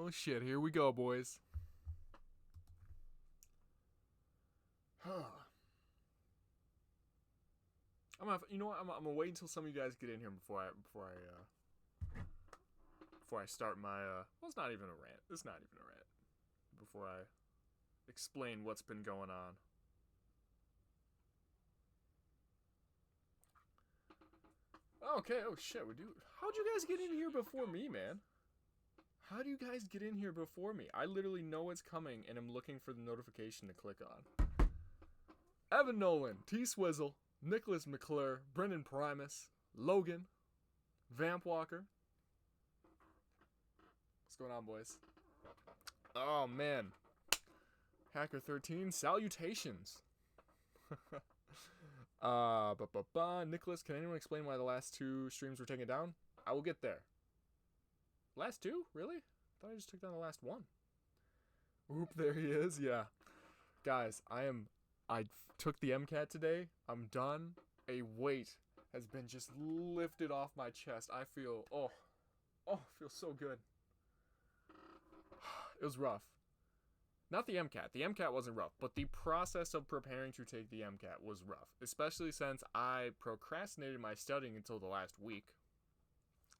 Oh shit, here we go, boys. You know what? I'm gonna wait until some of you guys get in here before I start my well, it's not even a rant. It's not even a rant. Before I explain what's been going on. Okay, oh shit, how'd you guys get in here before me, man? How do you guys get in here before me? I literally know it's coming and I'm looking for the notification to click on. Evan Nolan, T Swizzle, Nicholas McClure, Brendan Primus, Logan, Vamp Walker. What's going on, boys? Oh man. Hacker 13, salutations. Nicholas, can anyone explain why the last 2 streams were taken down? I will get there. Last 2? Really? I thought I just took down the last 1. Oop, there he is. Yeah. Guys, I took the MCAT today. I'm done. A weight has been just lifted off my chest. I feel, it feels so good. It was rough. Not the MCAT. The MCAT wasn't rough, but the process of preparing to take the MCAT was rough, especially since I procrastinated my studying until the last week.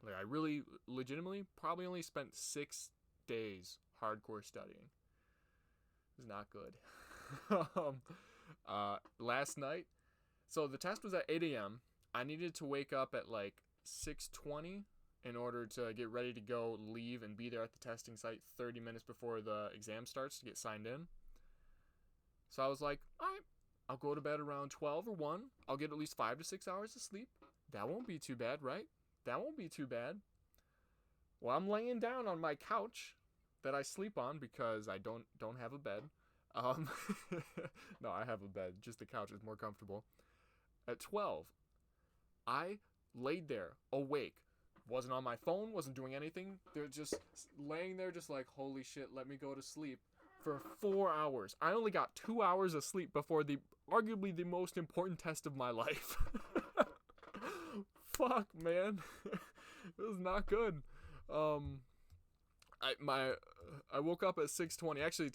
Like, I really, legitimately, probably only spent 6 days hardcore studying. It was not good. Last night, so the test was at 8 a.m. I needed to wake up at like 6:20 in order to get ready to go, leave, and be there at the testing site 30 minutes before the exam starts to get signed in. So I was like, alright, I'll go to bed around 12 or 1. I'll get at least 5 to 6 hours of sleep. That won't be too bad, right? That won't be too bad. Well, I'm laying down on my couch that I sleep on because I don't have a bed. No, I have a bed. Just the couch is more comfortable. At 12, I laid there, awake. Wasn't on my phone, wasn't doing anything. They're just laying there just like, holy shit, let me go to sleep for 4 hours. I only got 2 hours of sleep before arguably the most important test of my life. Fuck, man. It was not good. I woke up at 6:20. Actually,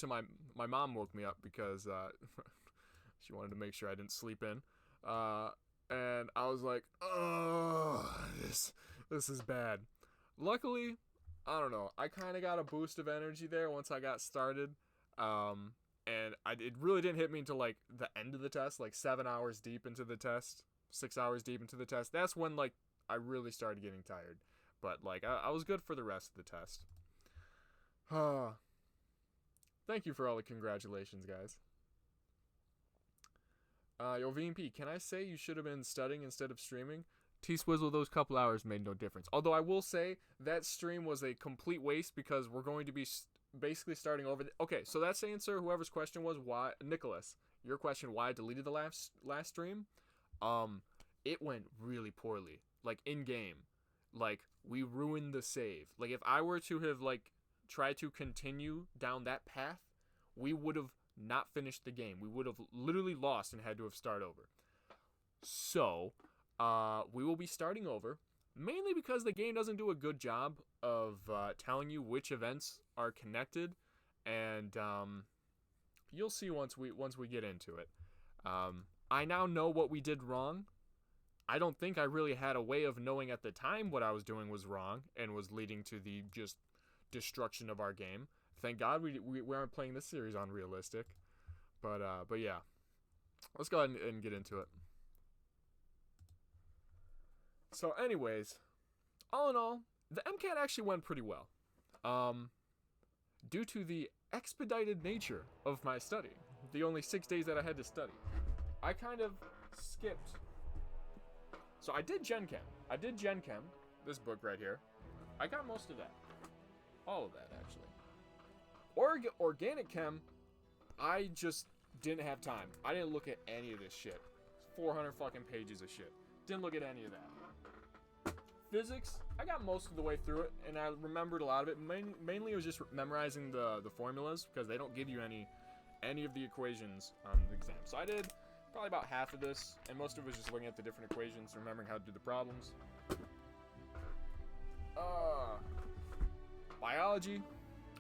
my mom woke me up because she wanted to make sure I didn't sleep in. And I was like, oh, this is bad. Luckily, I don't know. I kind of got a boost of energy there once I got started. And it really didn't hit me until like the end of the test, like 7 hours deep into the test, 6 hours deep into the test. That's when like I really started getting tired. But like I was good for the rest of the test. Thank you for all the congratulations, guys. Yo, VMP, can I say you should have been studying instead of streaming? T-Swizzle, those couple hours made no difference. Although I will say that stream was a complete waste because we're going to be basically starting over. Okay, so that's the answer. Whoever's question was why, Nicholas, your question, why I deleted the last stream. It went really poorly. Like in game, like we ruined the save. Like if I were to have like tried to continue down that path, we would have not finished the game. We would have literally lost and had to have started over. So, we will be starting over, mainly because the game doesn't do a good job of telling you which events are connected, and you'll see once we get into it. I now know what we did wrong. I don't think I really had a way of knowing at the time what I was doing was wrong and was leading to the just destruction of our game. Thank God we aren't playing this series on realistic. But yeah. Let's go ahead and get into it. So anyways, all in all, the MCAT actually went pretty well. Due to the expedited nature of my study, the only 6 days that I had to study, I kind of skipped. So I did Gen Chem, this book right here. I got most of that. All of that, actually. Organic Chem, I just didn't have time. I didn't look at any of this shit. 400 fucking pages of shit. Didn't look at any of that. Physics, I got most of the way through it, and I remembered a lot of it. Mainly it was just memorizing the formulas, because they don't give you any of the equations on the exam. So I did probably about half of this, and most of it was just looking at the different equations and remembering how to do the problems. Biology,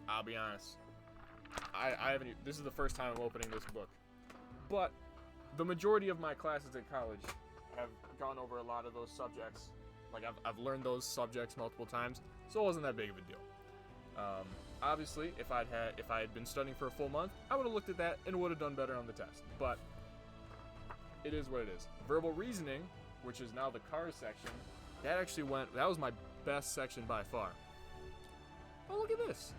I'll be honest. I haven't. This is the first time I'm opening this book, but the majority of my classes at college have gone over a lot of those subjects. Like I've learned those subjects multiple times, so it wasn't that big of a deal. Obviously, if I had been studying for a full month, I would have looked at that and would have done better on the test. But it is what it is. Verbal reasoning, which is now the cars section, that was my best section by far. Oh, look at this.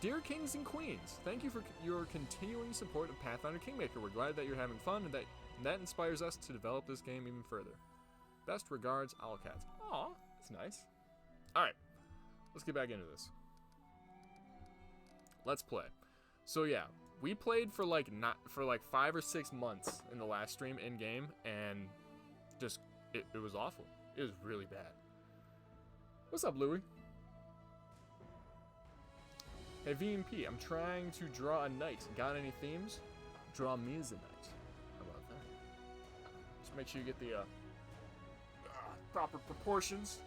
Dear Kings and Queens, thank you for your continuing support of Pathfinder Kingmaker. We're glad that you're having fun and that inspires us to develop this game even further. Best regards, Owlcats. Aw, that's nice. Alright, let's get back into this. Let's play. So yeah, we played for like 5 or 6 months in the last stream in game, and just it was awful. It was really bad. What's up, Louie? Hey VMP, I'm trying to draw a knight. Got any themes? Draw me as a knight. How about that? Just make sure you get the proper proportions.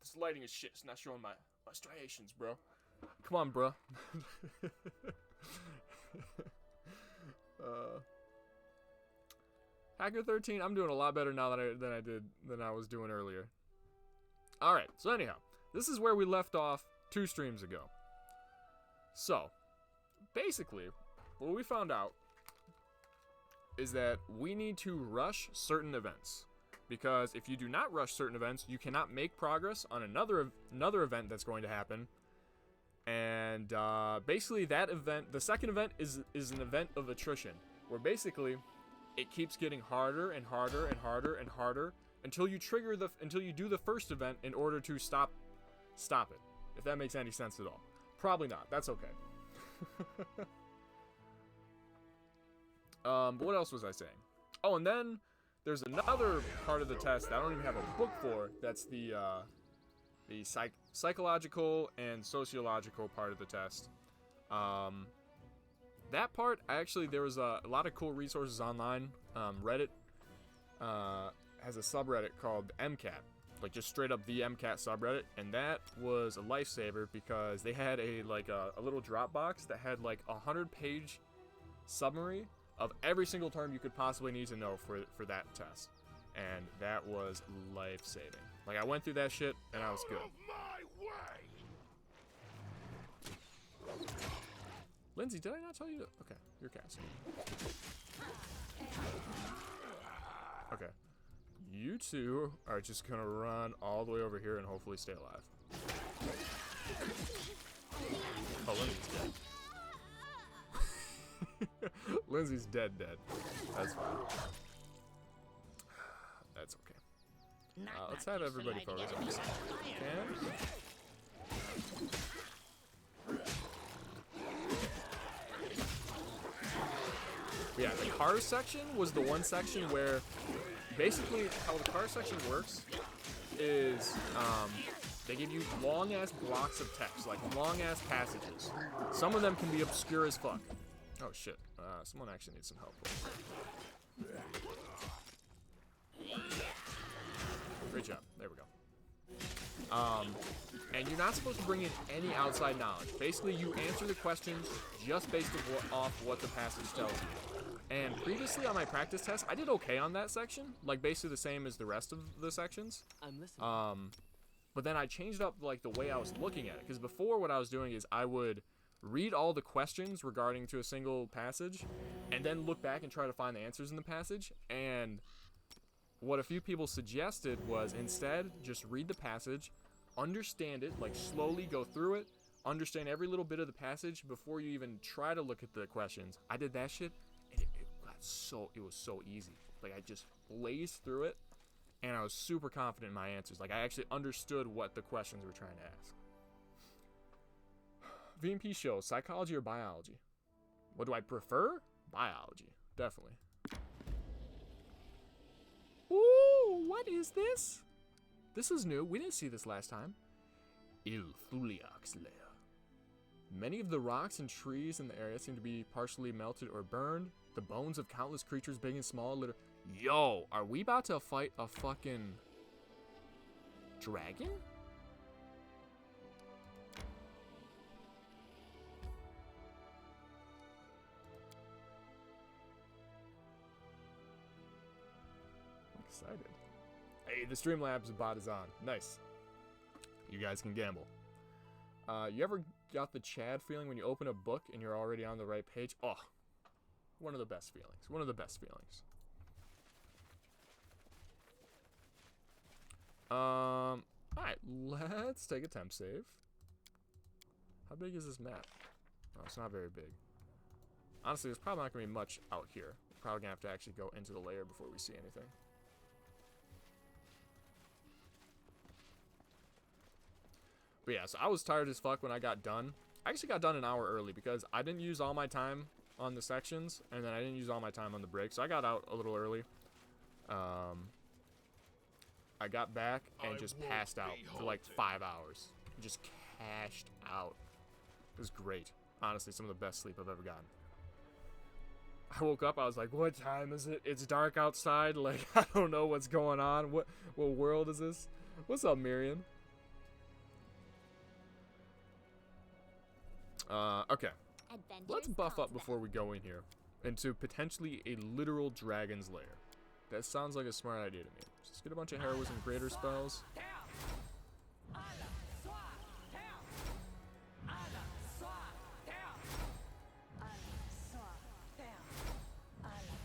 This lighting is shit. It's not showing my striations, bro. Come on, bro. Hacker 13, I'm doing a lot better now than I was doing earlier. All right. So anyhow, this is where we left off 2 streams ago. So, basically, what we found out is that we need to rush certain events. Because if you do not rush certain events, you cannot make progress on another event that's going to happen. And basically that event, the second event is an event of attrition. Where basically, it keeps getting harder and harder and harder and harder until you do the first event in order to stop it. If that makes any sense at all. Probably not. That's okay. But what else was I saying? Oh, and then there's another part of the test that I don't even have a book for. That's the psychological and sociological part of the test. That part, there was a lot of cool resources online. Reddit has a subreddit called MCAT. Like just straight up the MCAT subreddit, and that was a lifesaver because they had a little Dropbox that had like 100-page summary of every single term you could possibly need to know for that test, and that was life-saving. Like I went through that shit and I was good. Lindsay, did I not tell you to? Okay, you're casting. Okay. You two are just gonna run all the way over here and hopefully stay alive. Oh, Lindsay's dead. Lindsay's dead. That's fine. That's okay. Let's have everybody focus on this. Yeah, the cars section was the one section where basically how the car section works is they give you long ass blocks of text, like long ass passages. Some of them can be obscure as fuck. Oh shit, someone actually needs some help. Great job, there we go. And you're not supposed to bring in any outside knowledge. Basically, you answer the questions just based off what the passage tells you. And previously on my practice test, I did okay on that section, like basically the same as the rest of the sections. I'm listening. But then I changed up like the way I was looking at it, because before what I was doing is I would read all the questions regarding to a single passage, and then look back and try to find the answers in the passage. And what a few people suggested was instead just read the passage, understand it, like slowly go through it, understand every little bit of the passage before you even try to look at the questions. I did that shit, and it was so easy. Like I just blazed through it, and I was super confident in my answers. Like I actually understood what the questions were trying to ask. VMP show, psychology or biology? What do I prefer? Biology, definitely. Ooh, what is this? This is new. We didn't see this last time. Ilthuliax lair. Many of the rocks and trees in the area seem to be partially melted or burned. The bones of countless creatures, big and small, litter. Yo, are we about to fight a fucking dragon? excited. Hey, the Streamlabs bot is on. Nice. You guys can gamble. You ever got the Chad feeling when you open a book and you're already on the right page? Oh, one of the best feelings. One of the best feelings. Alright, let's take a temp save. How big is this map? Oh, it's not very big. Honestly, there's probably not going to be much out here. We're probably going to have to actually go into the layer before we see anything. But yeah, so I was tired as fuck when I got done. I actually got done an hour early because I didn't use all my time on the sections, and then I didn't use all my time on the break, so I got out a little early. I got back and just passed out for like 5 hours. Just cashed out. It was great. Honestly, some of the best sleep I've ever gotten. I woke up, I was like, what time is it? It's dark outside. Like, I don't know what's going on. What world is this? What's up, Miriam? Okay. Let's buff up before we go in here into potentially a literal dragon's lair. That sounds like a smart idea to me. Let's get a bunch of heroism greater spells.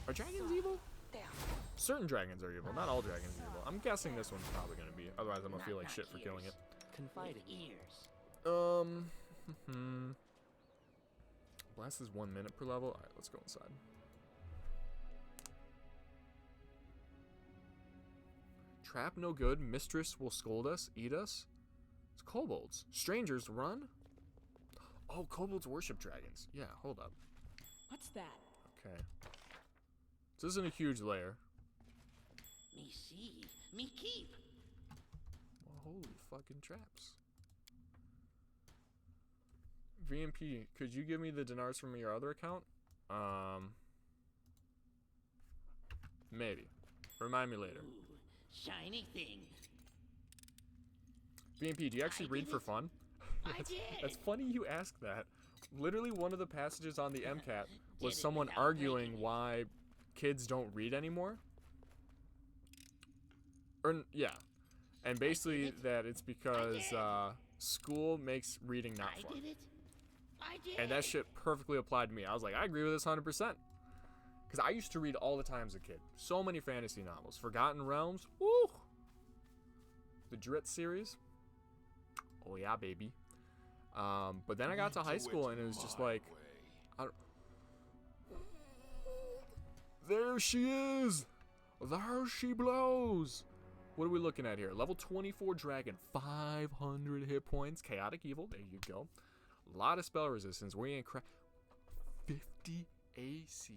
Are dragons evil? Certain dragons are evil, not all dragons are evil. I'm guessing this one's probably gonna be. Otherwise, I'm gonna feel like shit for killing it. Confide ears. Blast is 1 minute per level. Alright, let's go inside. Trap no good. Mistress will scold us, eat us. It's kobolds. Strangers run. Oh, kobolds worship dragons. Yeah, hold up. What's that? Okay. This isn't a huge lair. Me see, me keep. Well, holy fucking traps. VMP, could you give me the Denars from your other account? Maybe. Remind me later. Ooh, shiny thing. VMP, do you actually read for fun? I did. That's funny you ask that. Literally one of the passages on the MCAT was someone arguing why kids don't read anymore. Yeah. And basically that it's because school makes reading not fun. I did it. I did. And that shit perfectly applied to me. I was like, I agree with this 100%. Because I used to read all the time as a kid. So many fantasy novels. Forgotten Realms. Woo! The Drit series. Oh yeah, baby. But then I got to high school and it was just like... There she is! There she blows! What are we looking at here? Level 24 dragon. 500 hit points. Chaotic evil. There you go. A lot of spell resistance. We ain't 50 AC.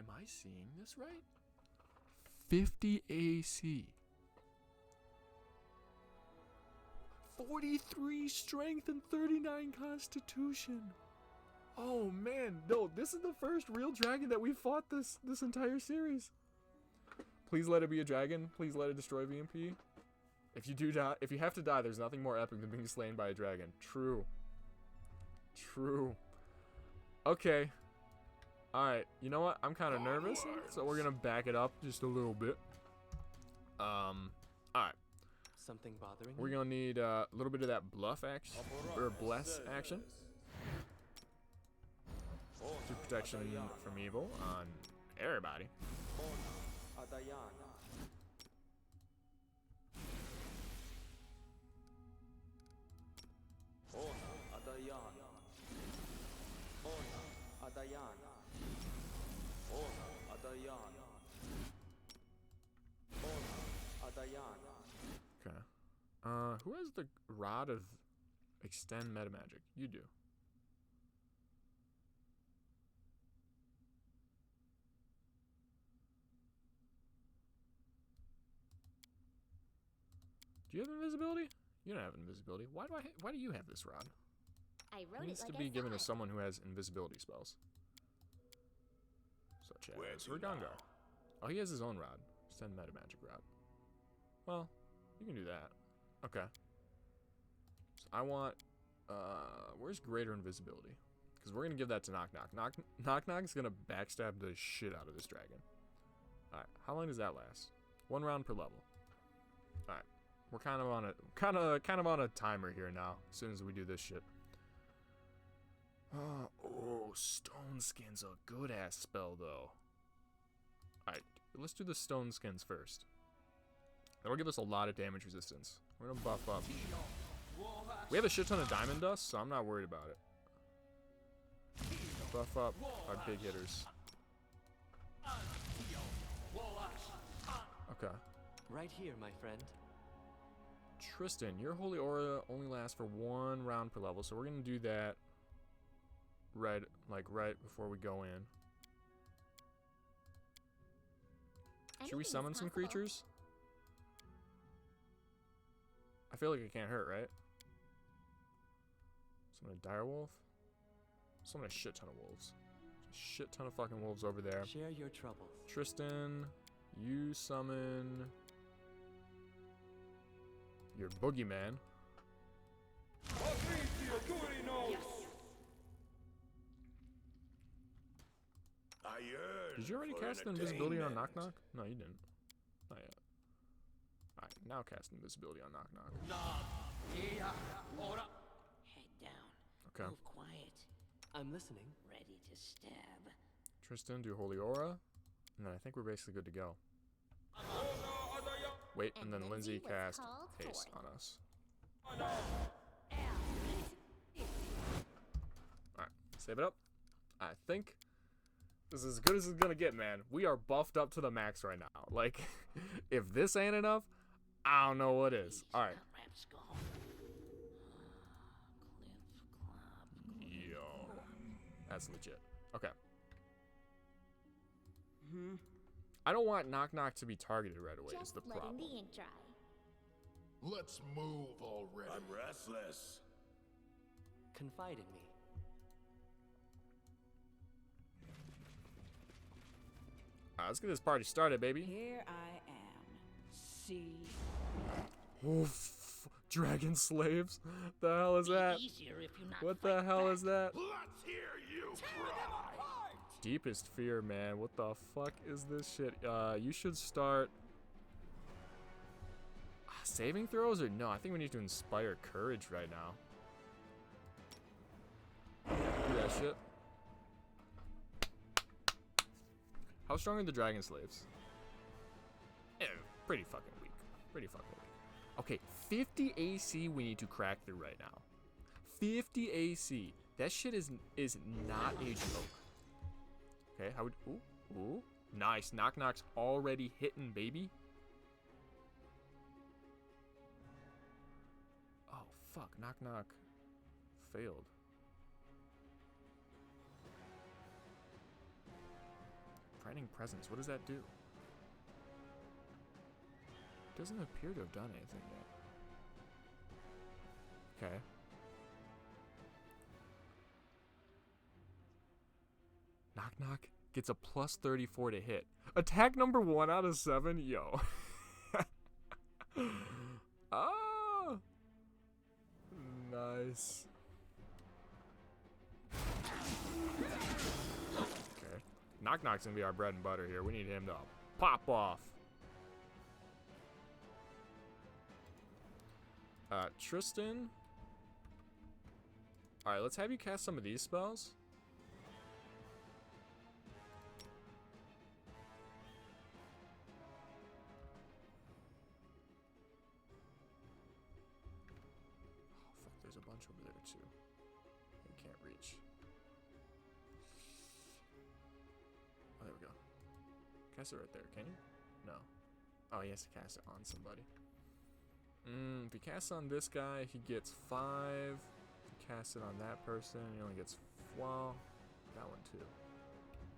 Am I seeing this right? 50 AC. 43 strength and 39 constitution. Oh man, no, this is the first real dragon that we fought this entire series. Please let it be a dragon. Please let it destroy VMP. If you do die, if you have to die, there's nothing more epic than being slain by a dragon. True. True. Okay. Alright, you know what? I'm kind of nervous, so we're gonna back it up just a little bit. Alright. Something bothering We're you? gonna need a little bit of that bluff action, or bless action. Do protection from evil on everybody. Okay. Who has the rod of extend meta magic? You do. Do you have invisibility? You don't have invisibility. Why do you have this rod? I wrote It needs it to like be I given saw to it. someone who has invisibility spells. Such as Rigangar. Oh, he has his own rod. Extend meta magic rod. Well, you can do that. Okay. So I want where's greater invisibility? Because we're gonna give that to Knock Knock. Knock Knock is gonna backstab the shit out of this dragon. Alright, how long does that last? 1 round per level. Alright. We're kind of on a timer here now, as soon as we do this shit. Oh, Stone Skin's a good ass spell though. Alright, let's do the Stone Skins first. That'll give us a lot of damage resistance. We're gonna buff up. We have a shit ton of diamond dust, so I'm not worried about it. Buff up our big hitters. Okay. Right here, my friend. Tristan, your holy aura only lasts for 1 round per level, so we're gonna do that right before we go in. Should we summon some creatures? I feel like it can't hurt, right? Summon a direwolf. Summon a shit ton of wolves. A shit ton of fucking wolves over there. Share your troubles. Tristan, you summon your boogeyman. Did you already cast invisibility on Knock Knock? No, you didn't. Not yet. Alright, now cast invisibility on Knock Knock. Head down. Okay. Move quiet. I'm listening. Ready to stab. Tristan, do Holy Aura. And then I think we're basically good to go. Wait, and then Lindsay cast Haste on us. Alright, save it up. I think this is as good as it's gonna get, man. We are buffed up to the max right now. Like, if this ain't enough, I don't know what is. Alright. Yo. That's legit. Okay. I don't want Knock Knock to be targeted right away, is the problem. The ink dry. Let's move already. I'm restless. Confide in me. Alright, let's get this party started, baby. Here I am. See. Oof. Dragon slaves? The hell is that? What the hell is that? Let's hear you cry. Deepest fear, man. What the fuck is this shit? You should start saving throws, or no? I think we need to inspire courage right now. Do that shit. How strong are the dragon slaves? Pretty fucking weak. Pretty fucking weak. Okay, 50 AC we need to crack through right now. 50 AC. That shit is not a joke. Okay, how would ooh. Nice. Knock Knock's already hitting, baby. Oh fuck, Knock Knock failed. Frightening presence, what does that do? Doesn't appear to have done anything yet. Okay. Knock Knock gets a plus 34 to hit. Attack number 1 out of 7? Yo. Ah! Nice. Okay. Knock Knock's gonna be our bread and butter here. We need him to pop off. Tristan. Alright, let's have you cast some of these spells. Oh, fuck, there's a bunch over there too. We can't reach. Oh, there we go. Cast it right there, can you? No. Oh, he has to cast it on somebody. If he casts on this guy, he gets 5. If he casts it on that person, he only gets, well, that one too.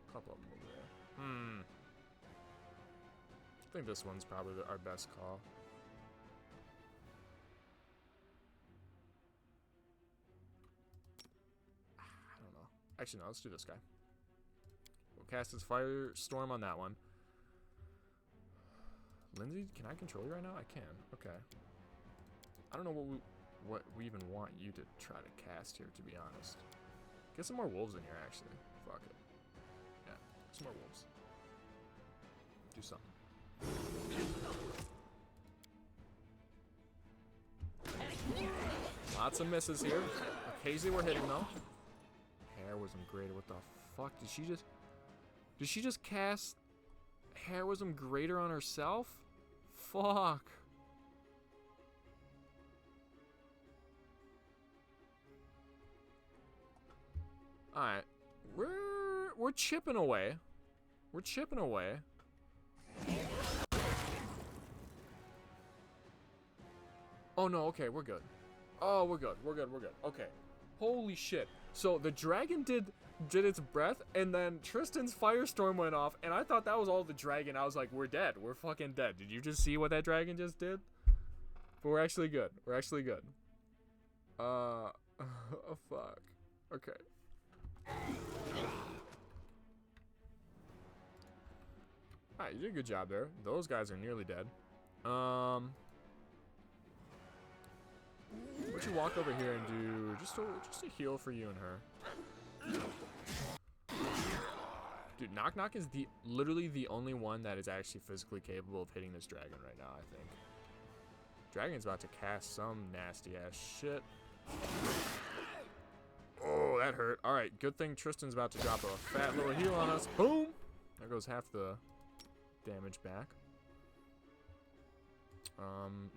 A couple of them over there. I think this one's probably our best call. I don't know. Actually, no, let's do this guy. We'll cast his Firestorm on that one. Lindsay, can I control you right now? I can. Okay. I don't know what we even want you to try to cast here, to be honest. Get some more wolves in here, actually. Fuck it. Yeah, some more wolves. Do something. Lots of misses here. Occasionally we're hitting though. Heroism greater. What the fuck? Did she just cast heroism greater on herself? Fuck. Alright. We're chipping away. We're chipping away. Oh no, okay, we're good. Oh, we're good. We're good. We're good. Okay. Holy shit. So the dragon did its breath, and then Tristan's firestorm went off, and I thought that was all the dragon. I was like, we're dead. We're fucking dead. Did you just see what that dragon just did? But we're actually good. We're actually good. Oh, fuck. Okay. Alright, you did a good job there. Those guys are nearly dead. What you walk over here and do just a heal for you and her. Dude, Knock Knock is literally the only one that is actually physically capable of hitting this dragon right now, I think. Dragon's about to cast some nasty ass shit. Oh, that hurt. Alright, good thing Tristan's about to drop a fat little heal on us. Boom! There goes half the damage back.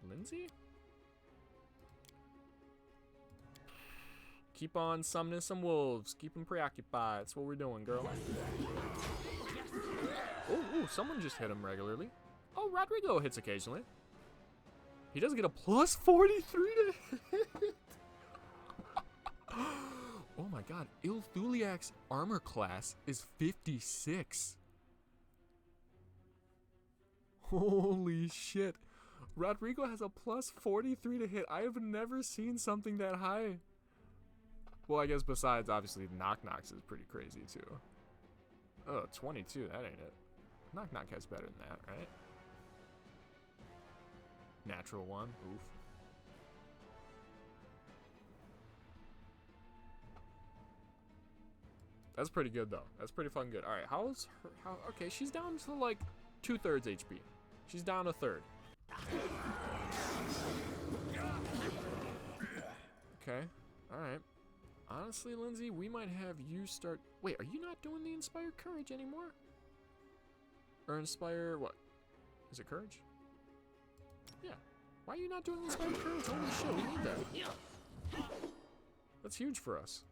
Lindsay? Keep on summoning some wolves. Keep them preoccupied. That's what we're doing, girl. Oh, someone just hit him regularly. Oh, Rodrigo hits occasionally. He does get a plus 43 to hit. Oh my god. Ilthuliak's armor class is 56. Holy shit. Rodrigo has a plus 43 to hit. I have never seen something that high. Well, I guess besides, obviously, Knock Knocks is pretty crazy, too. Oh, 22, that ain't it. Knock Knock has better than that, right? Natural 1, oof. That's pretty good, though. That's pretty fucking good. Alright, how's her, okay, she's down to, like, 2/3 HP. She's down a third. Okay, alright. Honestly, Lindsay, we might have you start... Wait, are you not doing the Inspire Courage anymore? Or Inspire... what? Is it Courage? Yeah. Why are you not doing the Inspire Courage? Holy shit, we need that. That's huge for us.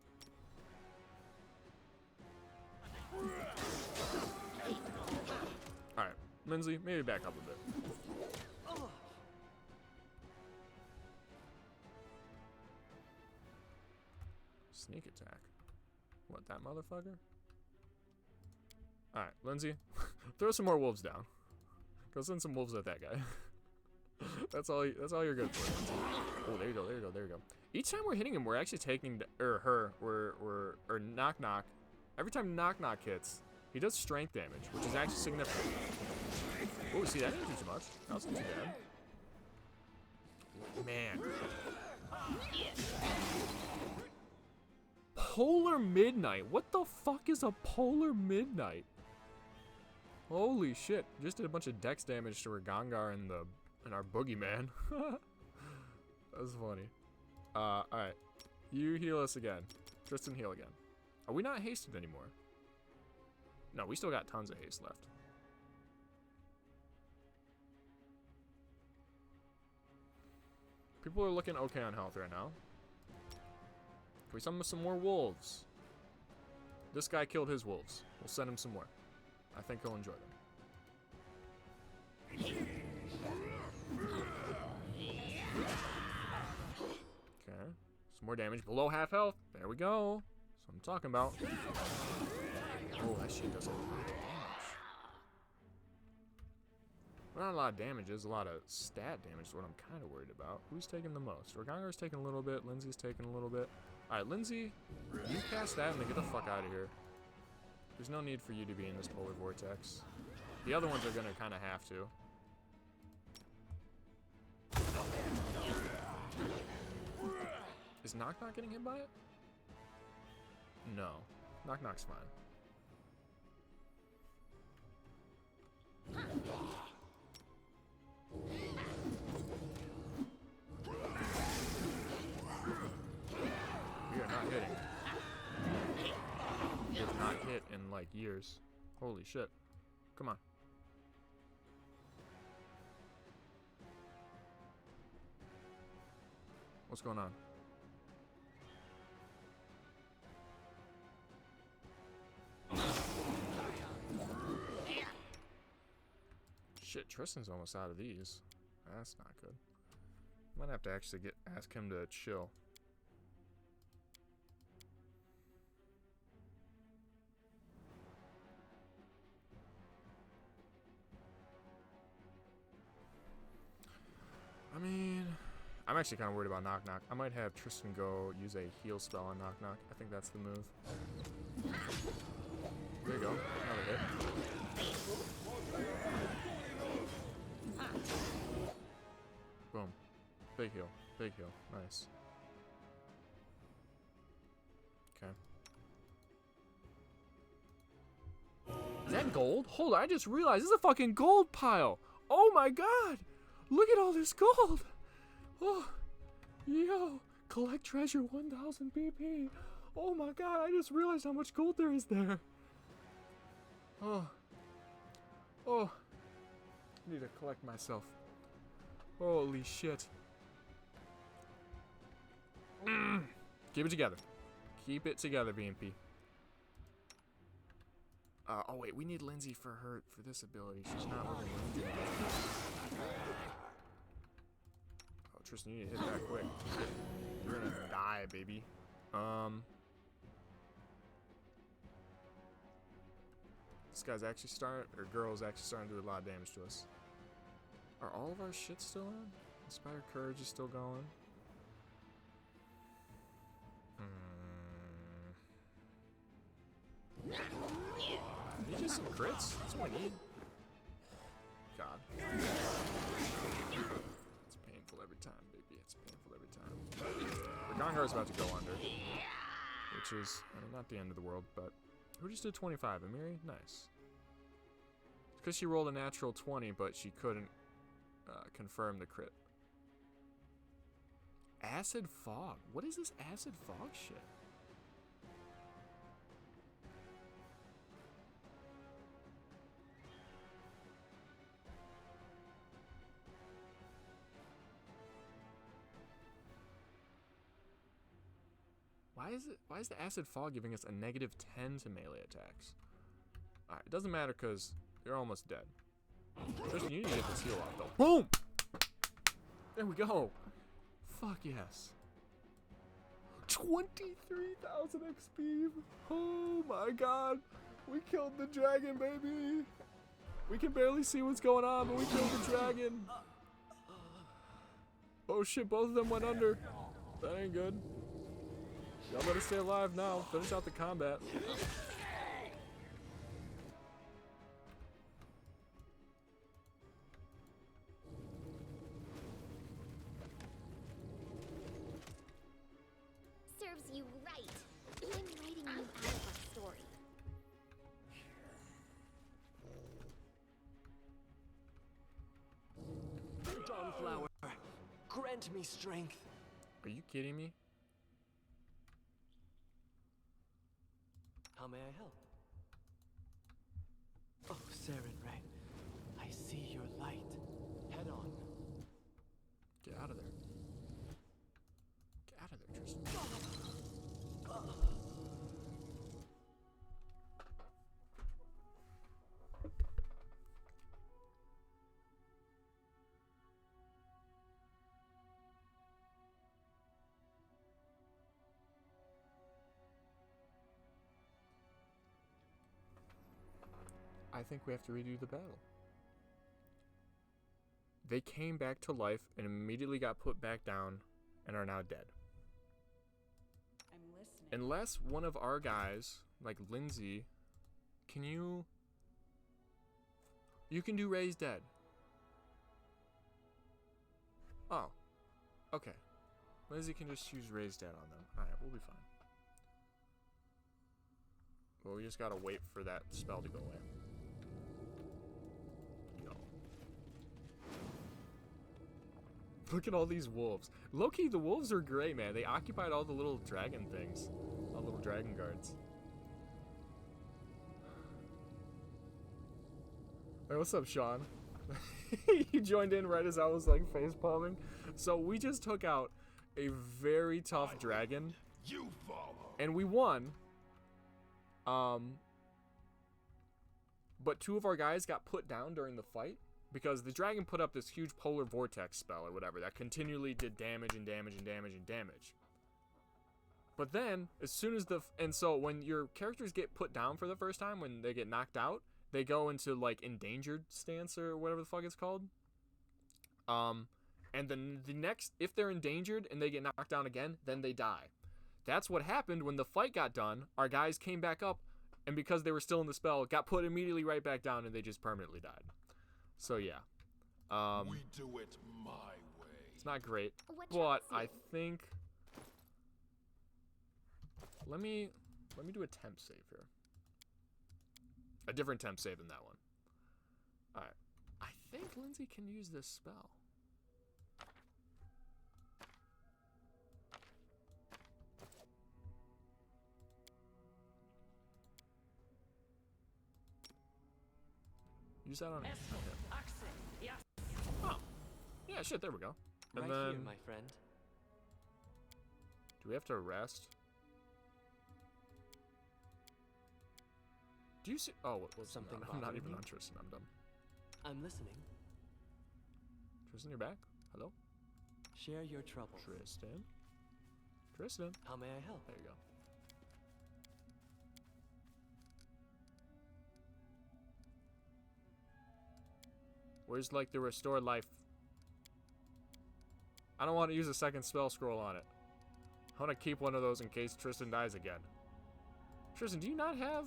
Alright, Lindsay, maybe back up a bit. Sneak attack. What, that motherfucker? Alright, Lindsay. Throw some more wolves down. Go send some wolves at that guy. That's all you're good for, Lindsay. Oh, there you go, there you go, there you go. Each time we're hitting him, we're actually taking or Knock Knock. Every time Knock Knock hits, he does strength damage, which is actually significant. Oh, see, that didn't do too much. That wasn't too bad. Man. Polar Midnight. What the fuck is a Polar Midnight? Holy shit. Just did a bunch of dex damage to our Gangar and our Boogeyman. That's funny. Alright. You heal us again. Tristan, heal again. Are we not hasted anymore? No, we still got tons of haste left. People are looking okay on health right now. Can we summon some more wolves? This guy killed his wolves. We'll send him some more. I think he'll enjoy them. Okay. Some more damage. Below half health. There we go. That's what I'm talking about. Oh, that shit does a lot of damage. Well, not a lot of damage. There's a lot of stat damage is what I'm kind of worried about. Who's taking the most? Ragangar's taking a little bit. Lindsay's taking a little bit. Alright, Lindsay, you cast that and then get the fuck out of here. There's no need for you to be in this polar vortex. The other ones are gonna kind of have to. Is Knock Knock getting hit by it? No. Knock Knock's fine. like years. Holy shit. Come on. What's going on? Shit, Tristan's almost out of these. That's not good. Might have to actually ask him to chill. I mean, I'm actually kind of worried about Knock Knock. I might have Tristan go use a heal spell on Knock Knock. I think that's the move. There you go. Another hit. Boom. Big heal. Big heal. Nice. Okay. Is that gold? Hold on, I just realized this is a fucking gold pile. Oh my god! Look at all this gold! Oh, yo, collect treasure 1000 BP. Oh my god, I just realized how much gold there is there. Oh, I need to collect myself. Holy shit. Keep it together. Keep it together, BMP. Oh wait, we need Lindsay for this ability. She's not really Lindsay. Oh, Tristan, you need to hit that quick. You're gonna die, baby. This guy's actually girl's actually starting to do a lot of damage to us. Are all of our shit still on? Inspire Courage is still going. Need just some crits? That's what I need. God. It's painful every time, baby. It's painful every time. The Gongar's about to go under. Which is, I mean, not the end of the world, but... Who just did 25? Amiri? Nice. It's because she rolled a natural 20, but she couldn't confirm the crit. Acid Fog? What is this Acid Fog shit? Why is the Acid Fog giving us a -10 to melee attacks? Alright, it doesn't matter because you're almost dead. Tristan, you need to get this heal off though. Boom! There we go. Fuck yes. 23,000 XP. Oh my god. We killed the dragon, baby. We can barely see what's going on, but we killed the dragon. Oh shit, both of them went under. That ain't good. Y'all better stay alive now. Finish out the combat. Serves you right. I'm writing you out of our story. Dawnflower, grant me strength. Are you kidding me? How may I help? Oh, Sarenrae, I see your light. Head on. Get out of there. Get out of there, Tristan. I think we have to redo the battle. They came back to life and immediately got put back down and are now dead. I'm listening. Unless one of our guys, like Lindsay, you can do Raise Dead. Oh, okay. Lindsay can just choose Raise Dead on them. Alright, we'll be fine. Well, we just gotta wait for that spell to go away. Look at all these wolves. Low-key, the wolves are great, man. They occupied all the little dragon things. All the little dragon guards. Hey, what's up, Sean? You joined in right as I was like face palming. So we just took out a very tough dragon, You follow. and we won. But 2 of our guys got put down during the fight because the dragon put up this huge polar vortex spell or whatever that continually did damage and damage and damage and damage. But then, as soon as so when your characters get put down for the first time, when they get knocked out, they go into like endangered stance or whatever the fuck it's called. And then the next, if they're endangered and they get knocked down again, then they die. That's what happened when the fight got done. Our guys came back up, and because they were still in the spell, got put immediately right back down, and they just permanently died. So yeah, We do it my way. it's not great, What but troubles I you? think let me do a temp save here. A different temp save than that one. All right, I think Lindsay can use this spell. Use that on him. Oh, yeah, shit. There we go. And Right then, here, my friend. do we have to rest? Do you see? Oh, what's Something I'm not bothering even you? on Tristan. I'm dumb. I'm listening. Tristan, you're back. Hello, Share your troubles. Tristan. Tristan. How may I help? There you go. Where's like the restore life? I don't want to use a second spell scroll on it. I want to keep one of those in case Tristan dies again. Tristan, do you not have?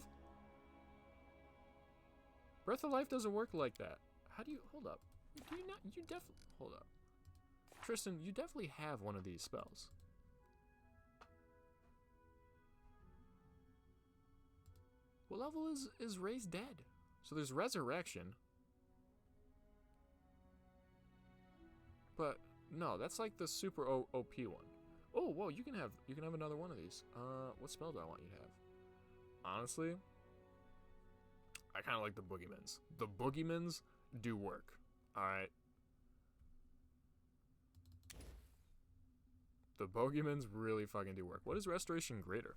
Breath of Life doesn't work like that. How do you, hold up. Do you not, you definitely, hold up. Tristan, you definitely have one of these spells. What level is Raised Dead? So there's Resurrection. But no, that's like the super OP one. Oh, whoa, you can have another one of these. What spell do I want you to have? Honestly, I kind of like the Boogeymans. The Boogeymans do work. All right. The Boogeymans really fucking do work. What is Restoration Greater?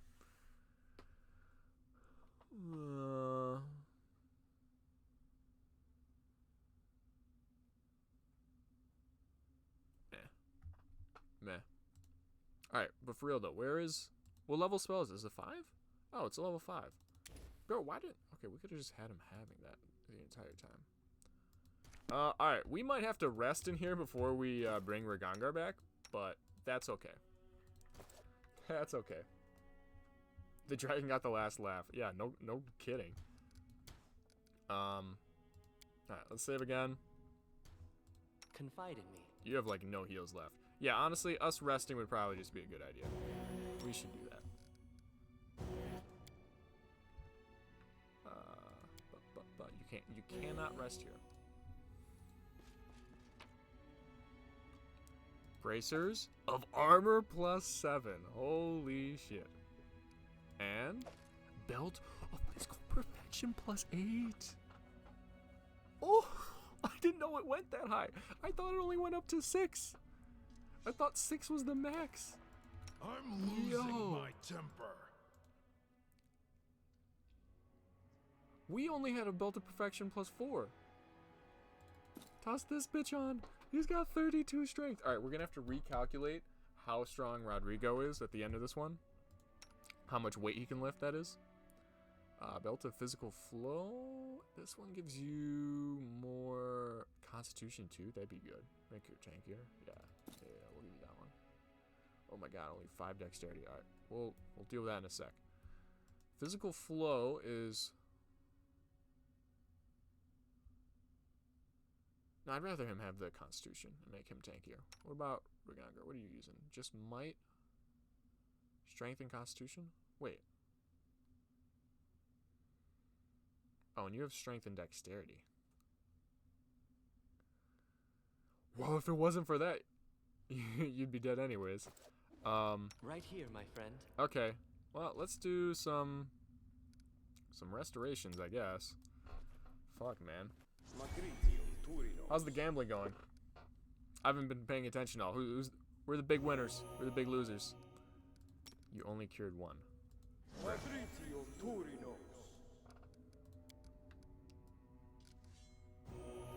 Meh. Alright, but for real though, what level spell is this? A 5? Oh, it's a level 5. Bro, why did, okay, we could have just had him having that the entire time. Alright, we might have to rest in here before we bring Ragangar back, but that's okay. That's okay. The dragon got the last laugh. Yeah, no kidding. Alright, let's save again. Confide in me. You have like no heals left. Yeah, honestly, us resting would probably just be a good idea. We should do that. But you cannot rest here. Bracers of armor +7. Holy shit. And belt of physical perfection +8. Oh, I didn't know it went that high. I thought it only went up to 6. I thought 6 was the max. I'm losing Yo. my temper. We only had a belt of perfection +4. Toss this bitch on. He's got 32 strength. All right, we're gonna have to recalculate how strong Rodrigo is at the end of this one. How much weight he can lift, that is. Belt of physical flow. This one gives you more constitution too. That'd be good. Make your tankier. Yeah, we'll give you that one. Oh my god, only 5 dexterity. All right, we'll deal with that in a sec. Physical flow is. No, I'd rather him have the constitution and make him tankier. What about Ragangar? What are you using? Just might, strength, and constitution? Wait. Oh, and you have strength and dexterity. Well, if it wasn't for that, you'd be dead anyways. Right here, my friend. Okay. Well, let's do some restorations, I guess. Fuck, man. How's the gambling going? I haven't been paying attention at all. We're the big winners. We're the big losers. You only cured one.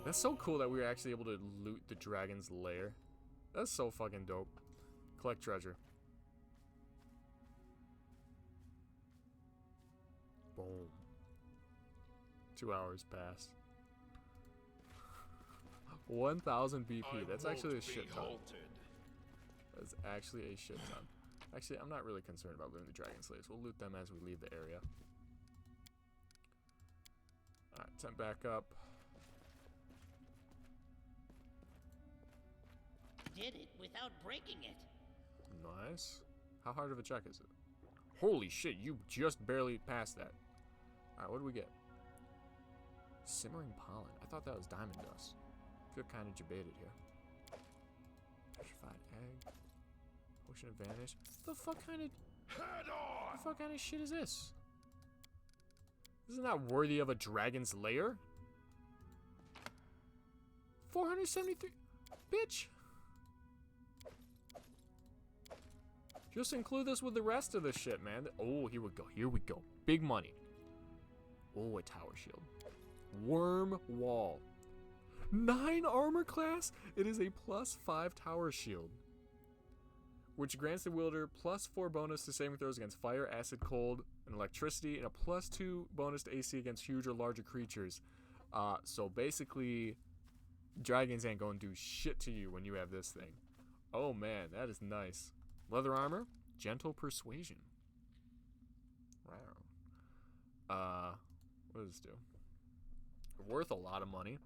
That's so cool that we were actually able to loot the dragon's lair. That's so fucking dope. Collect treasure. Boom. 2 hours passed. 1,000 BP. That's actually a shit ton. That's actually a shit ton. Actually, I'm not really concerned about looting the dragon slaves. We'll loot them as we leave the area. Alright, tent back up. Did it without breaking it. Nice. How hard of a check is it? Holy shit, you just barely passed that. Alright, what do we get? Simmering pollen. I thought that was diamond dust. Feel kind of debated here. Petrified egg. Potion of vanish. The fuck kind of shit is this? Isn't that worthy of a dragon's lair? 473. Bitch. Just include this with the rest of the shit, man. Oh, here we go. Here we go. Big money. Oh, a tower shield. Worm wall. 9 armor class. It is a +5 tower shield, which grants the wielder +4 bonus to saving throws against fire, acid, cold, and electricity, and a +2 bonus to AC against huge or larger creatures. So basically, dragons ain't gonna do shit to you when you have this thing. Oh man, that is nice. Leather armor, gentle persuasion. Wow. What does this do? Worth a lot of money.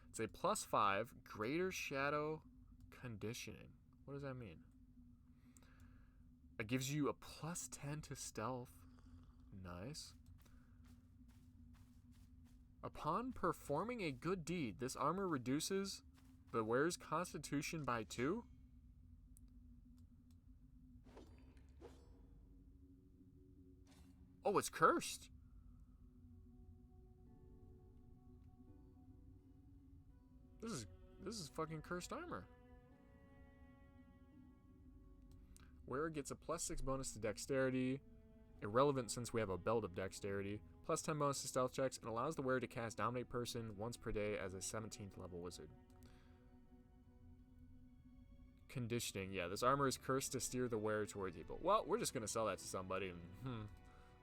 It's a +5 greater shadow conditioning. What does that mean? It gives you a +10 to stealth. Nice. Upon performing a good deed, this armor reduces the wearer's constitution by 2. Oh, it's cursed. This is fucking cursed armor. Wearer gets a +6 bonus to dexterity, irrelevant since we have a belt of dexterity, +10 bonus to stealth checks, and allows the wearer to cast Dominate Person once per day as a 17th level wizard. Conditioning. Yeah, this armor is cursed to steer the wearer towards evil. Well, we're just gonna sell that to somebody, and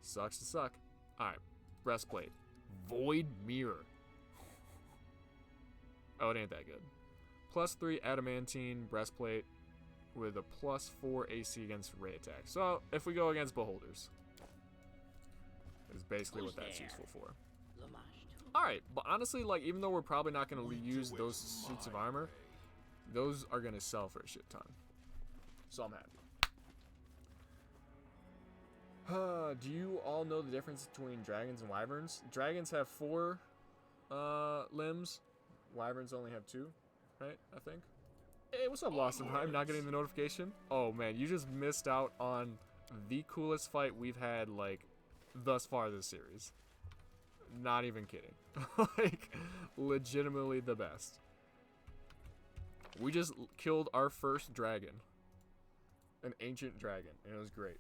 sucks to suck. Alright, breastplate. Void Mirror. Oh, it ain't that good. +3 adamantine breastplate with a +4 AC against ray attack. So, if we go against beholders, is basically what that's useful for. Alright, but honestly, like, even though we're probably not going to use those suits of armor, those are going to sell for a shit ton. So I'm happy. Do you all know the difference between dragons and wyverns? Dragons have 4 limbs. Wyverns only have 2, right? I think. Hey, what's up, Lost in Time? Not getting the notification? Oh man, you just missed out on the coolest fight we've had, like, thus far this series. Not even kidding. Like, legitimately the best. We just killed our first dragon. An ancient dragon, and it was great.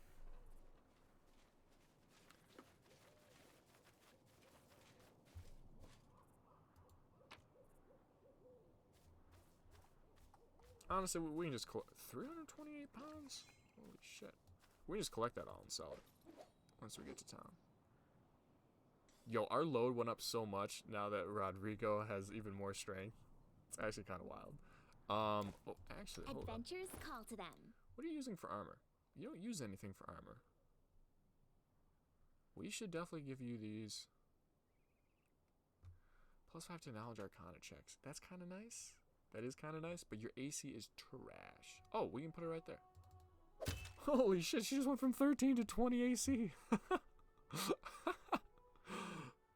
Honestly, we can just collect 328 pounds? Holy shit. We can just collect that all and sell it once we get to town. Yo, our load went up so much now that Rodrigo has even more strength. It's actually kind of wild. Oh, actually, hold on. Adventures call to them. What are you using for armor? You don't use anything for armor. We should definitely give you these. +5 to knowledge arcana checks. That's kind of nice. That is kind of nice, but your AC is trash. Oh, we can put it right there. Holy shit, she just went from 13 to 20 AC.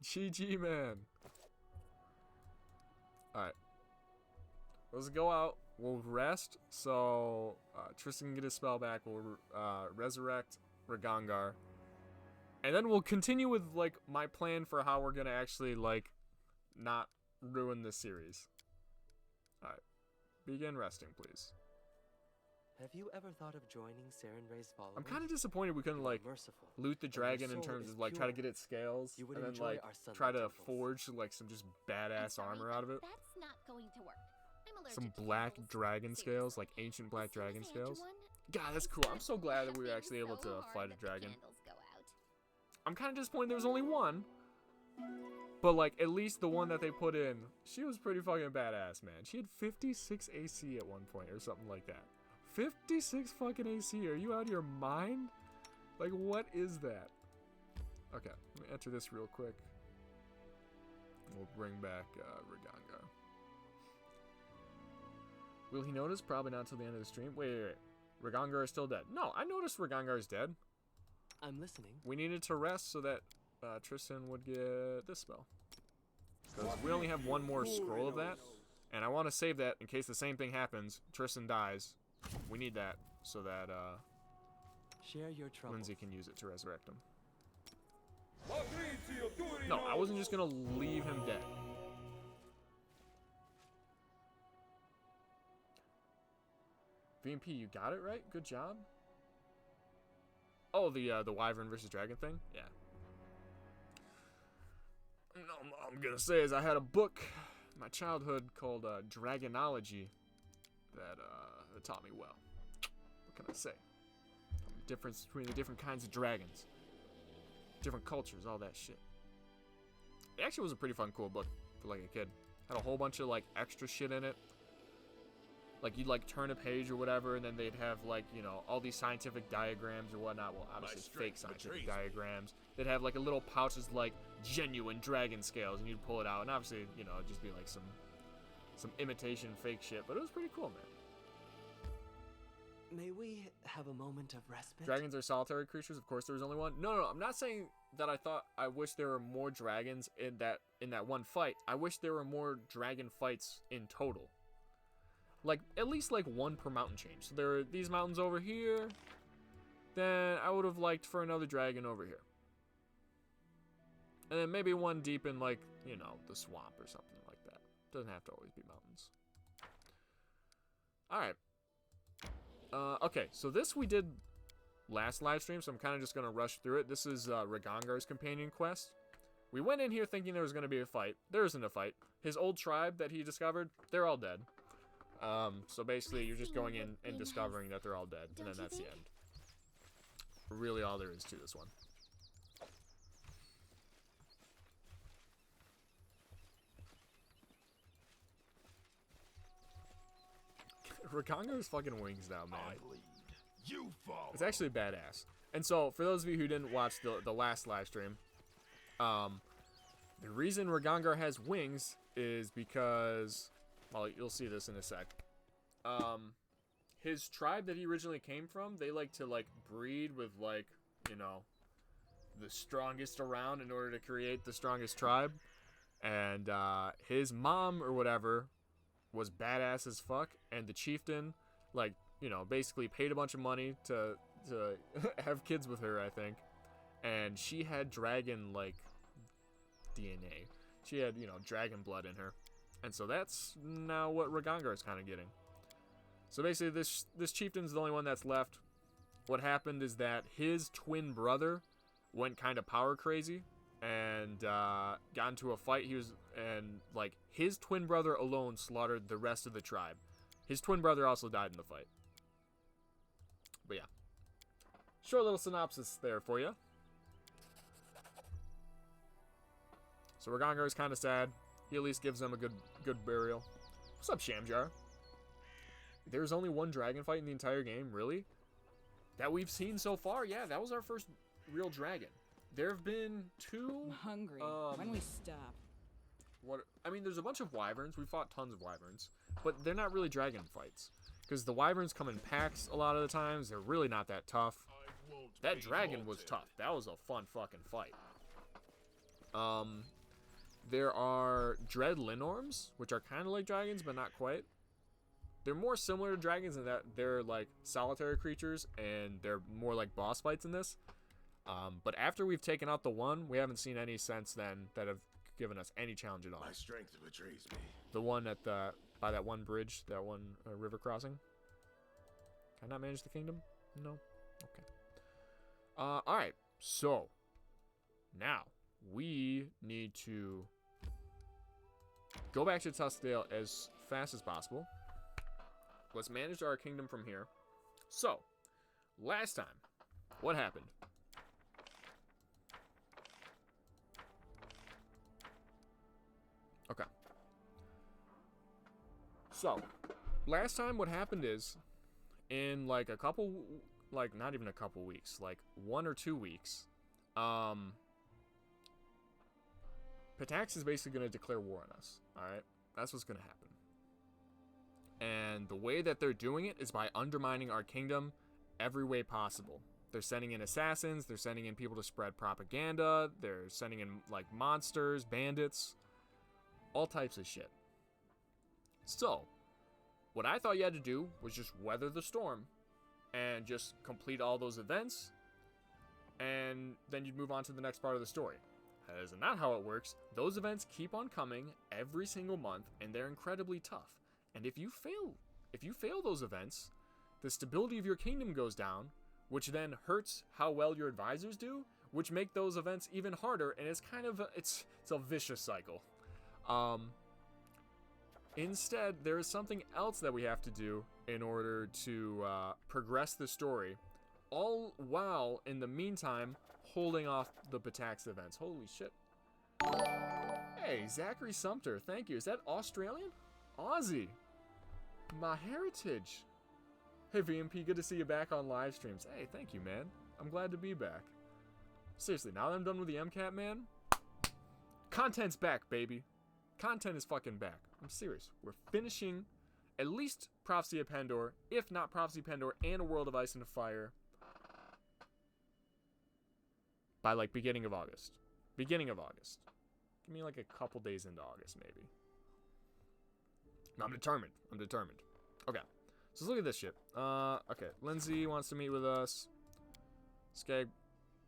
GG, man. Alright. Let's go out. We'll rest, so Tristan can get his spell back. We'll resurrect Ragangar. And then we'll continue with, like, my plan for how we're going to actually, like, not ruin this series. Alright. Begin resting, please. Have you ever thought of joining Sarenrae's followers? I'm kind of disappointed we couldn't, like, Merciful. loot the and your dragon in soul terms is of, like, try to pure. get its scales. You would And then, enjoy like, our sunlight try to temples. forge, like, some just I'm badass sorry, armor out of it. That's not going to work. I'm allergic Some to black candles. dragon scales, like Seriously. ancient black As soon as dragon I enter scales. one, God, that's I cool. I'm start so glad that we were laughing actually able so to hard fight a that the dragon. candles go out. I'm kind of disappointed there was only one. But, like, at least the one that they put in, she was pretty fucking badass, man. She had 56 AC at one point or something like that. 56 fucking AC. Are you out of your mind? Like, what is that? Okay, let me enter this real quick. We'll bring back Ragangar. Will he notice? Probably not until the end of the stream. Wait. Ragangar is still dead. No, I noticed Ragangar is dead. I'm listening. We needed to rest so that Tristan would get this spell. Because we only have one more scroll of that. And I want to save that in case the same thing happens. Tristan dies. We need that so that Share your troubles. Lindsay can use it to resurrect him. No, I wasn't just going to leave him dead. VMP, you got it right? Good job. Oh, the Wyvern versus Dragon thing? Yeah. No, I'm gonna say is I had a book in my childhood called Dragonology that taught me well. What can I say? The difference between the different kinds of dragons, different cultures, all that shit. It actually was a pretty fun, cool book for like a kid. Had a whole bunch of like extra shit in it. Like you'd like turn a page or whatever, and then they'd have like, you know, all these scientific diagrams or whatnot. Well, obviously fake scientific diagrams. They'd have like a little pouches like genuine dragon scales, and you'd pull it out, and obviously, you know, it'd just be like some imitation fake shit. But it was pretty cool, man. May we have a moment of respite? Dragons are solitary creatures. Of course, there was only one. No, I'm not saying that I wish there were more dragons in that one fight. I wish there were more dragon fights in total. Like, at least, like, one per mountain change. So there are these mountains over here. Then I would have liked for another dragon over here. And then maybe one deep in, like, you know, the swamp or something like that. Doesn't have to always be mountains. Alright. Okay, so this we did last live stream, so I'm kind of just going to rush through it. This is Ragangar's companion quest. We went in here thinking there was going to be a fight. There isn't a fight. His old tribe that he discovered, they're all dead. So basically, you're just going in and discovering that they're all dead, and then that's the end. Really all there is to this one. Ragangar's fucking wings now, man. I lead. You follow. It's actually badass. And so, for those of you who didn't watch the last live stream, the reason Ragangar has wings is because, well, you'll see this in a sec. His tribe that he originally came from, they like to, like, breed with, like, you know, the strongest around in order to create the strongest tribe. And, his mom or whatever was badass as fuck, and the chieftain, like, you know, basically paid a bunch of money to have kids with her, I think. And she had dragon, like, DNA. She had, you know, dragon blood in her. And so that's now what Ragangar is kind of getting. So basically, this chieftain's the only one that's left. What happened is that his twin brother went kind of power crazy and got into a fight. And like, his twin brother alone slaughtered the rest of the tribe. His twin brother also died in the fight. But yeah, short little synopsis there for you. So Ragangar is kind of sad. He at least gives them a good burial. What's up, Shamjar? There's only one dragon fight in the entire game, really? That we've seen so far? Yeah, that was our first real dragon. There have been two... I'm hungry. When we stop? I mean, there's a bunch of wyverns. We fought tons of wyverns. But they're not really dragon fights. Because the wyverns come in packs a lot of the times. They're really not that tough. That dragon was tough. That was a fun fucking fight. There are dread linorms, which are kind of like dragons, but not quite. They're more similar to dragons in that they're like solitary creatures, and they're more like boss fights in this. But after we've taken out the one, we haven't seen any since then that have given us any challenge at all. My strength betrays me. The one at by that one bridge, that one river crossing. Can I not manage the kingdom? No. Okay. All right. So now we need to go back to Tuskdale as fast as possible. Let's manage our kingdom from here. So, last time, what happened? Okay. So, last time what happened is, in like a couple, like not even a couple weeks, like 1 or 2 weeks, Patax is basically going to declare war on us, alright? That's what's going to happen. And the way that they're doing it is by undermining our kingdom every way possible. They're sending in assassins, they're sending in people to spread propaganda, they're sending in like monsters, bandits, all types of shit. So, what I thought you had to do was just weather the storm and just complete all those events, and then you'd move on to the next part of the story. That is not how it works. Those events keep on coming every single month, and they're incredibly tough. And if you fail those events, the stability of your kingdom goes down, which then hurts how well your advisors do, which make those events even harder, and it's kind of it's a vicious cycle. Instead, there is something else that we have to do in order to progress the story, all while in the meantime holding off the Patax events. Holy shit! Hey, Zachary Sumter, thank you. Is that Australian? Aussie. My heritage. Hey VMP, good to see you back on live streams. Hey, thank you, man. I'm glad to be back. Seriously, now that I'm done with the MCAT, man, content's back, baby. Content is fucking back. I'm serious. We're finishing at least Prophecy of Pendor, if not Prophecy of Pendor and A World of Ice and Fire, by like beginning of August. Beginning of August. Give me like a couple days into August, maybe. I'm determined. I'm determined. Okay. So let's look at this shit. Okay. Lindsay wants to meet with us. Skag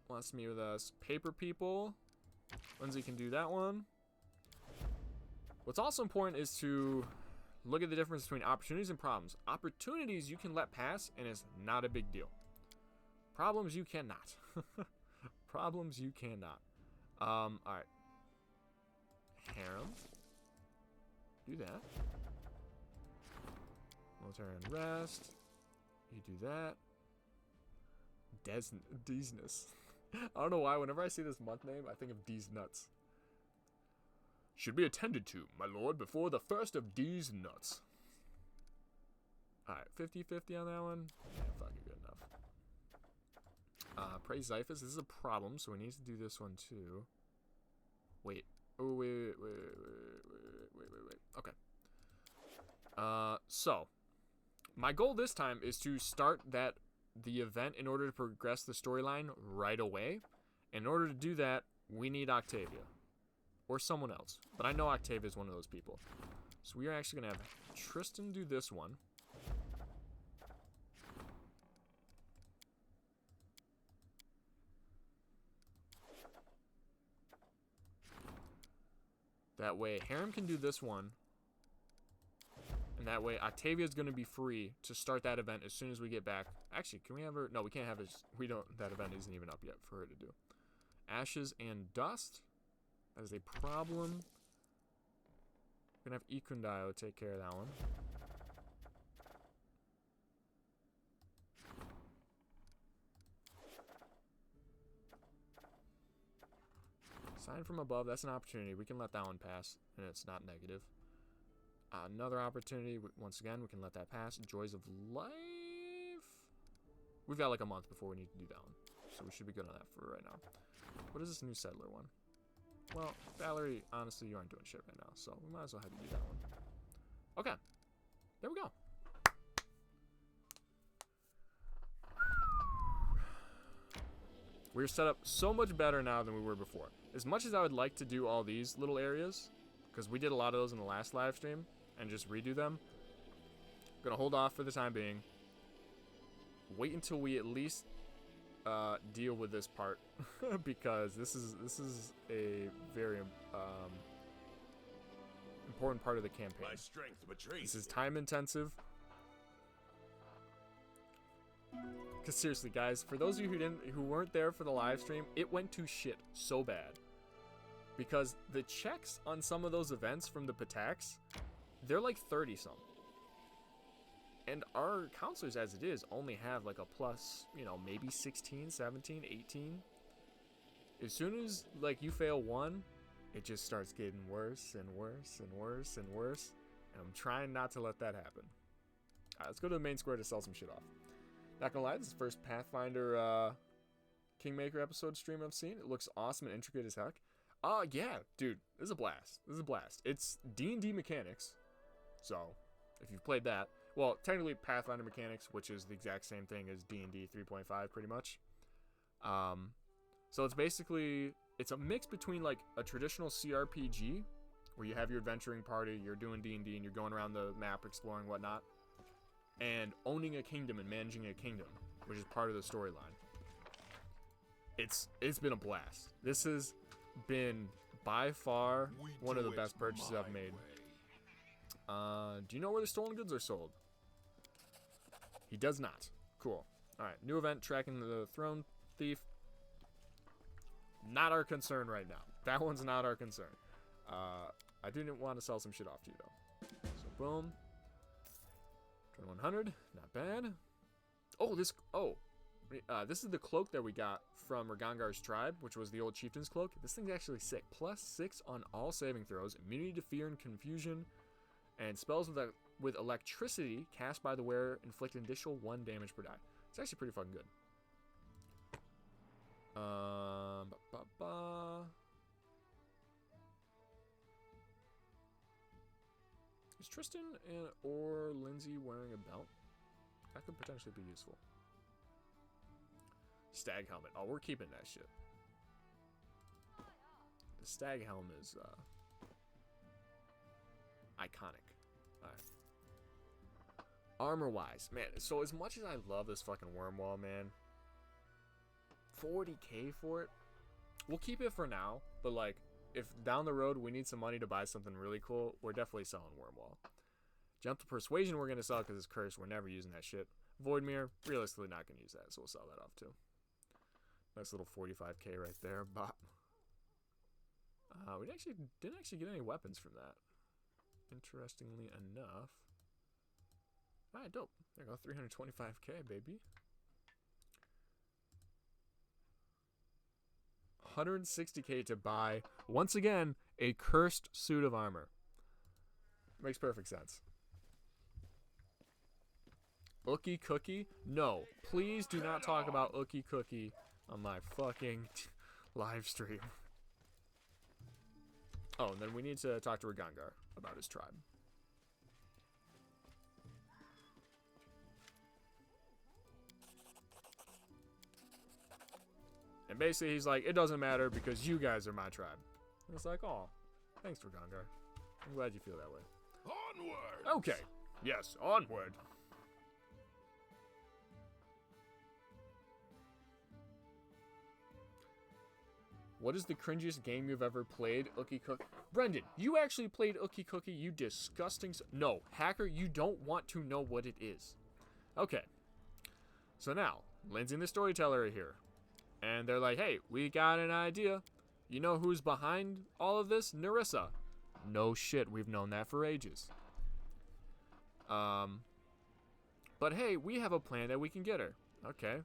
wants to meet with us. Paper people. Lindsay can do that one. What's also important is to look at the difference between opportunities and problems. Opportunities you can let pass, and it's not a big deal. Problems you cannot. Problems you cannot. Alright. Harem. Do that. Military unrest. You do that. Deesness. I don't know why, whenever I see this month name, I think of D's nuts. Should be attended to, my lord, before the first of D's nuts. Alright, 50-50 on that one. Yeah, fucking good enough. Praise Xiphus. This is a problem, so we need to do this one too. Wait. Oh, wait. Okay. So, my goal this time is to start the event in order to progress the storyline right away. In order to do that, we need Octavia. Or someone else. But I know Octavia is one of those people. So we are actually going to have Tristan do this one. That way, Harem can do this one. And that way, Octavia is going to be free to start that event as soon as we get back. Actually, can we have her? No, we can't have it. That event isn't even up yet for her to do. Ashes and Dust. That is a problem. We're going to have Ekundio take care of that one. Sign from above. That's an opportunity. We can let that one pass, and it's not negative. Another opportunity. Once again, we can let that pass. Joys of Life. We've got like a month before we need to do that one. So we should be good on that for right now. What is this new settler one? Well, Valerie, honestly, you aren't doing shit right now, so we might as well have you do that one. Okay. There we go. We're set up so much better now than we were before. As much as I would like to do all these little areas, because we did a lot of those in the last live stream, and just redo them, I'm going to hold off for the time being. Wait until we at least deal with this part because this is a very important part of the campaign. My strength betrays This is time intensive. Because seriously, guys, for those of you who weren't there for the live stream, it went to shit so bad. Because the checks on some of those events from the Pataks, they're like 30 something. And our counselors, as it is, only have like a plus, you know, maybe 16, 17, 18. As soon as like you fail one, it just starts getting worse and worse and worse and worse. And I'm trying not to let that happen. Alright, let's go to the main square to sell some shit off. Not gonna lie, this is the first Pathfinder Kingmaker episode stream I've seen. It looks awesome and intricate as heck. Yeah, dude, this is a blast. This is a blast. It's D&D mechanics. So, if you've played that, well, technically Pathfinder mechanics, which is the exact same thing as D&D 3.5 pretty much. So it's basically, it's a mix between like a traditional CRPG, where you have your adventuring party, you're doing D&D, and you're going around the map exploring whatnot, and owning a kingdom and managing a kingdom, which is part of the storyline. It's been a blast. This has been by far one of the best purchases I've made. Do you know where the stolen goods are sold? He does not. Cool. Alright, new event, tracking the throne thief. Not our concern right now. That one's not our concern. I do want to sell some shit off to you though. So boom. 2100, not bad. Oh, this is the cloak that we got from Ragangar's tribe, which was the old chieftain's cloak. This thing's actually sick. +6 on all saving throws, immunity to fear and confusion, and spells with electricity cast by the wearer inflict an additional 1 damage per die. It's actually pretty fucking good. Is Tristan or Lindsay wearing a belt? That could potentially be useful. Stag helmet. Oh, we're keeping that shit. The stag helm is iconic. Alright. Armor wise, man, so as much as I love this fucking worm wall, man, 40k for it, we'll keep it for now, but like, if down the road we need some money to buy something really cool, we're definitely selling worm wall. Jump to persuasion we're gonna sell because it's cursed, we're never using that shit. Void mirror, realistically not gonna use that, so we'll sell that off too. Nice little 45k right there, bop. We didn't actually get any weapons from that, interestingly enough. Alright, dope. There you go, 325k, baby. 160k to buy, once again, a cursed suit of armor. Makes perfect sense. Ookie Cookie? No, please do not talk about Ookie Cookie on my fucking live stream. Oh, and then we need to talk to Ragangar about his tribe. And basically he's like, it doesn't matter because you guys are my tribe. And it's like, oh, thanks Ragangar. I'm glad you feel that way. Onward. Okay. Yes, onward. What is the cringiest game you've ever played, Ookie Cookie? Brendan, you actually played Ookie Cookie, you disgusting... No, hacker, you don't want to know what it is. Okay. So now, Lindsay and the storyteller are here. And they're like, hey, we got an idea. You know who's behind all of this? Nerissa. No shit, we've known that for ages. But hey, we have a plan that we can get her. Okay.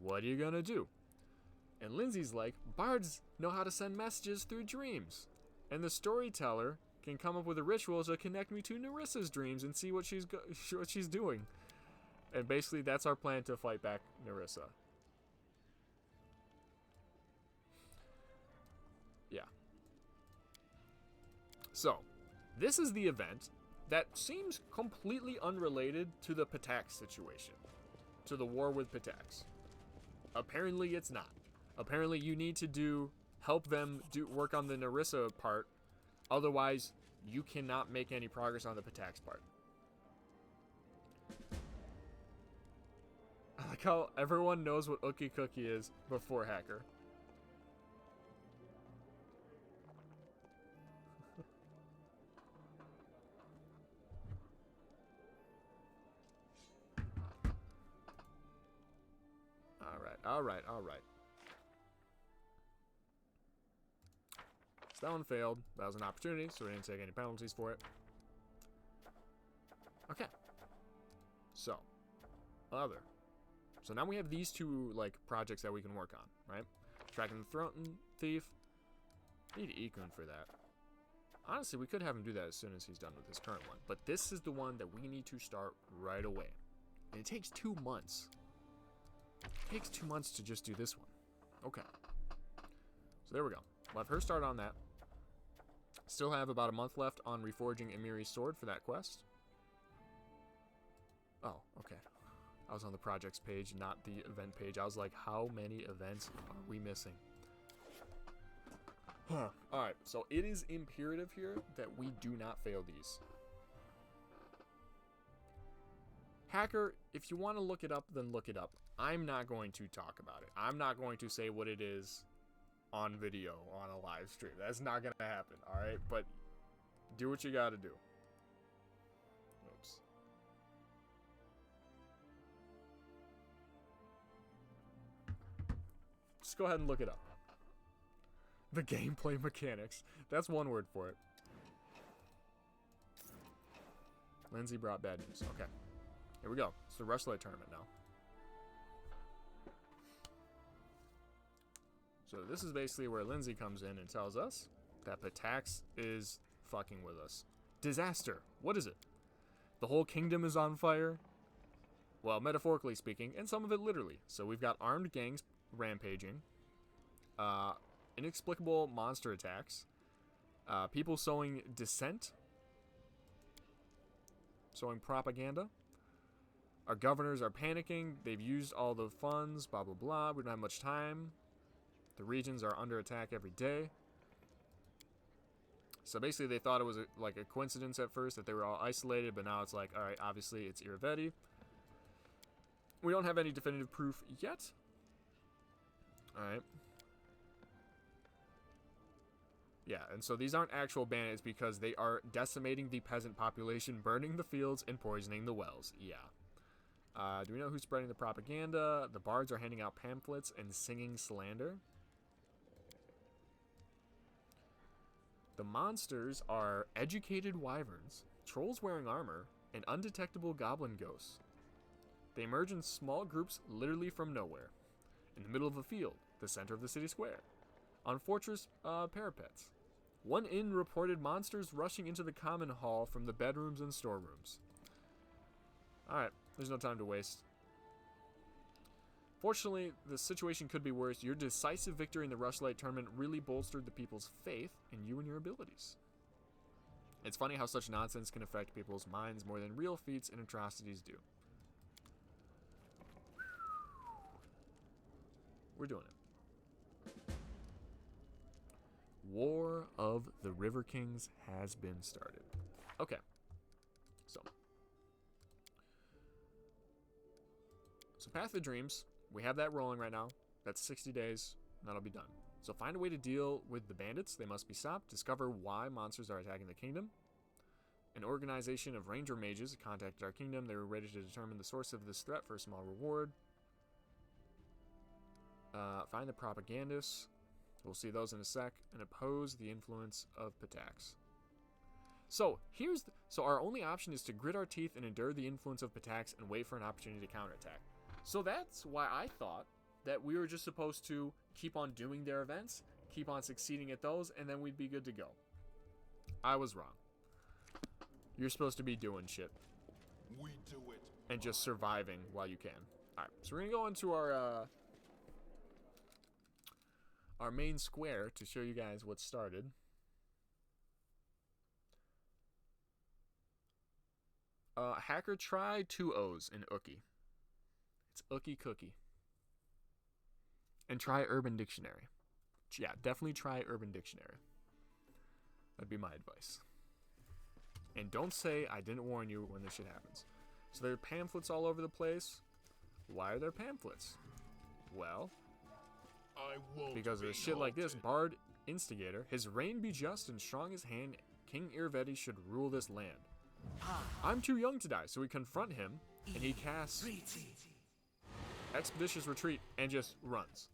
What are you gonna do? And Lindsay's like, bards know how to send messages through dreams. And the storyteller can come up with a ritual to connect me to Nerissa's dreams and see what she's doing. And basically that's our plan to fight back Nerissa. Yeah. So, this is the event that seems completely unrelated to the Patak situation. To the war with Pataks. Apparently it's not. Apparently you need to help them work on the Nerissa part. Otherwise, you cannot make any progress on the Pataks part. I like how everyone knows what Ookie Cookie is before Hacker. Alright. So that one failed. That was an opportunity, so we didn't take any penalties for it. Okay. So now we have these two, like, projects that we can work on, right? Tracking the Throat Thief. Need Ikun for that. Honestly, we could have him do that as soon as he's done with his current one. But this is the one that we need to start right away. And it takes 2 months. It takes 2 months to just do this one. Okay. So there we go. We'll have her start on that. Still have about a month left on reforging Emiri's sword for that quest. Oh, okay. I was on the projects page, not the event page. I was like, how many events are we missing? Alright, so it is imperative here that we do not fail these. Hacker, if you want to look it up, then look it up. I'm not going to talk about it. I'm not going to say what it is on video, on a live stream. That's not going to happen, alright? But do what you got to do. Oops. Just go ahead and look it up. The gameplay mechanics. That's one word for it. Lindsay brought bad news. Okay. Here we go. It's the Rushlight tournament now. So this is basically where Lindsay comes in and tells us that Patax is fucking with us. Disaster. What is it? The whole kingdom is on fire? Well, metaphorically speaking, and some of it literally. So we've got armed gangs rampaging. Inexplicable monster attacks. People sowing dissent. Sowing propaganda. Our governors are panicking. They've used all the funds. Blah, blah, blah. We don't have much time. The regions are under attack every day. So basically they thought it was like a coincidence at first that they were all isolated, but now it's like, alright, obviously it's Iravetti. We don't have any definitive proof yet. Alright. Yeah, and so these aren't actual bandits because they are decimating the peasant population, burning the fields, and poisoning the wells. Yeah. Do we know who's spreading the propaganda? The bards are handing out pamphlets and singing slander. The monsters are educated wyverns, trolls wearing armor, and undetectable goblin ghosts. They emerge in small groups literally from nowhere. In the middle of a field, the center of the city square. On fortress parapets. One inn reported monsters rushing into the common hall from the bedrooms and storerooms. Alright, there's no time to waste. Fortunately, the situation could be worse. Your decisive victory in the Rushlight tournament really bolstered the people's faith in you and your abilities. It's funny how such nonsense can affect people's minds more than real feats and atrocities do. We're doing it. War of the River Kings has been started. Okay. So Path of Dreams, we have that rolling right now. That's 60 days, and that'll be done. So find a way to deal with the bandits. They must be stopped. Discover why monsters are attacking the kingdom. An organization of ranger mages contacted our kingdom. They were ready to determine the source of this threat for a small reward. Find the propagandists. We'll see those in a sec. And oppose the influence of Patax. So so our only option is to grit our teeth and endure the influence of Patax and wait for an opportunity to counterattack. So that's why I thought that we were just supposed to keep on doing their events, keep on succeeding at those, and then we'd be good to go. I was wrong. You're supposed to be doing shit. We do it. And just surviving while you can. Alright, so we're gonna go into our main square to show you guys what started. Hacker, try 2 O's in Ookie. It's Ookie Cookie. And try Urban Dictionary. Yeah, definitely try Urban Dictionary. That'd be my advice. And don't say I didn't warn you when this shit happens. So there are pamphlets all over the place. Why are there pamphlets? Well, I won't because be of shit like this, halted. Bard Instigator, his reign be just and strong as hand, King Irvedi should rule this land. I'm too young to die, so we confront him, and he casts Expeditious Retreat and just runs.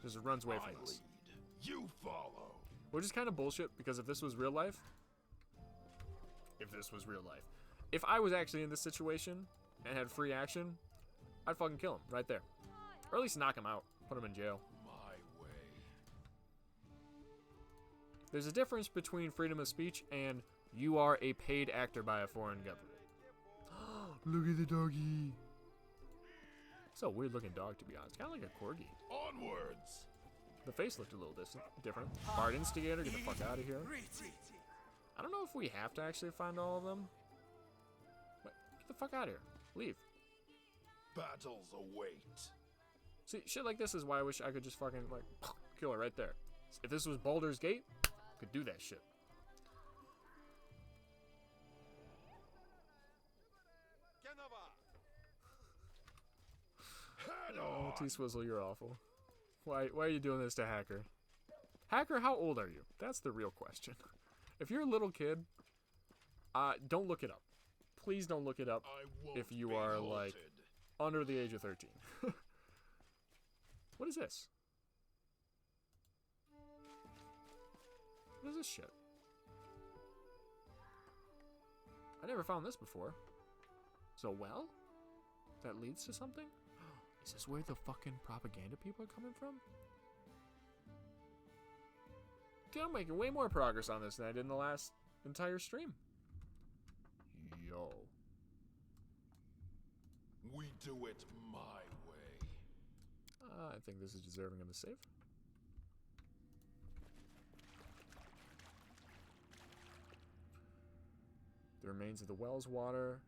Just runs away I from us. lead. You follow. Which is kind of bullshit, because if this was real life, if I was actually in this situation and had free action, I'd fucking kill him right there. Or at least knock him out, put him in jail. My way. There's a difference between freedom of speech and you are a paid actor by a foreign government. Look at the doggy. It's a weird looking dog, to be honest. Kind of like a corgi. Onwards. The face looked a little different. Bard Instigator, get the fuck out of here. I don't know if we have to actually find all of them. But get the fuck out of here. Leave. Battles await. See, shit like this is why I wish I could just fucking, like, kill her right there. If this was Baldur's Gate, I could do that shit. Head Oh, on. T-Swizzle, you're awful. Why are you doing this to Hacker? Hacker, how old are you? That's the real question. If you're a little kid, don't look it up. Please don't look it up I won't if you be are, halted. like, under the age of 13. What is this? What is this shit? I never found this before. So, well? That leads to something? Is this where the fucking propaganda people are coming from? Dude, I'm making way more progress on this than I did in the last entire stream. Yo. We do it my way. I think this is deserving of a save. The remains of the well's water.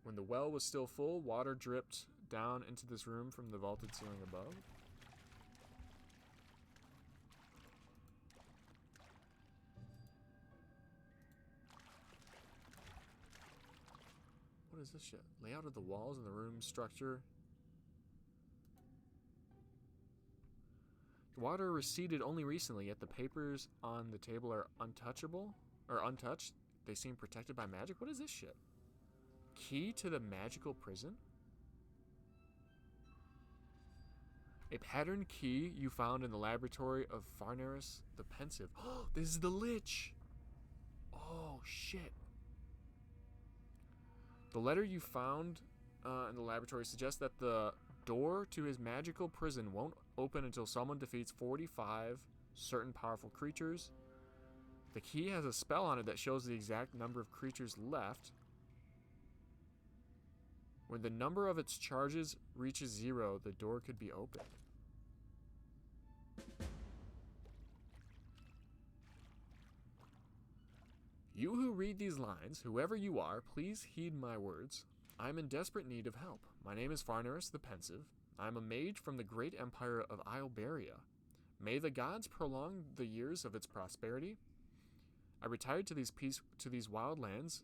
When the well was still full, water dripped down into this room from the vaulted ceiling above. What is this shit? Layout of the walls and the room structure. The water receded only recently, yet the papers on the table are untouchable, or untouched. They seem protected by magic. What is this shit? Key to the magical prison? A patterned key you found in the laboratory of Nerissa the Pensive. Oh, this is the Lich! Oh, shit. The letter you found in the laboratory suggests that the door to his magical prison won't open until someone defeats 45 certain powerful creatures. The key has a spell on it that shows the exact number of creatures left. When the number of its charges reaches 0, the door could be opened. You who read these lines, whoever you are, please heed my words. I am in desperate need of help. My name is Nerissa the Pensive. I am a mage from the great empire of Isleberia. May the gods prolong the years of its prosperity. I retired to these wild lands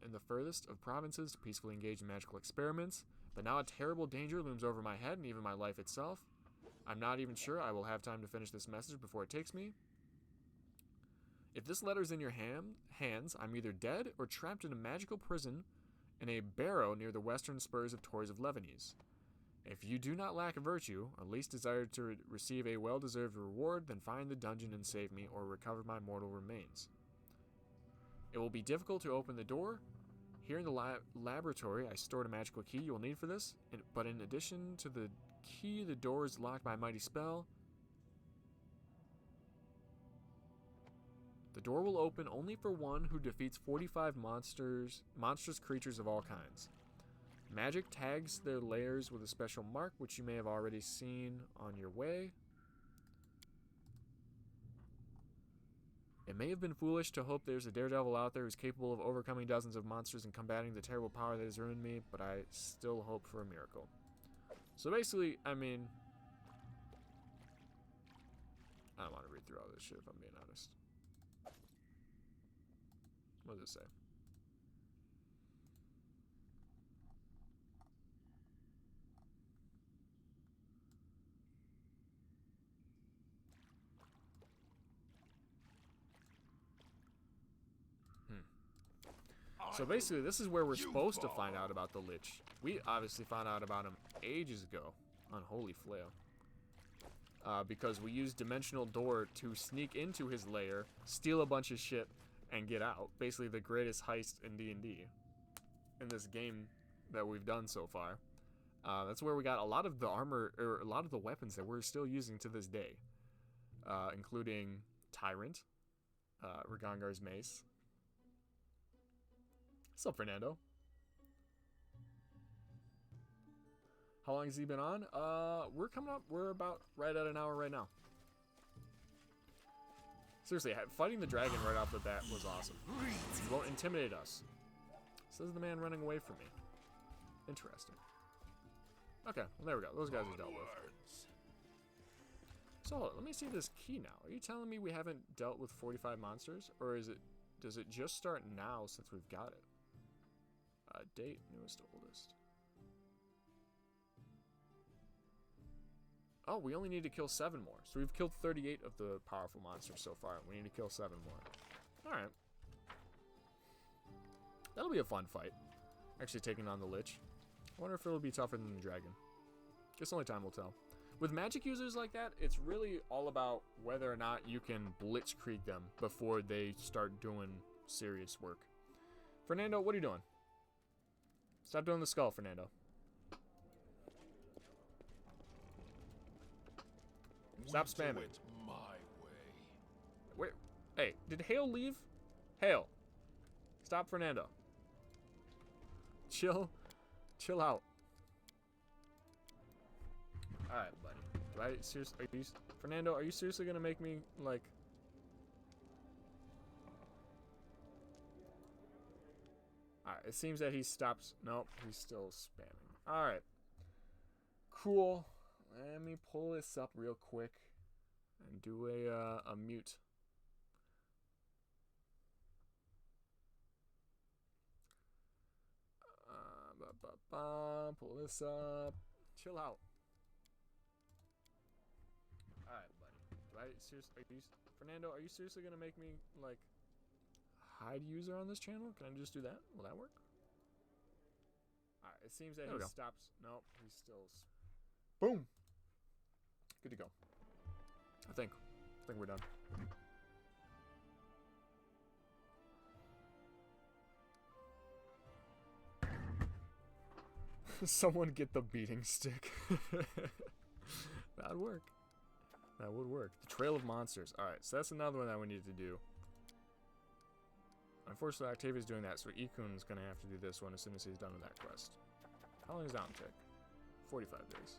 in the furthest of provinces to peacefully engage in magical experiments, but now a terrible danger looms over my head and even my life itself. I'm not even sure I will have time to finish this message before it takes me. If this letter's in your hands, I'm either dead or trapped in a magical prison in a barrow near the western spurs of Torres of Lebanese. If you do not lack virtue, or at least desire to receive a well-deserved reward, then find the dungeon and save me, or recover my mortal remains. It will be difficult to open the door. Here in the laboratory, I stored a magical key you will need for this, but in addition to the key, the door is locked by a mighty spell. The door will open only for one who defeats 45 monstrous creatures of all kinds. Magic tags their layers with a special mark, which you may have already seen on your way. It may have been foolish to hope there's a daredevil out there who's capable of overcoming dozens of monsters and combating the terrible power that has ruined me, but I still hope for a miracle. So basically, I mean, I don't want to read through all this shit if I'm being honest. What does it say? So basically, this is where we're You supposed to find follow. out about the Lich. We obviously found out about him ages ago. Unholy flail. Because we used Dimensional Door to sneak into his lair, steal a bunch of shit, and get out. Basically the greatest heist in D&D. In this game that we've done so far. That's where we got a lot of the armor, or a lot of the weapons that we're still using to this day. Including Tyrant, Ragangar's mace. What's up, Fernando? How long has he been on? We're about right at an hour right now. Seriously, fighting the dragon right off the bat was awesome. He won't intimidate us. Says the man running away from me. Interesting. Okay, well there we go. Those guys are dealt with. Onwards. So, let me see this key now. Are you telling me we haven't dealt with 45 monsters? Or does it just start now since we've got it? Date, newest to oldest. Oh, we only need to kill 7 more. So we've killed 38 of the powerful monsters so far. We need to kill 7 more. Alright. That'll be a fun fight. Actually taking on the Lich. I wonder if it'll be tougher than the dragon. Guess only time will tell. With magic users like that, it's really all about whether or not you can blitzkrieg them before they start doing serious work. Fernando, what are you doing? Stop doing the skull, Fernando. Stop We do spamming. it my way. Wait, hey, did Hale leave? Hale. Stop, Fernando. Chill out. Alright, buddy. Fernando, are you seriously gonna make me, like... Alright, it seems that he stops... Nope, he's still spamming. Alright. Cool. Let me pull this up real quick and do a mute. Pull this up. Chill out. Alright, buddy. Fernando, are you seriously gonna make me, like, hide user on this channel? Can I just do that? Will that work? Alright, it seems that he stops. Nope, he's still... Boom! Good to go. I think we're done. Someone get the beating stick. That'd work. That would work. The Trail of Monsters. Alright, so that's another one that we need to do. Unfortunately, Octavia's doing that, so Ikun's gonna have to do this one as soon as he's done with that quest. How long does that one take? 45 days.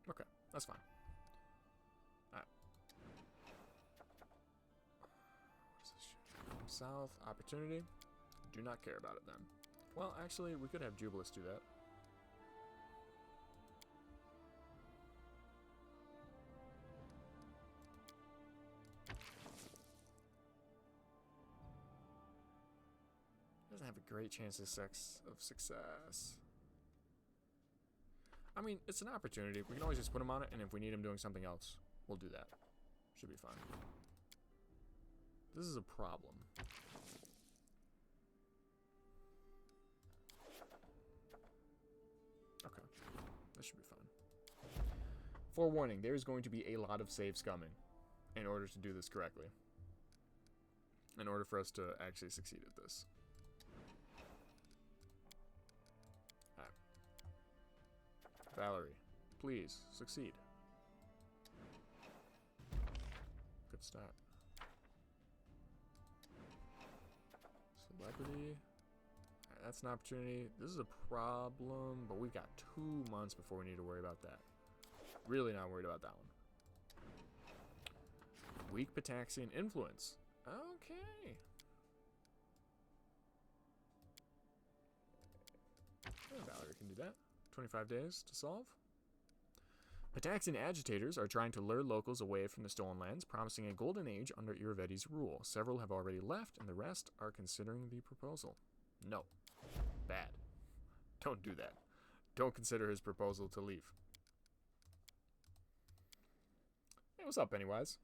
Okay, that's fine. Alright. What is this shit? South, opportunity. Do not care about it then. Well, actually, we could have Jubilis do that. Doesn't have a great chance of success. I mean, it's an opportunity. We can always just put him on it, and if we need him doing something else, we'll do that. Should be fine. This is a problem. Okay. This should be fine. Forewarning, there is going to be a lot of saves coming in order to do this correctly. In order for us to actually succeed at this. Valerie, please, succeed. Good start. Celebrity. Alright, that's an opportunity. This is a problem, but we've got 2 months before we need to worry about that. Really not worried about that one. Weak Pitaxian influence. Okay. Valerie can do that. 25 days to solve. Pitaxian agitators are trying to lure locals away from the Stolen Lands, promising a golden age under Irovetti's rule. Several have already left, and the rest are considering the proposal. No. Bad. Don't do that. Don't consider his proposal to leave. Hey, what's up, Pennywise?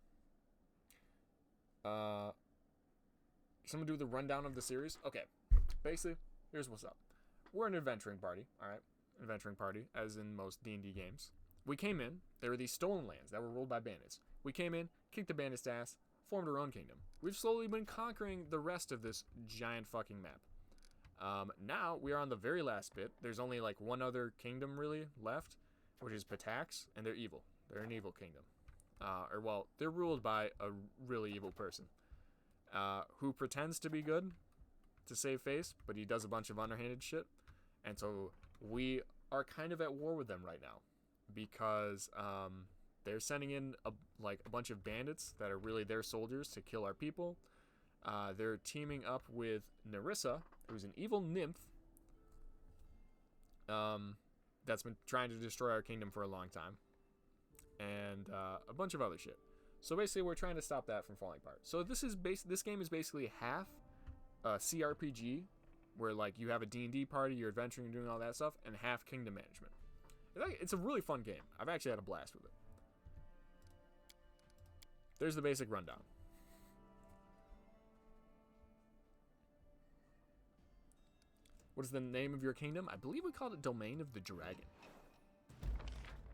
So I'm gonna do the rundown of the series. Okay, basically, here's what's up. We're an adventuring party, all right? Adventuring party, as in most D&D games. We came in. There were these stolen lands that were ruled by bandits. We came in, kicked the bandits' ass, formed our own kingdom. We've slowly been conquering the rest of this giant fucking map. Now we are on the very last bit. There's only like one other kingdom really left, which is Patax, and they're evil. They're an evil kingdom. They're ruled by a really evil person who pretends to be good to save face, but he does a bunch of underhanded shit. And so we are kind of at war with them right now because they're sending in a bunch of bandits that are really their soldiers to kill our people. They're teaming up with Nerissa, who's an evil nymph that's been trying to destroy our kingdom for a long time, and a bunch of other shit. So basically, we're trying to stop that from falling apart. So this game is basically half CRPG, where like you have a D&D party, you're adventuring and doing all that stuff, and half kingdom management. It's a really fun game. I've actually had a blast with it. There's the basic rundown. What is the name of your kingdom? I believe we called it Domain of the Dragon.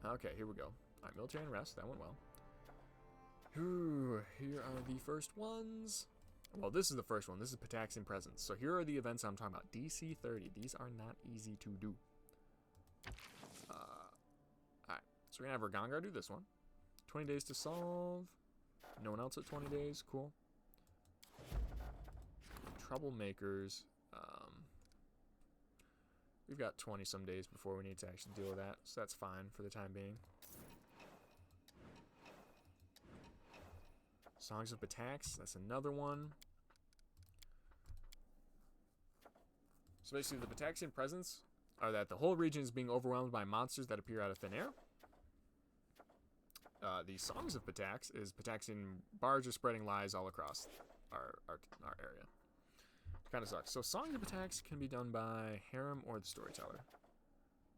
Okay, here we go. Alright, military unrest. That went well. Ooh, here are the first ones. Well, this is the first one. This is Pataxian Presence. So here are the events I'm talking about. DC 30. These are not easy to do. Alright, so we're going to have our Gongar do this one. 20 days to solve. No one else at 20 days. Cool. Troublemakers. We've got 20 some days before we need to actually deal with that, so that's fine for the time being. Songs of Patax, that's another one. So basically the Pataxian presence are that the whole region is being overwhelmed by monsters that appear out of thin air. The Songs of Patax is Pataxian bards are spreading lies all across our area. Kind of sucks. So Songs of Patax can be done by Harem or the Storyteller.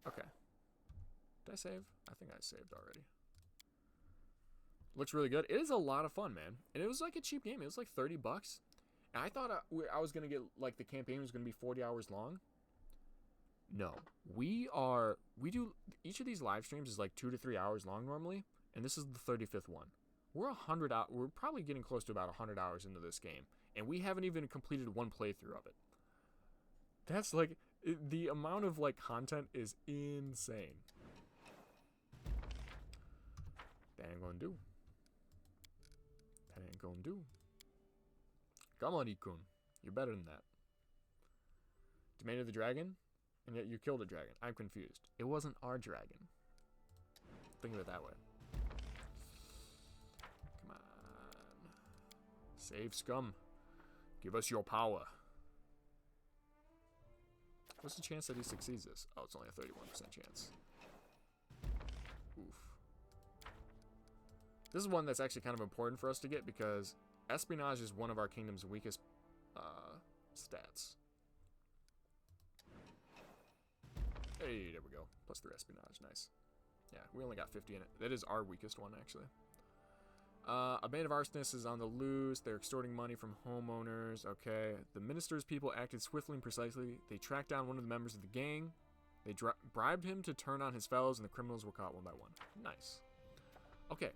Okay. Did I save? I think I saved already. Looks really good. It is a lot of fun, man. And it was like a cheap game. It was like $30. And I thought I was going to get, like, the campaign was going to be 40 hours long. No. We do, each of these live streams is like 2 to 3 hours long normally. And this is the 35th one. We're probably getting close to about 100 hours into this game. And we haven't even completed one playthrough of it. That's like, the amount of like content is insane. That ain't gonna do. That ain't gonna do. Come on, Ikun. You're better than that. Domain of the Dragon? And yet you killed a dragon. I'm confused. It wasn't our dragon. Think of it that way. Come on. Save scum. Give us your power. What's the chance that he succeeds this? Oh, it's only a 31% chance. Oof. This is one that's actually kind of important for us to get because espionage is one of our kingdom's weakest stats. Hey, there we go. Plus 3 espionage. Nice. Yeah, we only got 50 in it. That is our weakest one, actually. A band of arsonists is on the loose. They're extorting money from homeowners. Okay. The minister's people acted swiftly and precisely. They tracked down one of the members of the gang. They bribed him to turn on his fellows, and the criminals were caught one by one. Nice. Okay.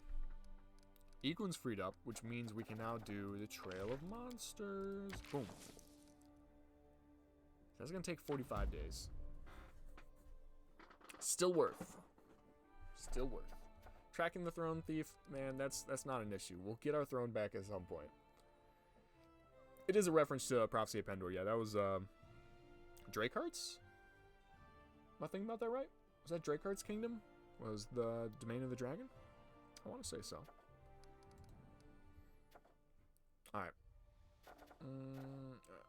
Equin's freed up, which means we can now do the Trail of Monsters. Boom. That's going to take 45 days. Still worth. Still worth. Tracking the throne thief, man, that's not an issue. We'll get our throne back at some point. It is a reference to Prophecy of Pendor. Yeah, that was Drakeheart's? Am I thinking about that right? Was that Drakeheart's kingdom? Was the Domain of the Dragon? I want to say so. Alright.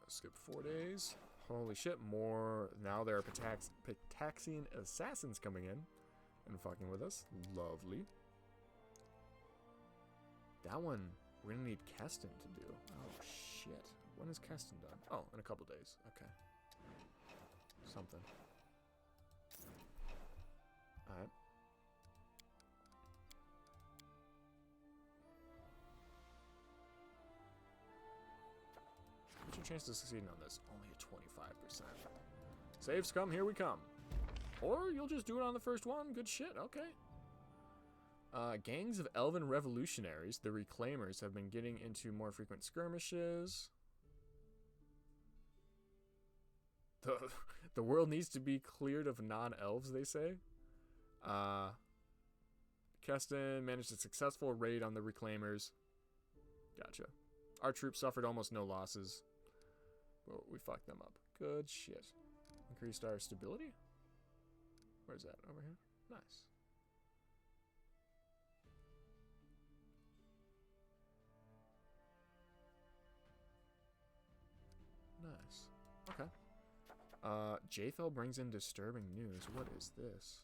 Skip 4 days. Holy shit, more. Now there are Pataxian assassins coming in and fucking with us. Lovely. That one, we're gonna need Keston to do. Oh shit. When is Keston done? Oh, in a couple days. Okay. Something. Alright. your chance of succeeding on this? Only at 25%. Saves come, here we come. Or you'll just do it on the first one. Good shit, okay. Gangs of elven revolutionaries, the Reclaimers, have been getting into more frequent skirmishes. The world needs to be cleared of non-elves, they say. Keston managed a successful raid on the Reclaimers. Gotcha. Our troops suffered almost no losses, but we fucked them up. Good shit. Increased our stability? Where's that? Over here? Nice. Nice. Okay. Jathel brings in disturbing news. What is this?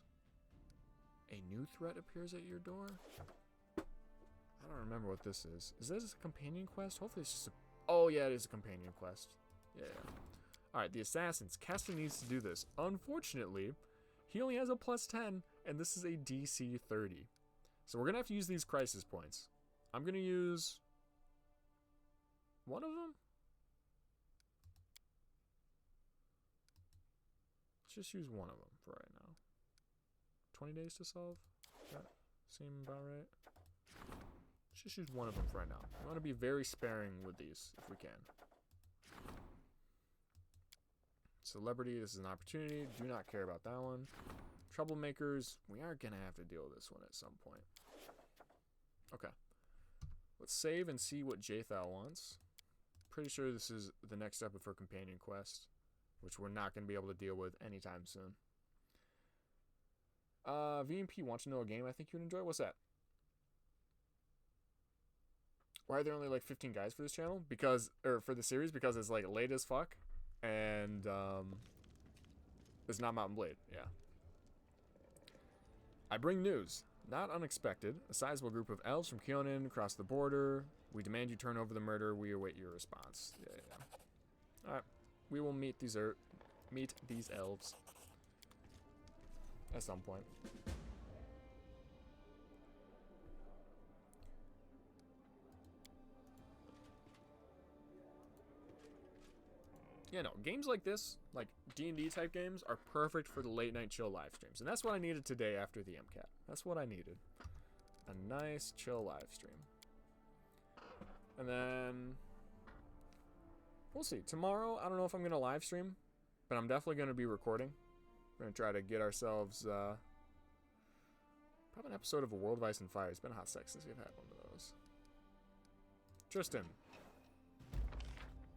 A new threat appears at your door? I don't remember what this is. Is this a companion quest? Hopefully it's just a... Oh, yeah, it is a companion quest. Yeah. Alright, the assassins. Keston needs to do this. Unfortunately, he only has a +10, and this is a DC 30. So we're going to have to use these crisis points. I'm going to use... one of them? Let's just use one of them for right now. 20 days to solve? Does that seem about right? Let's just use one of them for right now. We want to be very sparing with these, if we can. Celebrity, this is an opportunity. Do not care about that one. Troublemakers, we are going to have to deal with this one at some point. Okay. Let's save and see what Jathal wants. Pretty sure this is the next step of her companion quest, which we're not going to be able to deal with anytime soon. VMP wants to know a game I think you would enjoy. What's that? Why are there only like 15 guys for this channel? Because, or for the series, because it's like late as fuck. And, it's not Mountain Blade. Yeah. I bring news. Not unexpected. A sizable group of elves from Keonan crossed the border. We demand you turn over the murder. We await your response. Yeah. Alright. We will meet these elves at some point. Yeah, no, games like this, like D&D type games, are perfect for the late night chill live streams. And that's what I needed today after the MCAT. That's what I needed. A nice chill live stream. And then we'll see. Tomorrow, I don't know if I'm going to live stream, but I'm definitely going to be recording. We're going to try to get ourselves probably an episode of A World of Ice and Fire. It's been a hot sec since we've had one of those. Tristan.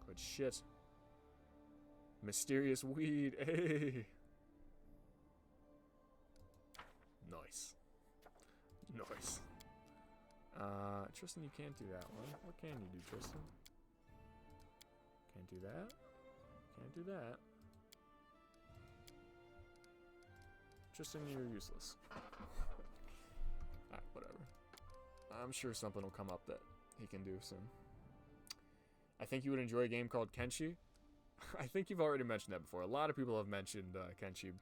Good shit. Mysterious weed. Hey. Nice. Nice. Tristan, you can't do that one. What can you do, Tristan? Can't do that. Can't do that. Tristan, you're useless. Alright, whatever. I'm sure something will come up that he can do soon. I think you would enjoy a game called Kenshi. I think you've already mentioned that before. A lot of people have mentioned Kenshi.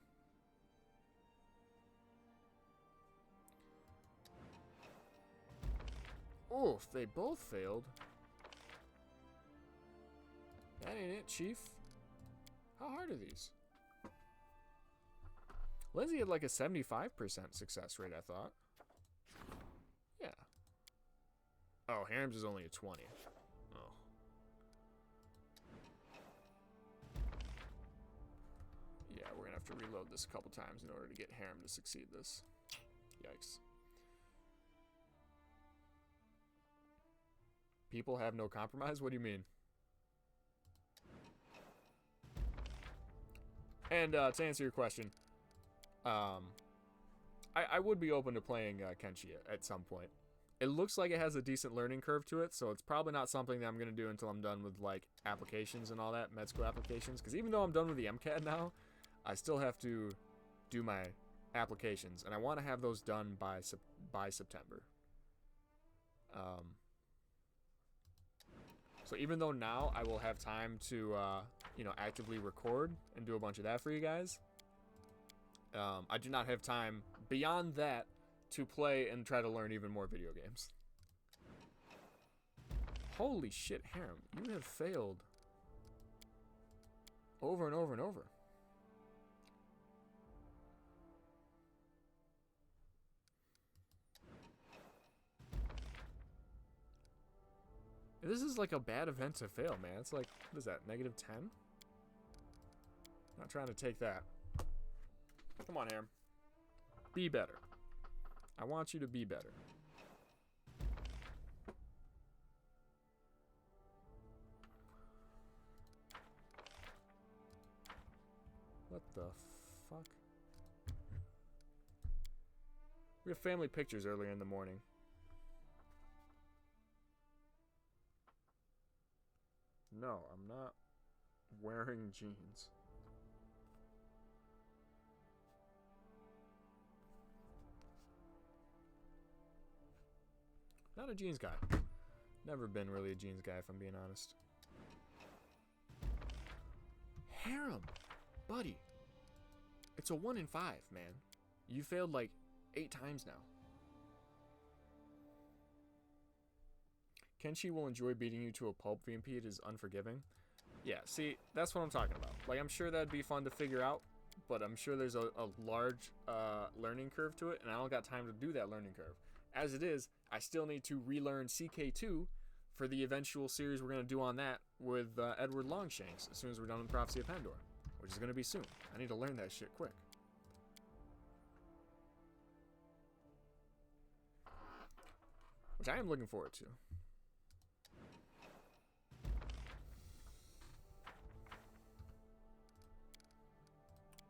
Oof, they both failed. That ain't it, Chief. How hard are these? Lindsay had like a 75% success rate, I thought. Yeah. Oh, Harem's is only a 20. Oh. Yeah, we're gonna have to reload this a couple times in order to get Harem to succeed this. Yikes. People have no compromise? What do you mean? And to answer your question, I would be open to playing Kenshi at some point. It looks like it has a decent learning curve to it, so it's probably not something that I'm going to do until I'm done with like applications and all that, med school applications. Because even though I'm done with the MCAT now, I still have to do my applications, and I want to have those done by September. So even though now I will have time to, actively record and do a bunch of that for you guys, I do not have time beyond that to play and try to learn even more video games. Holy shit, Harem, you have failed Over and over and over. This is like a bad event to fail, man. It's like, what is that, -10? Not trying to take that. Come on, Harem. Be better. I want you to be better. What the fuck? We have family pictures earlier in the morning. No, I'm not wearing jeans. Not a jeans guy. Never been really a jeans guy, if I'm being honest. Harem! Buddy. It's a 1 in 5, man. You failed like 8 times now. Kenshi will enjoy beating you to a pulp VMP. It is unforgiving. Yeah, see, that's what I'm talking about. Like, I'm sure that'd be fun to figure out, but I'm sure there's a large learning curve to it, and I don't got time to do that learning curve. As it is, I still need to relearn CK2 for the eventual series we're going to do on that with Edward Longshanks as soon as we're done with Prophecy of Pandora, which is going to be soon. I need to learn that shit quick. Which I am looking forward to.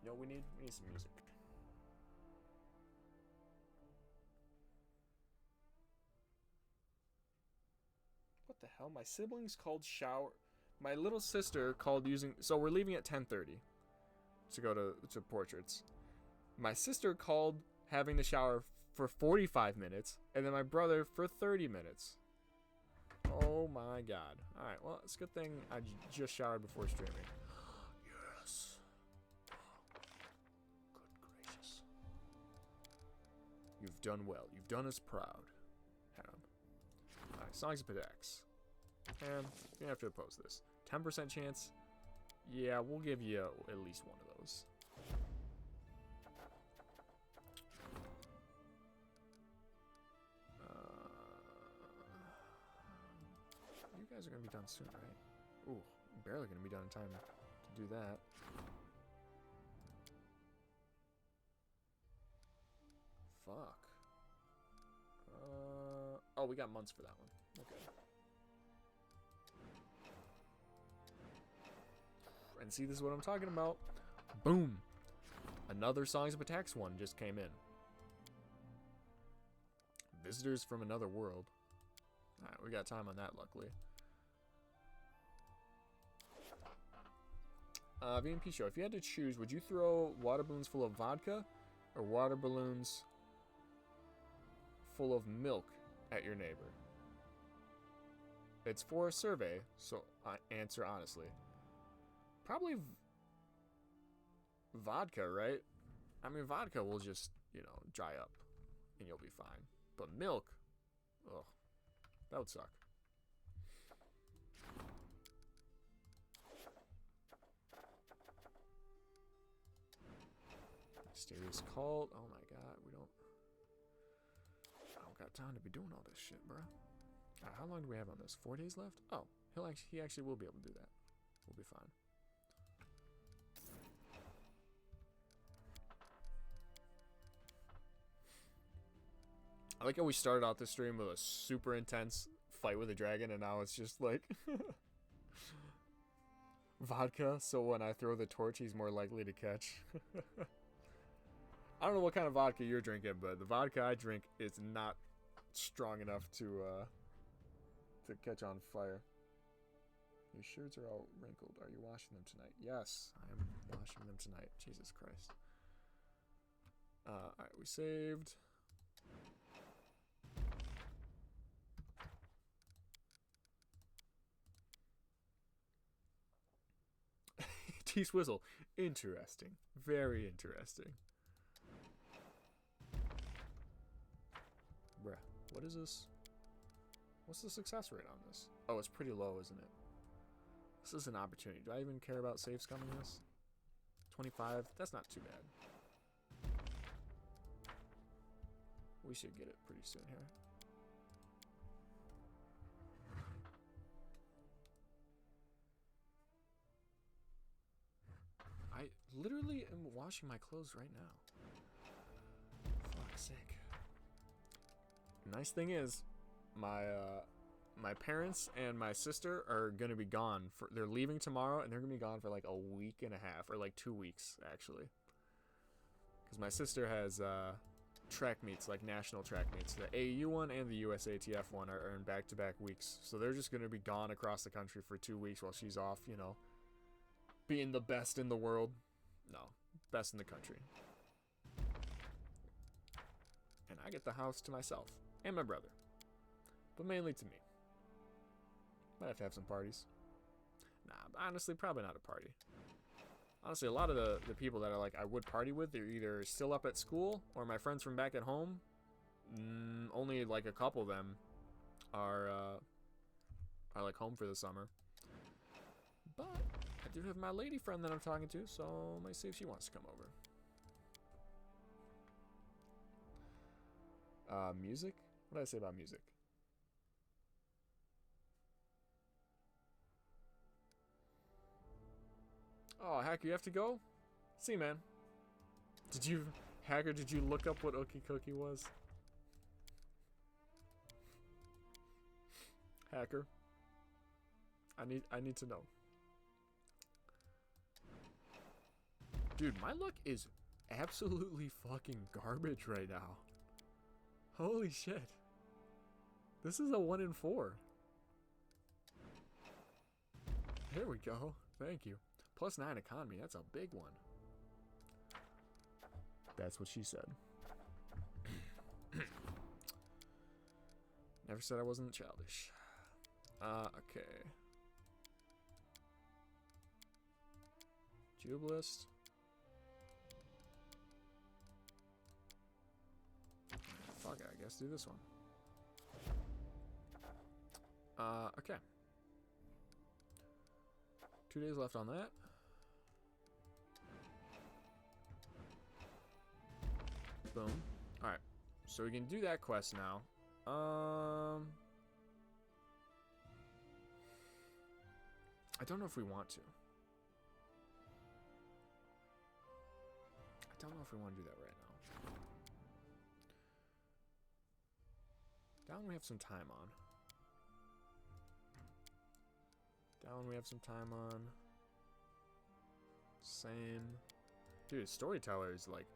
Yo, we need some music. What the hell? My siblings called shower. My little sister called using. So we're leaving at 10:30 to go to Portraits. My sister called having the shower for 45 minutes, and then my brother for 30 minutes. Oh my god. All right. Well, it's a good thing I just showered before streaming. Yes. Good gracious. You've done well. You've done us proud. Harem. Alright, Songs of Pitax. And you're gonna have to oppose this. 10% chance. Yeah, we'll give you at least one of those. You guys are gonna be done soon, right? Ooh, barely gonna be done in time to do that. Fuck. Oh, we got months for that one. Okay. And see, this is what I'm talking about. Boom. Another Songs of Attacks one just came in. Visitors from Another World. Alright, we got time on that, luckily. VMP show. If you had to choose, would you throw water balloons full of vodka or water balloons full of milk at your neighbor? It's for a survey, so answer honestly. Probably vodka, right? I mean, vodka will just, you know, dry up and you'll be fine. But milk, ugh, that would suck. Mysterious cult. Oh my god, I don't got time to be doing all this shit, bro. How long do we have on this? 4 days left? Oh, he actually will be able to do that. We'll be fine. I like how we started out this stream with a super intense fight with a dragon, and now it's just like vodka, so when I throw the torch, he's more likely to catch. I don't know what kind of vodka you're drinking, but the vodka I drink is not strong enough to catch on fire. Your shirts are all wrinkled. Are you washing them tonight? Yes, I am washing them tonight. Jesus Christ. Alright, we saved. T-Swizzle. Interesting. Very interesting. Bruh, what is this? What's the success rate on this? Oh, it's pretty low, isn't it? This is an opportunity. Do I even care about saves coming this? 25. That's not too bad. We should get it pretty soon here. I literally am washing my clothes right now. Fuck's sake. Nice thing is, my parents and my sister are gonna be gone for. They're leaving tomorrow, and they're gonna be gone for like a week and a half, or like 2 weeks actually. Because my sister has track meets, like national track meets. The AU one and the USATF one are in back-to-back weeks, so they're just gonna be gone across the country for 2 weeks while she's off, you know, being the best in the world. No, best in the country. And I get the house to myself and my brother, but mainly to me. Might have to have some parties. Nah, honestly, probably not a party. Honestly, a lot of the people that are like I would party with, they're either still up at school or my friends from back at home. Only like a couple of them are like home for the summer. But I do have my lady friend that I'm talking to, so I might see if she wants to come over. Music? What did I say about music? Oh, Hacker, you have to go? See, man. Hacker, did you look up what Ookie Cookie was? Hacker. I need to know. Dude, my luck is absolutely fucking garbage right now. Holy shit. This is a 1 in 4. There we go. Thank you. +9 economy. That's a big one. That's what she said. Never said I wasn't childish. Okay. Jubilist. Fuck it, I guess do this one. Okay. 2 days left on that. Boom. Alright. So we can do that quest now. I don't know if we want to. I don't know if we want to do that right now. Down we have some time on. Down we have some time on. Same. Dude, Storyteller is like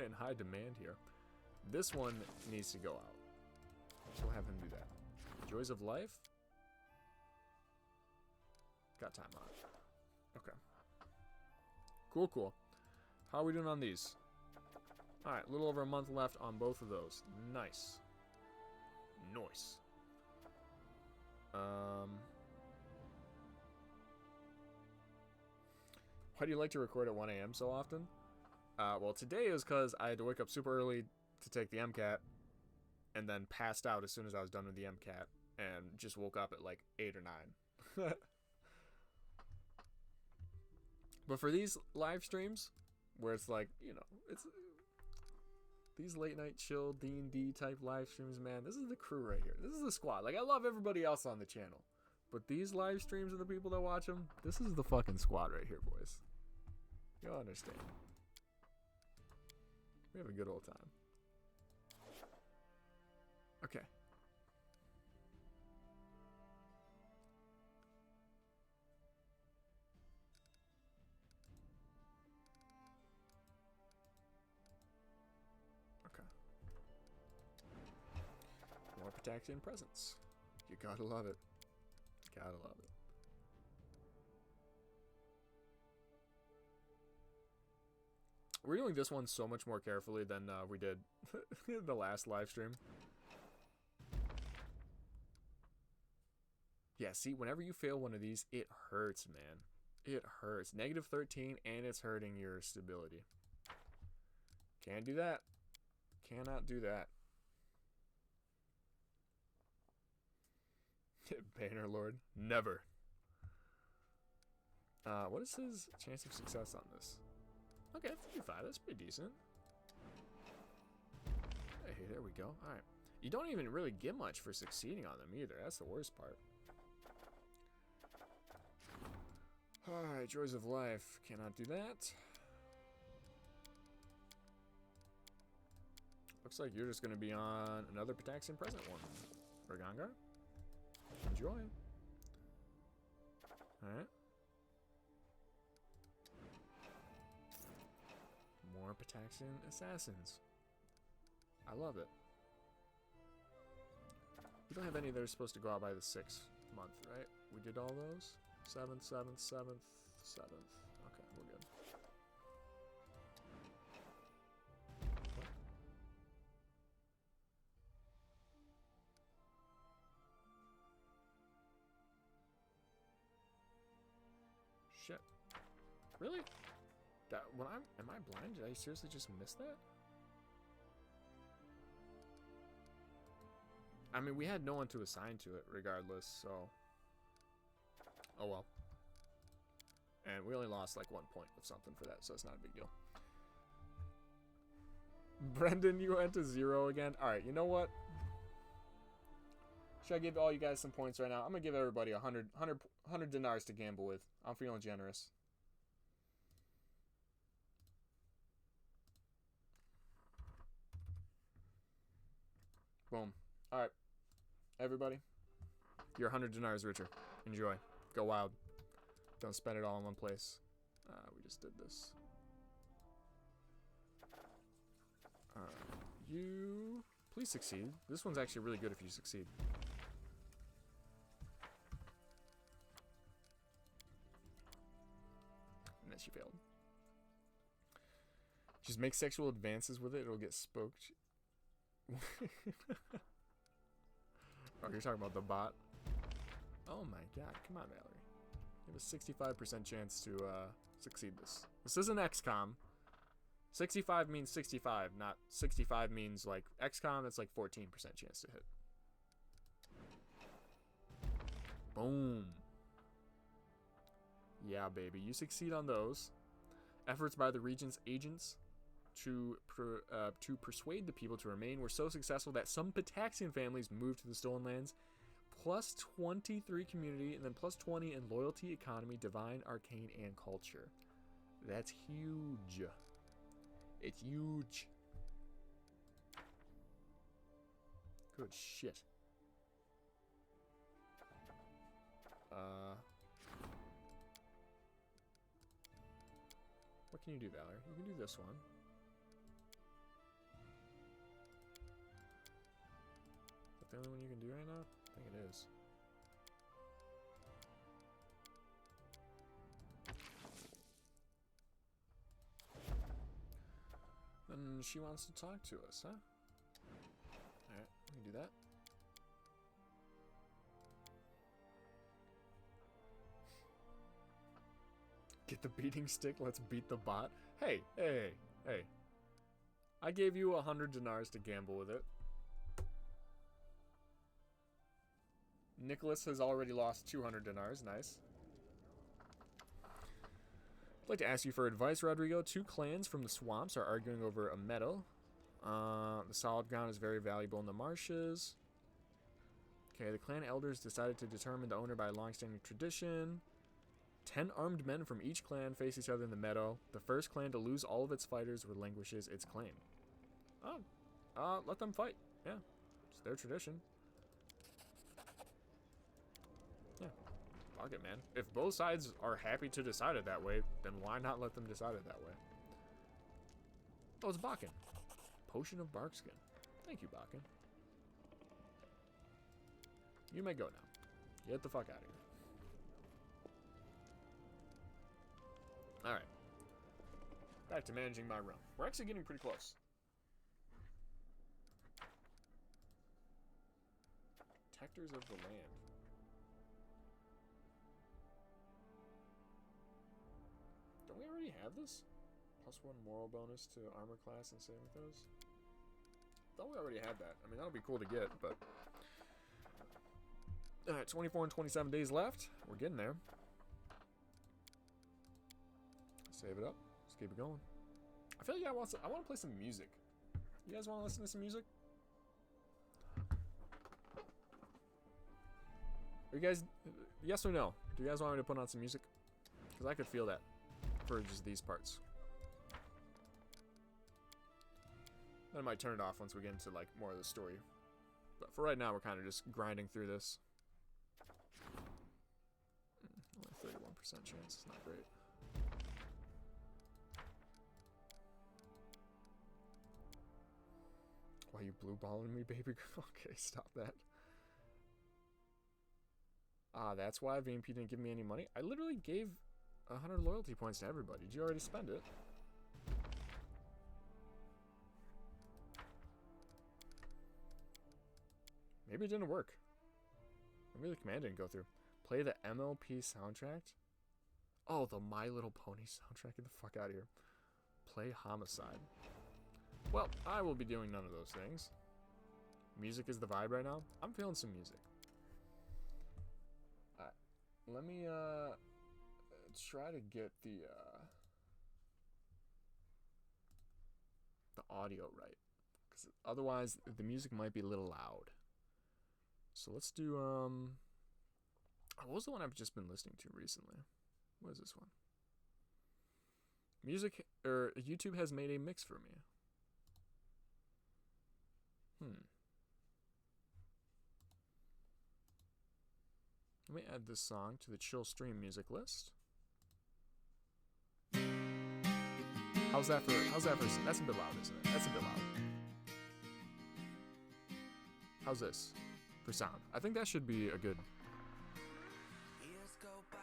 in high demand here. This one needs to go out. So we'll have him do that. Joys of Life. Got time on it. Okay. Cool, cool. How are we doing on these? Alright, a little over a month left on both of those. Nice. Nice. Why do you like to record at 1 a.m. so often? Well, today is because I had to wake up super early to take the MCAT, and then passed out as soon as I was done with the MCAT, and just woke up at like 8 or 9. But for these live streams, where it's like, you know, it's these late night chill D&D type live streams, man, this is the crew right here. This is the squad. Like, I love everybody else on the channel, but these live streams and the people that watch them, this is the fucking squad right here, boys. You'll understand. We have a good old time. Okay. Okay. More protection presence. You gotta love it. Gotta love it. We're doing this one so much more carefully than we did the last live stream. Yeah, see, whenever you fail one of these, it hurts, man. It hurts. -13, and it's hurting your stability. Can't do that. Cannot do that. Banner Lord. Never. What is his chance of success on this? Okay, 55. That's pretty decent. Hey, there we go. All right. You don't even really get much for succeeding on them either. That's the worst part. All right, joys of life. Cannot do that. Looks like you're just going to be on another Pataxian present one. Bergangar. Enjoy. Alright. More Pataxian assassins. I love it. We don't have any that are supposed to go out by the 6th month, right? We did all those? 7th, 7th, 7th, 7th. Okay, we're good. What? Shit. Really? That when am I blind? Did I seriously just miss that? I mean, we had no one to assign to it regardless, so oh well. And we only lost like 1 point of something for that, so it's not a big deal. Brendan, you went to 0 again. Alright, you know what? Should I give all you guys some points right now? I'm gonna give everybody 100 dinars to gamble with. I'm feeling generous. Boom. Alright. Everybody, you're 100 dinars richer. Enjoy. Go wild. Don't spend it all in one place. We just did this. You... Please succeed. This one's actually really good if you succeed. And then she failed. Just make sexual advances with it. It'll get spooked. Oh, you're talking about the bot? Oh my god, come on, Valerie. You have a 65% chance to succeed this. This isn't XCOM. 65 means 65, not 65 means like XCOM, it's like 14% chance to hit. Boom. Yeah, baby. You succeed on those. Efforts by the region's agents to persuade the people to remain were so successful that some Pataxian families moved to the Stolen Lands. Plus 23 community, and then plus 20 in loyalty, economy, divine, arcane, and culture. That's huge. It's huge. Good shit. What can you do, Valor? You can do this one. Is that the only one you can do right now? I think it is. Then she wants to talk to us, huh? Alright, we can do that. Get the beating stick, let's beat the bot. Hey, hey, hey. I gave you 100 dinars to gamble with it. Nicholas has already lost 200 dinars, nice. I'd like to ask you for advice, Rodrigo. 2 clans from the swamps are arguing over a meadow. The solid ground is very valuable in the marshes. Okay, the clan elders decided to determine the owner by a long-standing tradition. 10 armed men from each clan face each other in the meadow. The first clan to lose all of its fighters relinquishes its claim. Oh, let them fight. Yeah, it's their tradition. Yeah, fuck it, man. If both sides are happy to decide it that way, then why not let them decide it that way? Oh, it's Bakken. Potion of Barkskin. Thank you, Bakken. You may go now. Get the fuck out of here. Alright. Back to managing my realm. We're actually getting pretty close. Protectors of the land. Don't we already have this? +1 moral bonus to armor class and saving throws? Thought we already had that. I mean, that would be cool to get, but... Alright, 24 and 27 days left. We're getting there. Save it up. Let's keep it going. I feel like I want to play some music. You guys want to listen to some music? Are you guys, yes or no? Do you guys want me to put on some music? Because I could feel that for just these parts. Then I might turn it off once we get into like more of the story. But for right now, we're kind of just grinding through this. Only 31% chance. It's not great. Why you blue balling me, baby? Okay, stop that. Ah, that's why VMP didn't give me any money. I literally gave 100 loyalty points to everybody. Did you already spend it? Maybe it didn't work. Maybe the command didn't go through. Play the MLP soundtrack? Oh, the My Little Pony soundtrack. Get the fuck out of here. Play Homicide. Well, I will be doing none of those things. Music is the vibe right now. I'm feeling some music. Alright. Let me try to get the audio right. Because otherwise the music might be a little loud. So let's do what was the one I've just been listening to recently? What is this one? Music or YouTube has made a mix for me. Let me add this song to the chill stream music list. How's that for that's a bit loud, isn't it? That's a bit loud. How's this for sound? I think that should be a good. Years go by,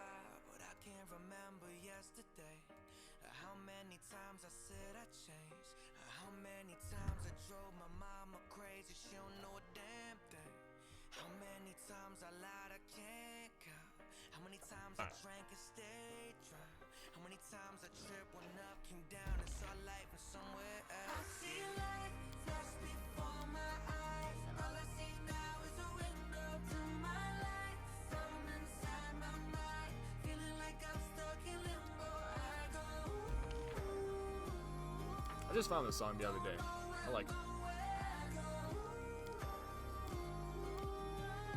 but I can't remember yesterday. How many times I said I changed. How many times I drove my mama crazy. She don't know a damn thing. How many times I lied, I can't count. How many times I drank and stayed drunk. How many times I tripped when up came down and saw life from somewhere else. I see light flash before my eyes. All I see now is a window to my life. Something inside my mind, feeling like I'm stuck in limbo. I go. I just found this song the other day. I like it.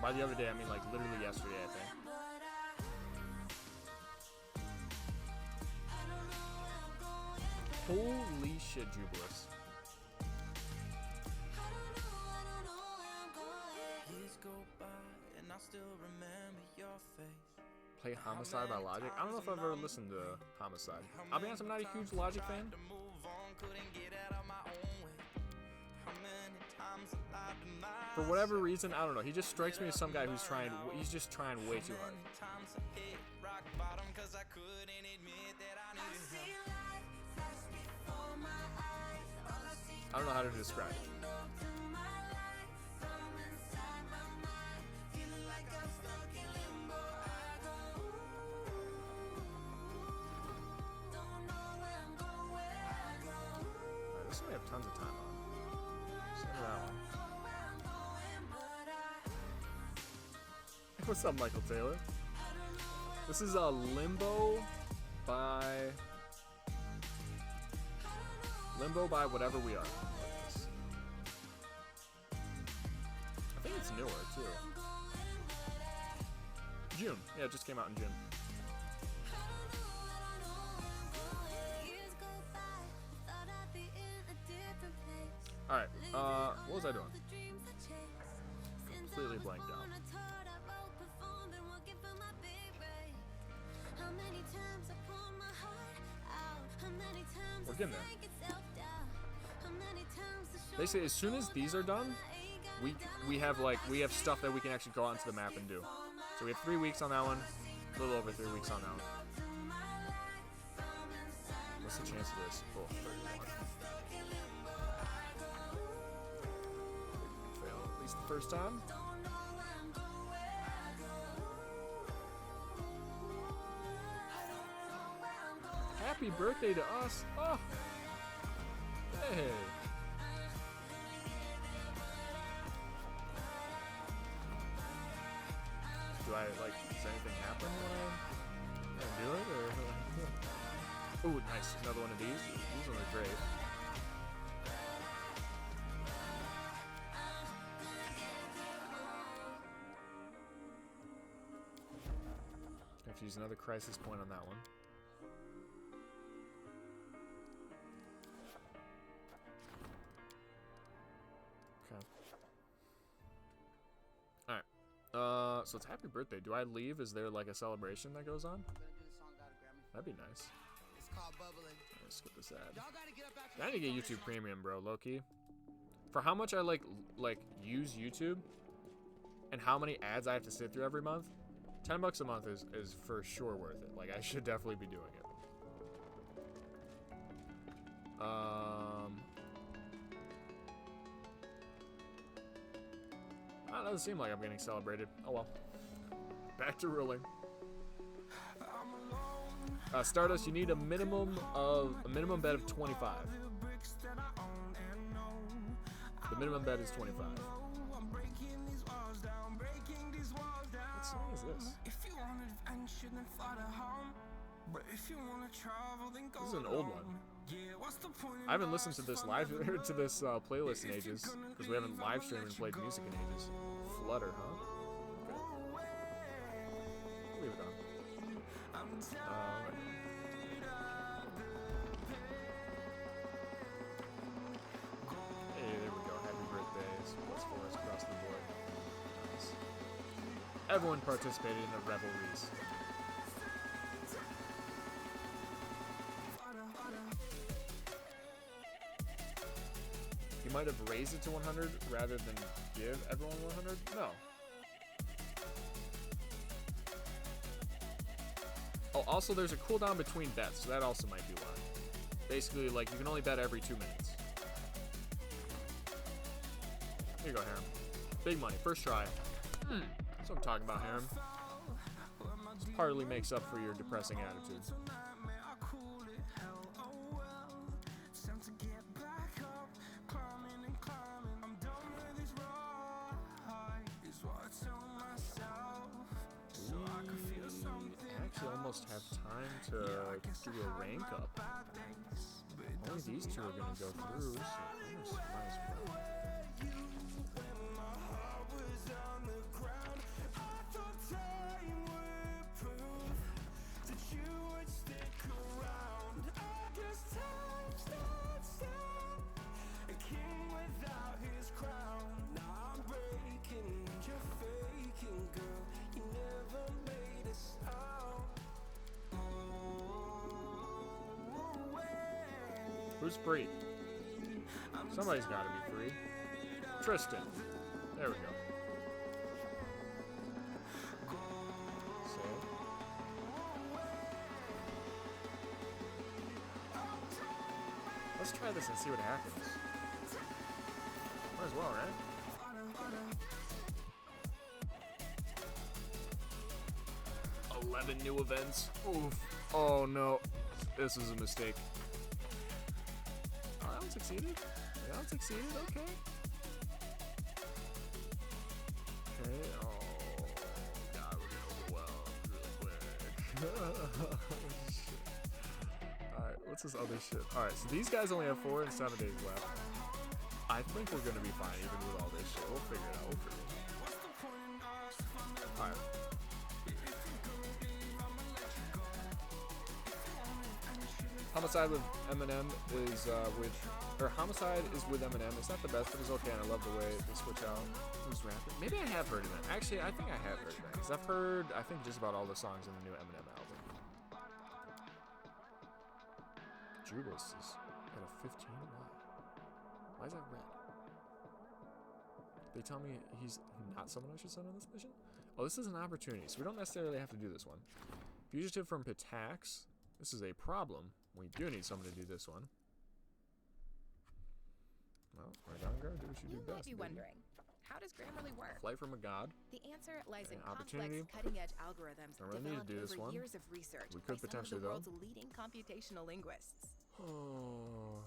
By the other day, I mean like literally yesterday, I think. Holy shit, Jubilus. Years go by and I still remember your face. Play Homicide by Logic. I don't know if I've ever listened to Homicide. I'll be honest, I'm not a huge Logic fan. For whatever reason, I don't know. He just strikes me as some guy who's trying. He's just trying way too hard. I don't know how to describe it. This one we have tons of time on. Send it out. What's up, Michael Taylor? This is a Limbo by Whatever We Are. I think it's newer too. June. Yeah, it just came out in June. Alright, what was I doing? Completely blanked out. We're getting there. They say as soon as these are done, we have stuff that we can actually go out into the map and do. So we have 3 weeks on that one, a little over 3 weeks on that one. What's the chance of this? Oh, 31. Fail at least the first time. Happy birthday to us. Oh. Hey. Do I, does anything happen when I do it, or? Ooh, nice. Another one of these. These ones are great. Have to use another crisis point on that one. Okay. Alright. So it's happy birthday. Do I leave? Is there like a celebration that goes on? That'd be nice. It's called bubbling. Let's skip this ad. Y'all gotta get up out I need to get YouTube Premium, bro, low-key. For how much I like use YouTube and how many ads I have to sit through every month, $10 a month is for sure worth it. Like, I should definitely be doing it. That doesn't seem like I'm getting celebrated. Oh well. Back to ruling. Stardust, you need a minimum bet of 25. The minimum bet is 25. What song is this? This is an old one. I haven't listened to this playlist in ages because we haven't live streamed and played music in ages. Flutter, huh? Okay. Leave it on. Hey, there we go. Happy birthdays. Plus 4s across the board. Nice. Everyone participated in the revelries. You might have raised it to 100 rather than give everyone 100? No. Oh, also there's a cooldown between bets, so that also might be why. Basically, like, you can only bet every 2 minutes. Here you go, Harem. Big money, first try. That's what I'm talking about, Harem. This partly makes up for your depressing attitude. Almost have time to do a rank up. Only these two are gonna go through, so might as well. Who's free? Somebody's gotta be free. Tristan. There we go. So. Let's try this and see what happens. Might as well, right? New events. Oof. Oh no. This is a mistake. Oh, that one succeeded. That one succeeded. Okay. Okay. Oh god, we're getting overwhelmed real quick. Shit. Alright, what's this other shit? Alright, so these guys only have 4 and 7 days left. I think we're gonna be fine even with all this shit. We'll figure it out. We'll figure it out. Alright. Homicide with Eminem is Homicide is with Eminem. It's not the best, but it's okay, and I love the way they switch out who's rapping. Maybe I have heard of it. Actually, I think I have heard of it, because I've heard, I think, just about all the songs in the new Eminem album. Jubas is at a 15? Why is that red? They tell me he's not someone I should send on this mission? Oh, this is an opportunity, so we don't necessarily have to do this one. Fugitive from Pitax. This is a problem. We do need someone to do this one. Well, right on, girl. Do what you do best. You might be wondering, how does Grammarly work? Flight from a god. The answer lies in opportunity. complex, cutting-edge algorithms I really need to developed do this over one. years of research We could by some of potentially, the though. world's leading computational linguists. Oh.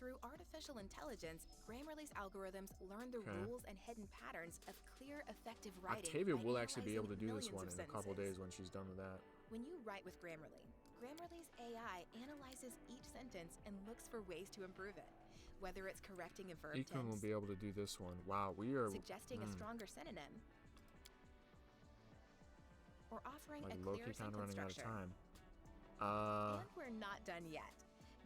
Through artificial intelligence, Grammarly's algorithms learn the rules and hidden patterns of clear, effective writing. Octavia by will actually be able to analyzing do this one millions in of a couple sentences. days when she's done with that. When you write with Grammarly, Grammarly's AI analyzes each sentence and looks for ways to improve it. Whether it's correcting a verb Ekun will tense, be able to do this one. Wow, we are suggesting a stronger synonym, or offering like a low-key clearer kind of sentence running out of structure. time. And we're not done yet.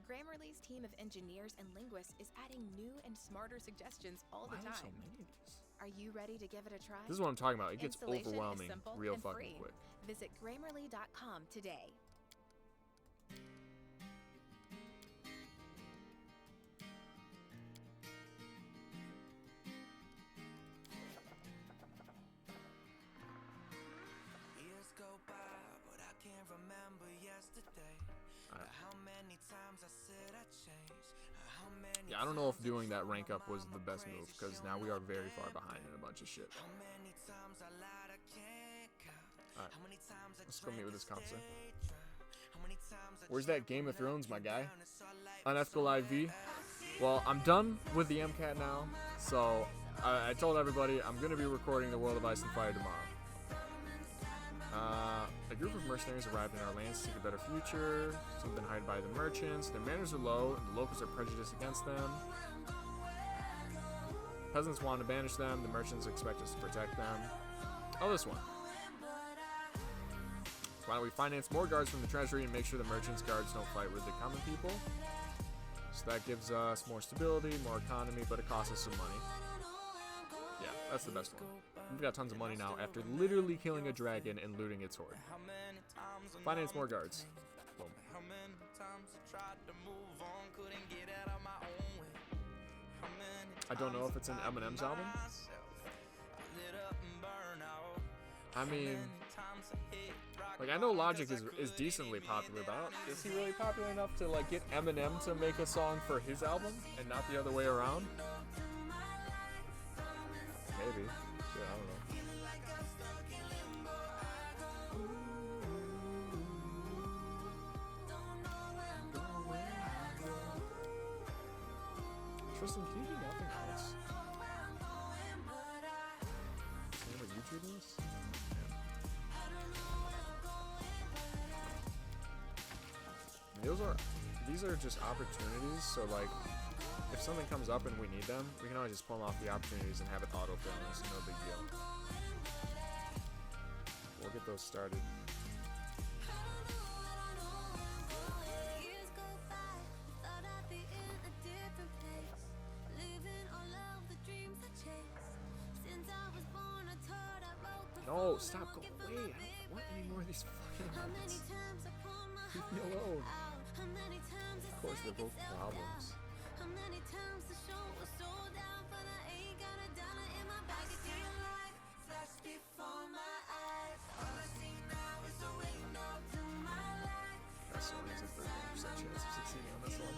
Grammarly's team of engineers and linguists is adding new and smarter suggestions all Why the are there so time. many of these? Are you ready to give it a try? This is what I'm talking about. It gets Installation is overwhelming simple real and fucking free. quick. Visit Grammarly.com today. Years go by, but I can't remember yesterday. How many times I said I changed. How many Yeah, I don't know if doing that rank up was the best move, because now we are very far behind in a bunch of shit. How many times I lied, I can't count. Alright, How many times I let's go meet with this counselor. How many times I Where's that Game of Thrones, my guy? Unethical IV. Well, I'm done with the MCAT now, so I told everybody I'm going to be recording the World of Ice and Fire tomorrow. A group of mercenaries arrived in our lands to seek a better future. Some have been hired by the merchants. Their manners are low, and the locals are prejudiced against them. Peasants want to banish them. The merchants expect us to protect them. Oh, this one. Why don't we finance more guards from the treasury and make sure the merchants' guards don't fight with the common people? So that gives us more stability, more economy, but it costs us some money. Yeah, that's the best one. We've got tons of money now after literally killing a dragon and looting its horde. Finance more guards. Boom. How many times I tried to move on, couldn't get out of my own way. How many I don't know if it's in Eminem's album. lit up and burn out. I mean, like, I know Logic is decently popular, but I don't, is he really popular enough to like get Eminem to make a song for his album and not the other way around? Maybe. Shit, I don't know. Tristan, can you do nothing else? Is anyone YouTubing this? These are just opportunities, so like if something comes up and we need them, we can always just pull them off the opportunities and have it autofill. It's no big deal. We'll get those started. No, stop, go away. I don't want any more of these fucking elements. Leave me alone. Of course, they're both problems. That's so easy, 30% chance of succeeding on this one.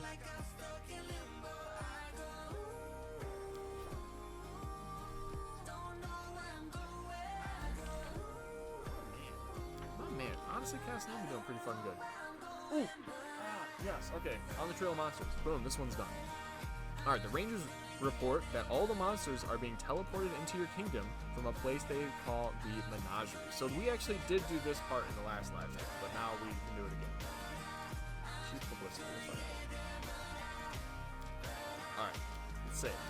Oh man, honestly, Cass will be doing pretty fucking good. Ooh! Yes, okay. On the trail of monsters. Boom, this one's done. Alright, the rangers report that all the monsters are being teleported into your kingdom from a place they call the Menagerie. So we actually did do this part in the last live stream, but now we can do it again. Cheap publicity, we'll find out. Alright, let's save.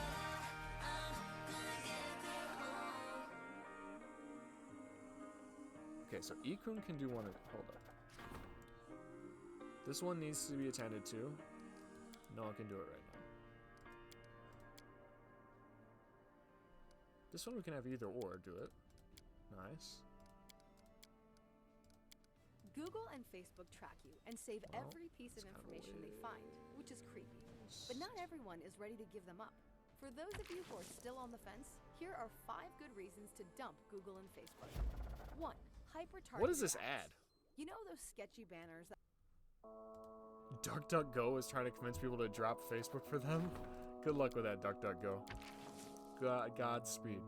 Okay, so Ekun can do one of... Hold up. This one needs to be attended to. No one can do it right now. This one we can have either or do it. Nice. Google and Facebook track you and save Well, every piece of it's kinda information they weird. find, which is creepy. But not everyone is ready to give them up. For those of you who are still on the fence, here are 5 good reasons to dump Google and Facebook. 1. Hyper-targeted What is this ads. ad? You know those sketchy banners that DuckDuckGo is trying to convince people to drop Facebook for them. Good luck with that, DuckDuckGo. Godspeed.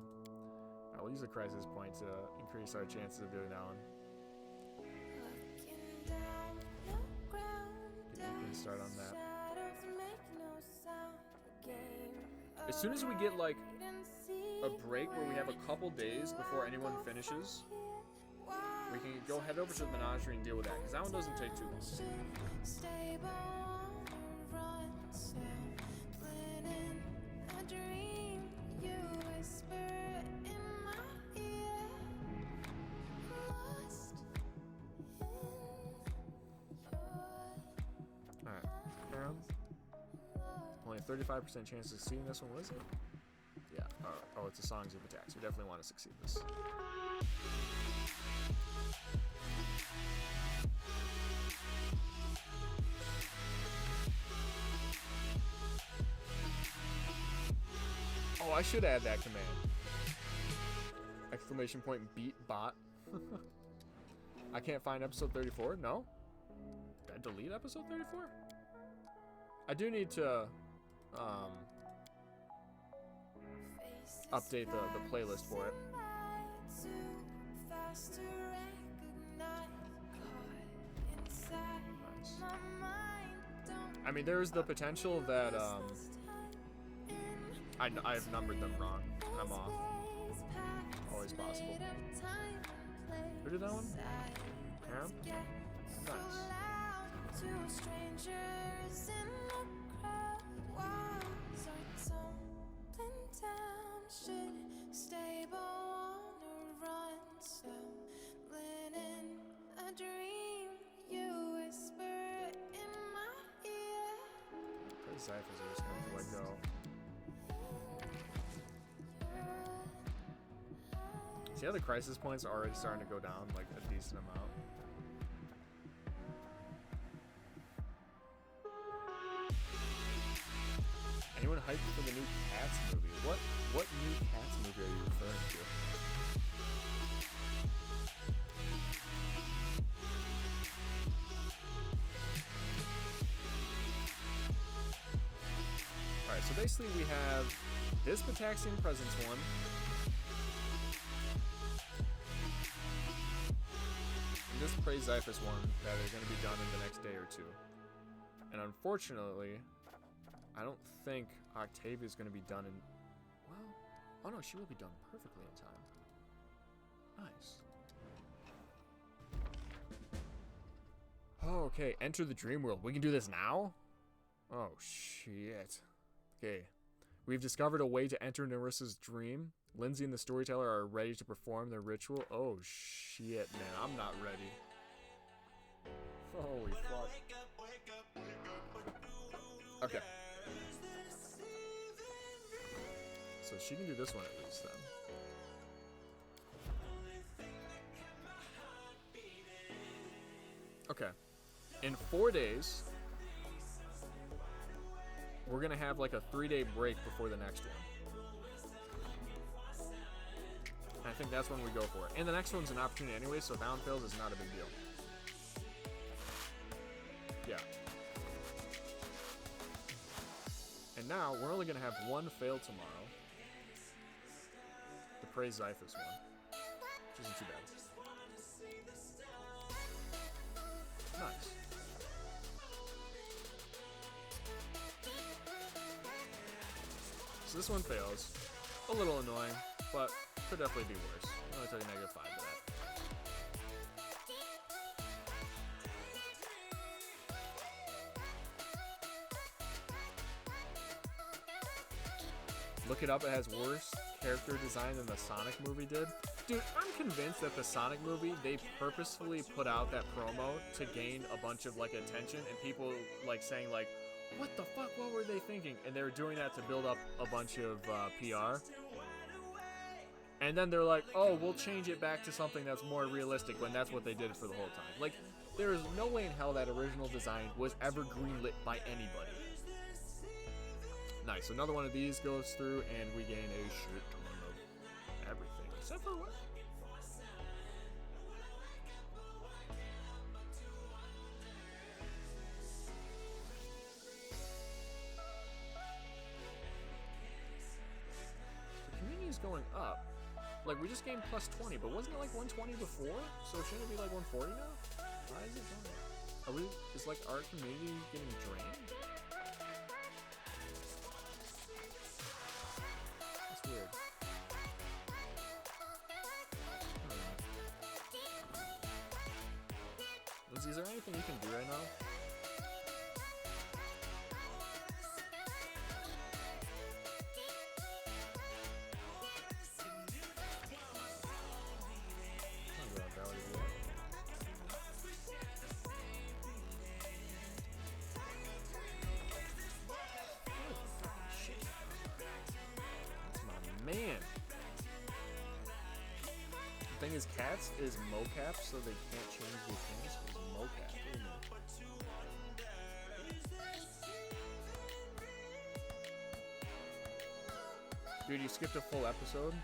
Alright, we'll use a crisis point to increase our chances of doing that one. Get Ekun start on that. As soon as we get like a break where we have a couple days before anyone finishes, we can go head over to the Menagerie and deal with that, because that one doesn't take too long. Alright. Only a 35% chance of succeeding this one, was it? Yeah. Oh, it's a songs of attacks. We definitely want to succeed this. Oh, I should add that command. Exclamation point beat bot. I can't find episode 34? No? Did I delete episode 34? I do need to update the playlist for it. Nice. I mean, there's the potential that I've numbered them wrong. I'm off. Always possible. Who did that one? Aaron? Nice. Ciphers are just going to let go. See how the crisis points are already starting to go down like a decent amount? Anyone hyped for the new Cats movie? What new Cats movie are you referring to? Alright, so basically we have this Pataxian Presence one. And this Praise Xiphus one that are going to be done in the next day or two. And unfortunately, I don't think Octavia's going to be done in... Well, oh no, she will be done perfectly in time. Nice. Oh, okay, enter the dream world. We can do this now? Oh, shit. Okay. We've discovered a way to enter Nerissa's dream. Lindsay and the storyteller are ready to perform their ritual. Oh, shit, man. I'm not ready. Holy fuck. Okay. So she can do this one at least, then. Okay. In 4 days... we're gonna have like a 3-day break before the next one. And I think that's when we go for it. And the next one's an opportunity anyway, so if Alan fails, it's not a big deal. Yeah. And now, we're only gonna have one fail tomorrow. The Praise Xiphus one. Which isn't too bad. Nice. So this one fails. A little annoying, but could definitely be worse. I'm gonna tell you -5 to that. Look it up, it has worse character design than the Sonic movie did. Dude, I'm convinced that the Sonic movie, they purposefully put out that promo to gain a bunch of like attention and people like saying like, what the fuck, what were they thinking? And they were doing that to build up a bunch of PR. And then they're like, oh, we'll change it back to something that's more realistic, when that's what they did for the whole time. Like, there is no way in hell that original design was ever greenlit by anybody. Nice, another one of these goes through, and we gain a shit ton of everything. Except for what? The community is going up. Like, we just gained plus 20, but wasn't it like 120 before? So shouldn't it be like 140 now? Why is it going up? Are we, is like our community getting drained? That's weird. is there anything you can do right now? Man. The thing is, cats is mocap, so they can't change their things. It's mocap. Dude, you skipped a full episode?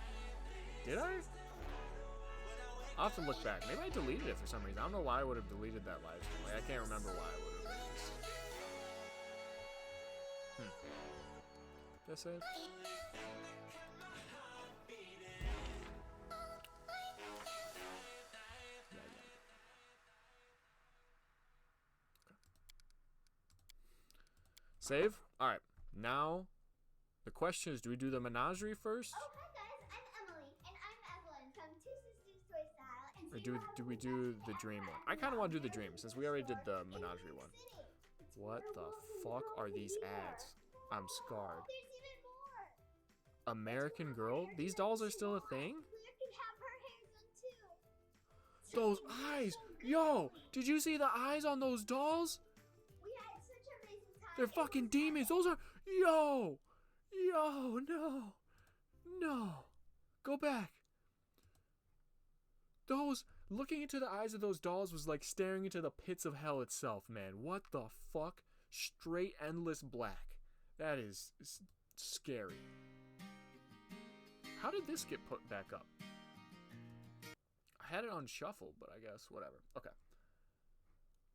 Did I? I'll have to look back. Maybe I deleted it for some reason. I don't know why I would have deleted that live stream. Like, I can't remember why I would have. That's it. Save? Alright. Now, the question is, do we do the Menagerie first? Oh, hi guys, I'm Emily, and I'm Evelyn from Two Sisters Toy Style. And Or do we do the dream one? I kind of want to do the dream, since we already did the Menagerie one. What the fuck are these ads? I'm scarred. There's even more. American Girl? These dolls are still a thing? Claire can have her hair done too. Those eyes! Yo! Did you see the eyes on those dolls? We had such a amazing time. They're fucking demons. Those are... Yo! Yo, no. No. Go back. Those... Looking into the eyes of those dolls was like staring into the pits of hell itself, man. What the fuck? Straight endless black. That is scary. How did this get put back up? I had it on shuffle, but I guess whatever. Okay.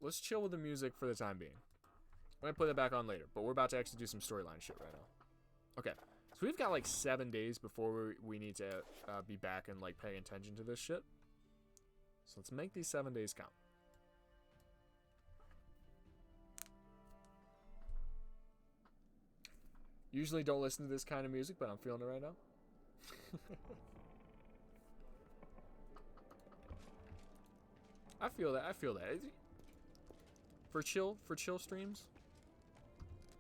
Let's chill with the music for the time being. I'm going to put it back on later, but we're about to actually do some storyline shit right now. Okay. So we've got like 7 days before we need to be back and like paying attention to this shit. So let's make these 7 days count. Usually don't listen to this kind of music, but I'm feeling it right now. I feel that. For chill streams,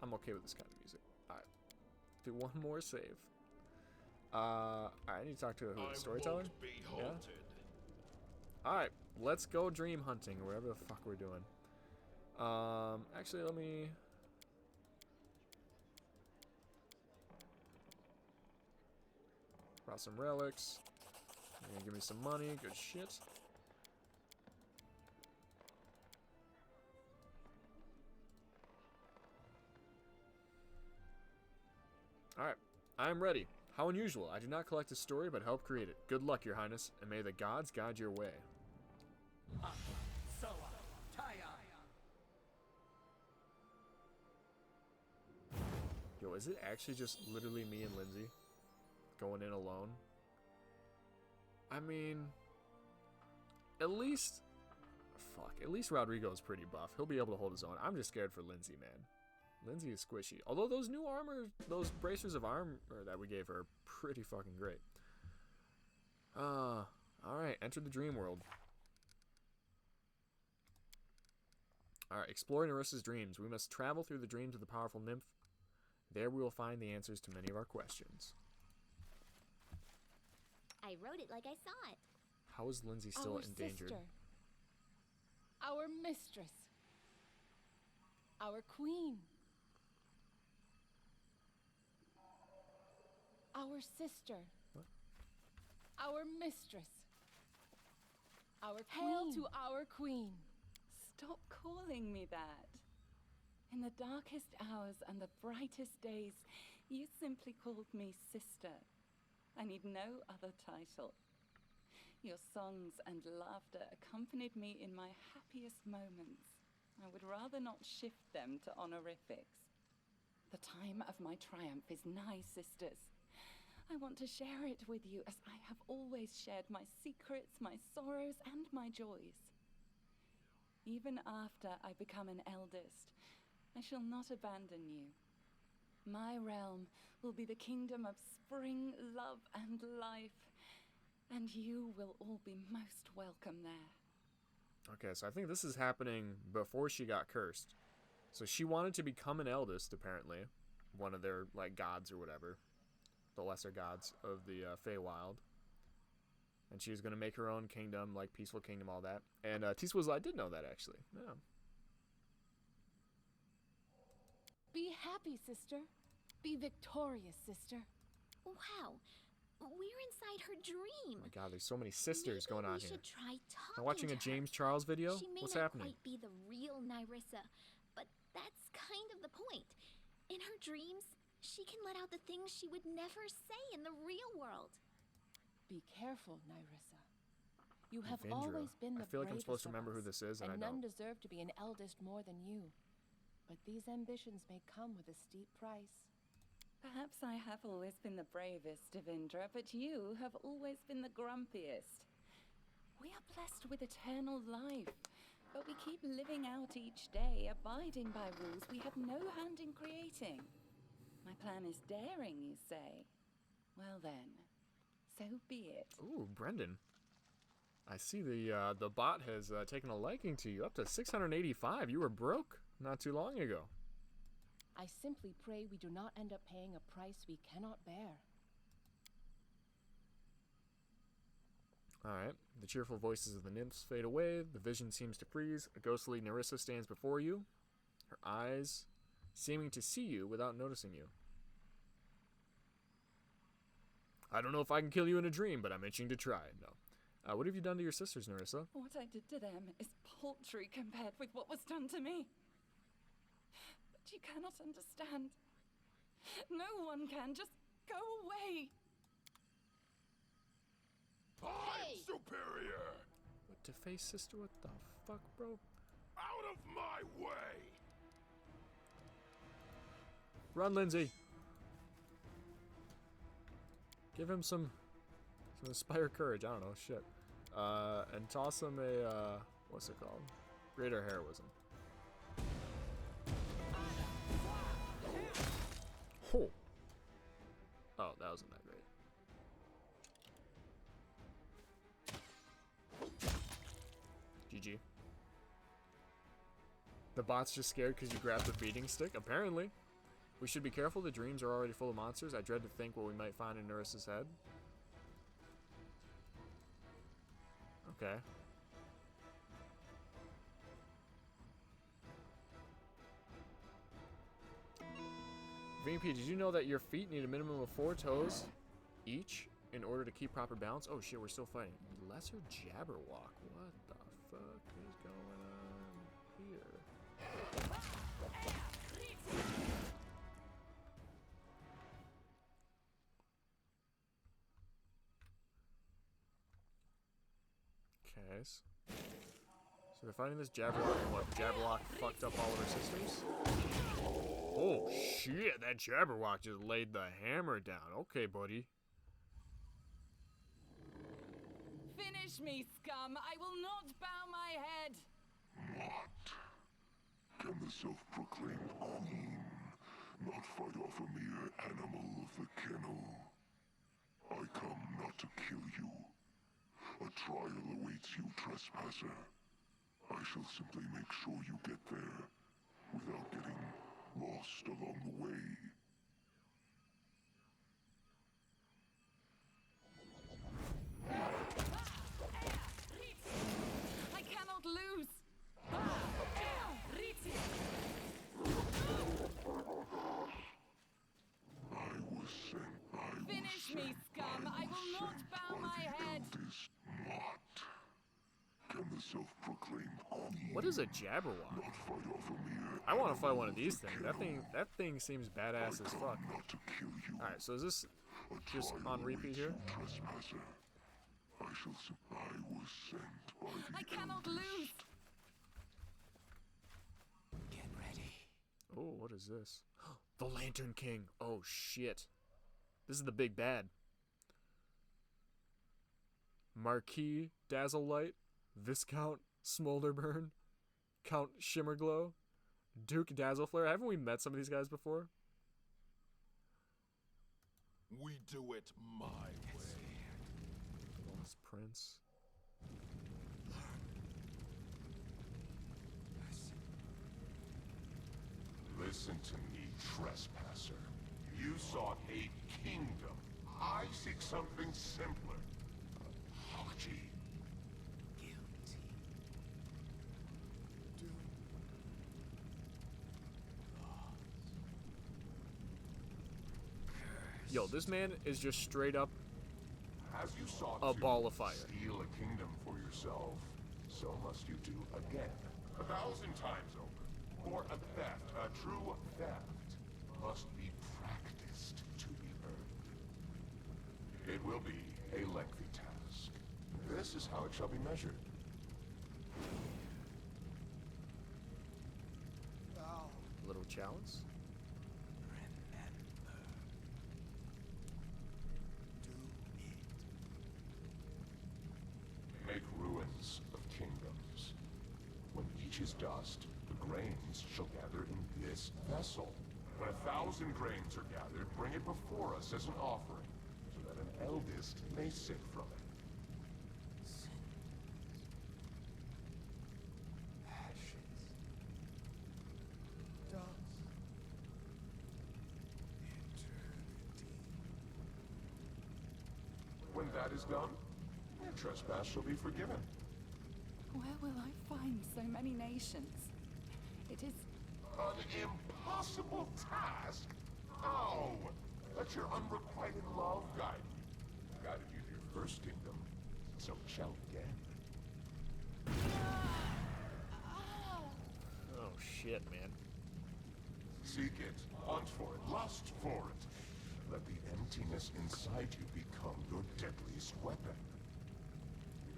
I'm okay with this kind of music. Alright. Do one more save. I need to talk to the storyteller. Yeah. Alright, let's go dream hunting, or whatever the fuck we're doing. Actually, let me... Brought some relics. You're gonna give me some money, good shit. Alright, I am ready. How unusual. I do not collect a story, but help create it. Good luck, Your Highness, and may the gods guide your way. Yo, is it actually just literally me and Lindsay going in alone? I mean, at least Rodrigo's pretty buff. He'll be able to hold his own. I'm just scared for Lindsay, man. Lindsay is squishy. Although those new armor, those bracers of armor that we gave her are pretty fucking great. Alright, enter the dream world. Alright, explore Nerissa's dreams. We must travel through the dreams of the powerful nymph. There we will find the answers to many of our questions. I wrote it like I saw it. How is Lindsay still endangered? Sister. Our mistress. Our queen. Our sister. What? Our mistress. Our queen. Hail to our queen. Stop calling me that. In the darkest hours and the brightest days, you simply called me sister. I need no other title. Your songs and laughter accompanied me in my happiest moments. I would rather not shift them to honorifics. The time of my triumph is nigh, sisters. I want to share it with you as I have always shared my secrets, my sorrows, and my joys. Even after I become an eldest, I shall not abandon you. My realm will be the kingdom of spring, love, and life, and you will all be most welcome there. Okay, so I think this is happening before she got cursed. So she wanted to become an eldest, apparently. One of their, like, gods or whatever. The lesser gods of the Feywild. And she was going to make her own kingdom, like peaceful kingdom, all that. And T-Swizzle, I did know that, actually. Yeah. Be happy, sister. Be victorious, sister. Wow. We're inside her dream. Oh my god, there's so many sisters going on we here. should try talking I'm watching to a James Charles video? She may What's not happening? quite be the real Nerissa, but that's kind of the point. In her dreams, she can let out the things she would never say in the real world. Be careful, Nerissa. You have Vindra. always been the I feel like I'm supposed to bravest remember of who us, this is, and I none don't. deserve to be an eldest more than you. But these ambitions may come with a steep price. Perhaps I have always been the bravest, Devindra, but you have always been the grumpiest. We are blessed with eternal life, but we keep living out each day, abiding by rules we have no hand in creating. My plan is daring, you say? Well then, so be it. Ooh, Brendan. I see the bot has taken a liking to you. Up to 685. You were broke not too long ago. I simply pray we do not end up paying a price we cannot bear. Alright. The cheerful voices of the nymphs fade away. The vision seems to freeze. A ghostly Nerissa stands before you. Her eyes seeming to see you without noticing you. I don't know if I can kill you in a dream, but I'm itching to try. No. What have you done to your sisters, Nerissa? What I did to them is paltry compared with what was done to me. But you cannot understand. No one can. Just go away. I'm superior! What to face, sister? What the fuck, bro? Out of my way! Run, Lindsay! Give him some inspire courage. I don't know, shit. And toss him a, what's it called? Greater heroism. Oh. Oh, that wasn't that great. GG. The bot's just scared because you grabbed the beating stick? Apparently. We should be careful. The dreams are already full of monsters. I dread to think what we might find in Nerissa's head. Okay. VP, did you know that your feet need a minimum of 4 toes each in order to keep proper balance? Oh shit, we're still fighting. Lesser Jabberwock. What the fuck is going on here? Okay. So they're fighting this Jabberwock, and what? Jabberwock fucked up all of her sisters? Oh shit, that Jabberwock just laid the hammer down. Okay, buddy. Finish me, scum! I will not bow my head! What? Can the self-proclaimed queen not fight off a mere animal of the kennel? I come not to kill you. A trial awaits you, trespasser. I shall simply make sure you get there without getting lost along the way. I cannot lose! I was sent. Finish me, scum! I will not bow my head! What? Can the self-proclaimed queen What is a Jabberwock? not fight off a mere I want to fight one of these things. That thing seems badass as fuck. not to kill you? Alright, so is this just on repeat here? Trespasser. I was sent by the I cannot lose! Get ready. Oh, what is this? The Lantern King. Oh shit. This is the big bad. Marquis Dazzlelight, Viscount Smolderburn, Count Shimmerglow, Duke Dazzleflare. Haven't we met some of these guys before? We do it my way. Lost Prince. Listen to me, trespasser. You sought a kingdom. I seek something simpler. Apology. Guilty. Yo, this man is just straight up As you sought a to ball of fire. steal a kingdom for yourself, so must you do again. 1,000 times over. For a theft, a true theft, must be practiced to be earned. It will be a lengthy task. This is how it shall be measured. Little challenge. Make ruins of kingdoms. When each is dust, the grains shall gather in this vessel. When 1,000 grains are gathered, bring it before us as an offering, so that an eldest may sip from it. When that is done, your trespass shall be forgiven. Where will I find so many nations? It is... An impossible task? Oh! Let your unrequited love guide you. Guided you to your first kingdom, so it shall again. Oh shit, man. Seek it, hunt for it, lust for it. Let the emptiness inside you become your deadliest weapon.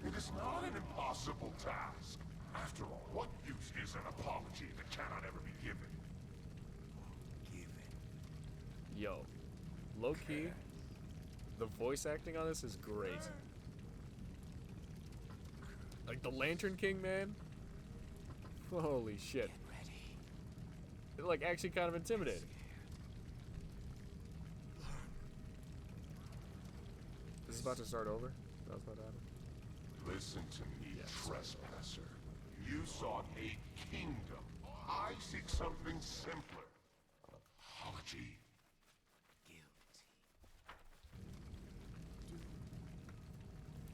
It is not an impossible task. After all, what use is an apology that cannot ever be given? Yo, low key, the voice acting on this is great. Like the Lantern King, man. Holy shit. It's like actually kind of intimidating. This is about to start over. That was about to happen. Listen to me, trespasser. You sought a kingdom. I seek something simpler. An apology.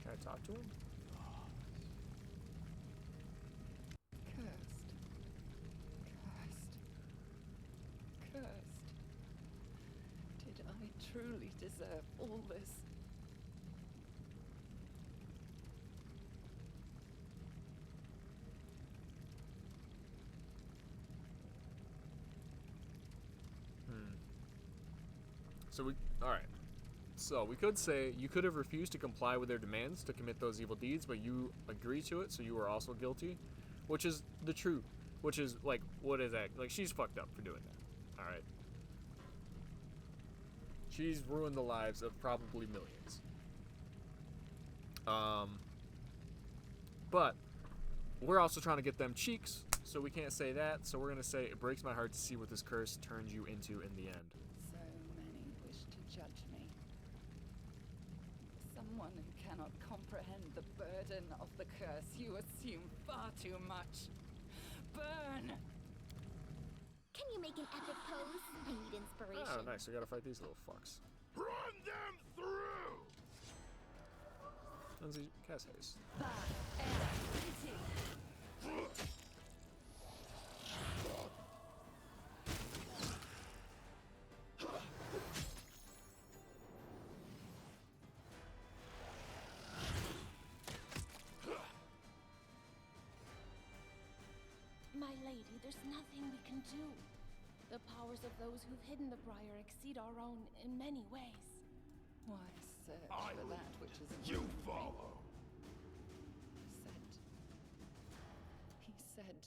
Can I talk to him? Cursed. Cursed. Did I truly deserve all this? So alright. So we could say you could have refused to comply with their demands to commit those evil deeds, but you agreed to it, so you were also guilty. Which is the truth. Which is, like, what is that? Like, she's fucked up for doing that. Alright. She's ruined the lives of probably millions. But we're also trying to get them cheeks, so we can't say that. So we're gonna say it breaks my heart to see what this curse turns you into in the end. So many wish to judge me. Someone who cannot comprehend the burden of the curse, you assume far too much. Burn! Can you make an epic pose? I need inspiration. Oh, nice. We gotta fight these little fucks. Run them through! Lindsay, cast haste. My lady, there's nothing we can do. The powers of those who've hidden the briar exceed our own in many ways. Why search I for lead. that which is You beyond me? follow. He said,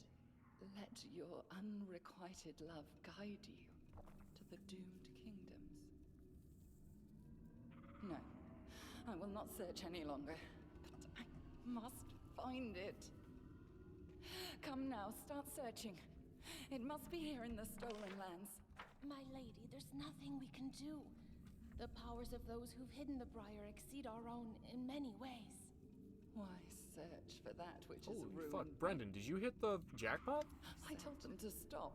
let your unrequited love guide you to the doomed kingdoms. No, I will not search any longer, but I must find it. Come now, start searching. It must be here in the stolen lands. My lady, there's nothing we can do. The powers of those who've hidden the briar exceed our own in many ways. Why search for that which is Holy ruined? fuck. Brendan, did you hit the jackpot? I told them to stop.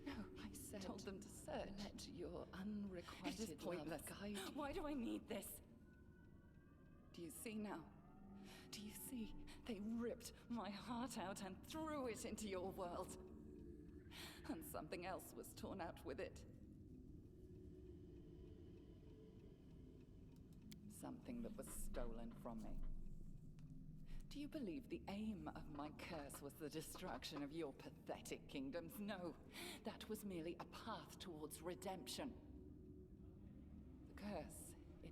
No, I I told them to search. Let your unrequited love guide you. Why do I need this? Do you see now? Do you see? They ripped my heart out and threw it into your world. And something else was torn out with it. Something that was stolen from me. Do you believe the aim of my curse was the destruction of your pathetic kingdoms? No, that was merely a path towards redemption. The curse, it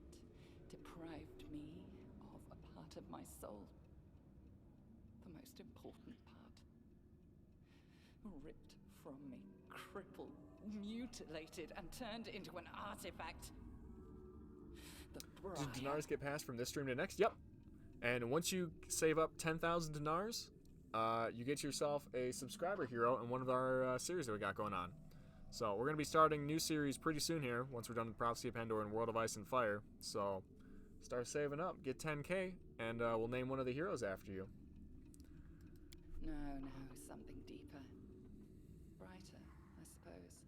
deprived me of a part of my soul. The most important part. Ripped from me, crippled, mutilated, and turned into an artifact. The Did Denars get passed from this stream to next? Yep. And once you save up 10,000 Denars, you get yourself a subscriber hero in one of our series that we got going on. So we're going to be starting a new series pretty soon here, once we're done with Prophecy of Pandora and World of Ice and Fire. So start saving up, get 10k, and we'll name one of the heroes after you. No, something deeper. Brighter, I suppose.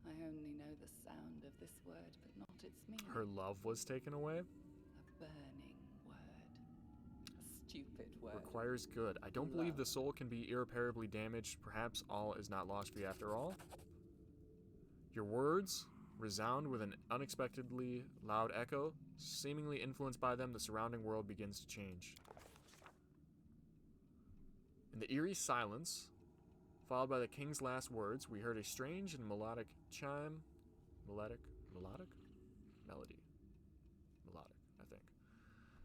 I only know the sound of this word, but not its meaning. Her love was taken away? A burning word. A stupid word. Requires good. I don't believe the soul can be irreparably damaged. Perhaps all is not lost for you after all. Your words resound with an unexpectedly loud echo. Seemingly influenced by them, the surrounding world begins to change. In the eerie silence, followed by the king's last words, we heard a strange and melodic chime. Melody, I think.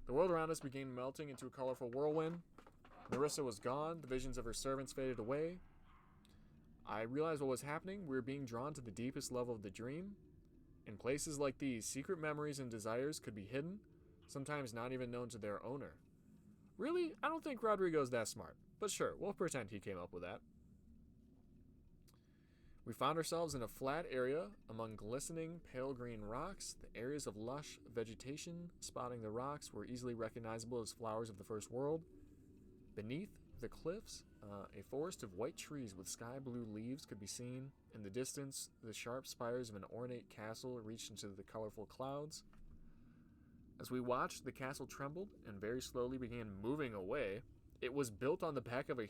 The world around us began melting into a colorful whirlwind. Nerissa was gone. The visions of her servants faded away. I realized what was happening. We were being drawn to the deepest level of the dream. In places like these, secret memories and desires could be hidden, sometimes not even known to their owner. Really? I don't think Rodrigo's that smart. But sure, we'll pretend he came up with that. We found ourselves in a flat area among glistening pale green rocks. The areas of lush vegetation spotting the rocks were easily recognizable as flowers of the first world. Beneath the cliffs, a forest of white trees with sky blue leaves could be seen. In the distance, the sharp spires of an ornate castle reached into the colorful clouds. As we watched, the castle trembled and very slowly began moving away. It was built on the back of a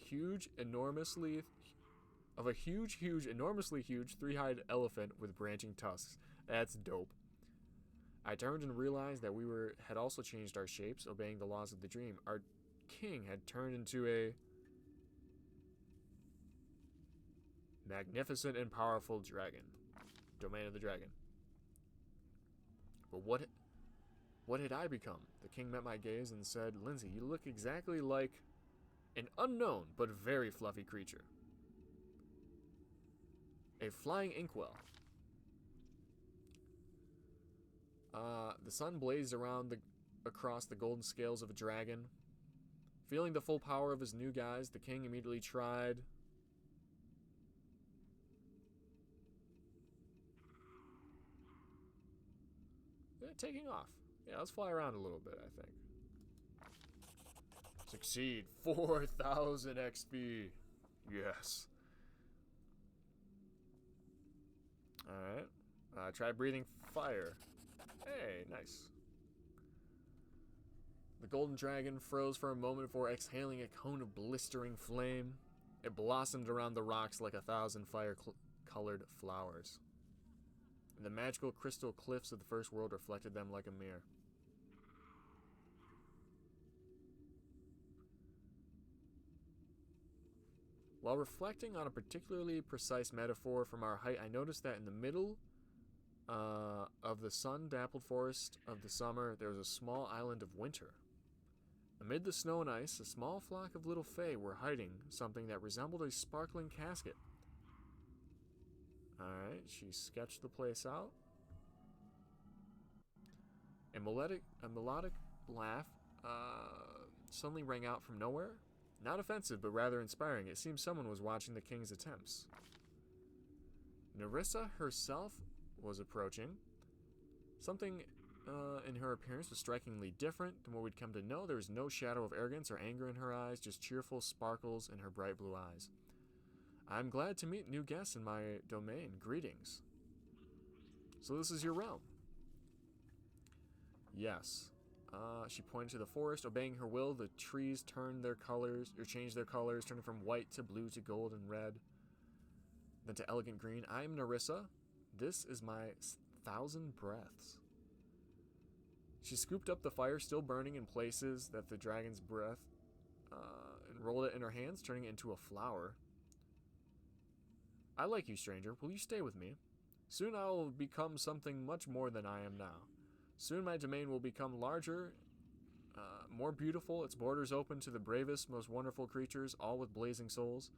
enormously huge three-eyed elephant with branching tusks. That's dope. I turned and realized that we had also changed our shapes, obeying the laws of the dream. Our king had turned into a magnificent and powerful dragon. Domain of the dragon. But what had I become? The king met my gaze and said, "Lindsay, you look exactly like an unknown but very fluffy creature. A flying inkwell." The sun blazed across the golden scales of a dragon. Feeling the full power of his new guise, the king immediately tried taking off. Yeah, let's fly around a little bit, I think. Succeed. 4,000 XP. Yes. Alright. Try breathing fire. Hey, nice. The golden dragon froze for a moment before exhaling a cone of blistering flame. It blossomed around the rocks like 1,000 fire-colored flowers. The magical crystal cliffs of the first world reflected them like a mirror. While reflecting on a particularly precise metaphor from our height, I noticed that in the middle of the sun-dappled forest of the summer, there was a small island of winter. Amid the snow and ice, a small flock of little fae were hiding something that resembled a sparkling casket. Alright, she sketched the place out. A melodic laugh suddenly rang out from nowhere. Not offensive, but rather inspiring. It seemed someone was watching the king's attempts. Nerissa herself was approaching. Something in her appearance was strikingly different. The more we'd come to know, there was no shadow of arrogance or anger in her eyes, just cheerful sparkles in her bright blue eyes. I'm glad to meet new guests in my domain. Greetings. So this is your realm? Yes. She pointed to the forest. Obeying her will, the trees turned their colors, or changed their colors, turning from white to blue to gold and red, then to elegant green. I am Nerissa. This is my 1,000 breaths. She scooped up the fire still burning in places that the dragon's breath, and rolled it in her hands, turning it into a flower. I like you, stranger. Will you stay with me? Soon I will become something much more than I am now. Soon my domain will become larger, more beautiful, its borders open to the bravest, most wonderful creatures, all with blazing souls.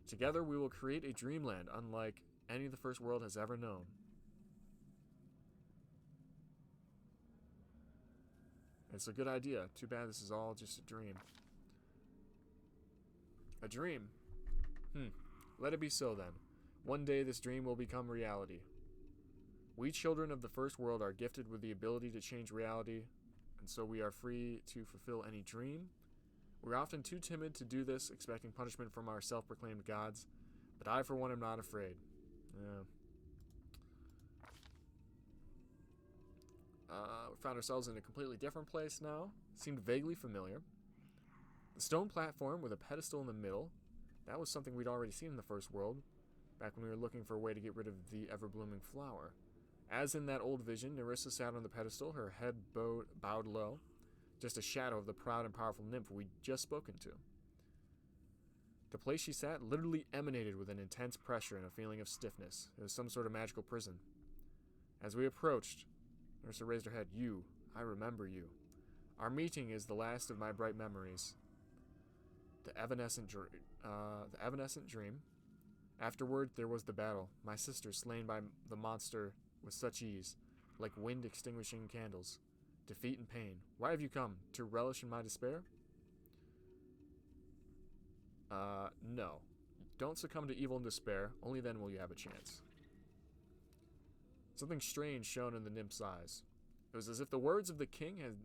Together we will create a dreamland unlike any the first world has ever known. It's a good idea. Too bad this is all just a dream. A dream? Let it be so then. One day this dream will become reality. We children of the first world are gifted with the ability to change reality, and so we are free to fulfill any dream. We're often too timid to do this, expecting punishment from our self-proclaimed gods, but I for one am not afraid. We found ourselves in a completely different place now. Seemed vaguely familiar. The stone platform with a pedestal in the middle. That was something we'd already seen in the first world, back when we were looking for a way to get rid of the ever-blooming flower. As in that old vision, Nerissa sat on the pedestal, her head bowed low, just a shadow of the proud and powerful nymph we'd just spoken to. The place she sat literally emanated with an intense pressure and a feeling of stiffness. It was some sort of magical prison. As we approached, Nerissa raised her head. You, I remember you. Our meeting is the last of my bright memories. The evanescent dream. Afterward, there was the battle. My sister slain by the monster with such ease, like wind extinguishing candles. Defeat and pain. Why have you come? To relish in my despair? No. Don't succumb to evil and despair. Only then will you have a chance. Something strange shone in the nymph's eyes. It was as if the words of the king had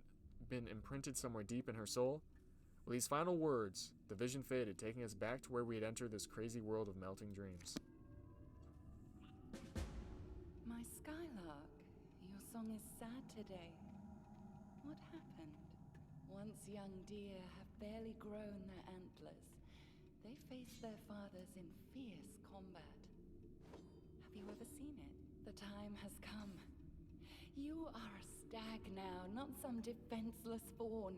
been imprinted somewhere deep in her soul. With these final words, the vision faded, taking us back to where we had entered this crazy world of melting dreams. My Skylark, your song is sad today. What happened? Once young deer have barely grown their antlers. They face their fathers in fierce combat. Have you ever seen it? The time has come. You are a stag now, not some defenseless fawn.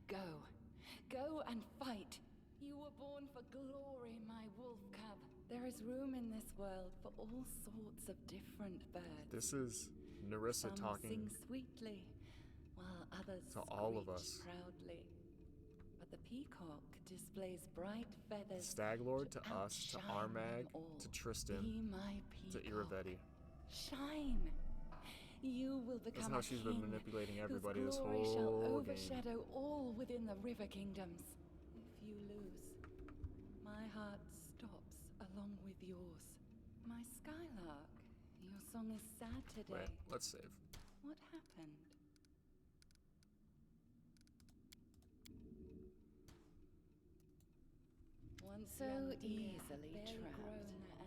Go and fight. You were born for glory, my wolf cub. There is room in this world for all sorts of different birds. This is Nerissa Some talking sing sweetly, while others to all of us. Proudly. But the peacock displays bright feathers. Stag Lord to us, to Armag, to Tristan, Be my to Iravetti. Shine. You will become That's how she's been manipulating everybody this whole shall game. overshadow all within the river kingdoms. If you lose, my heart stops along with yours. My Skylark, your song is sad today. Wait, let's save. What happened? Once so easily trapped,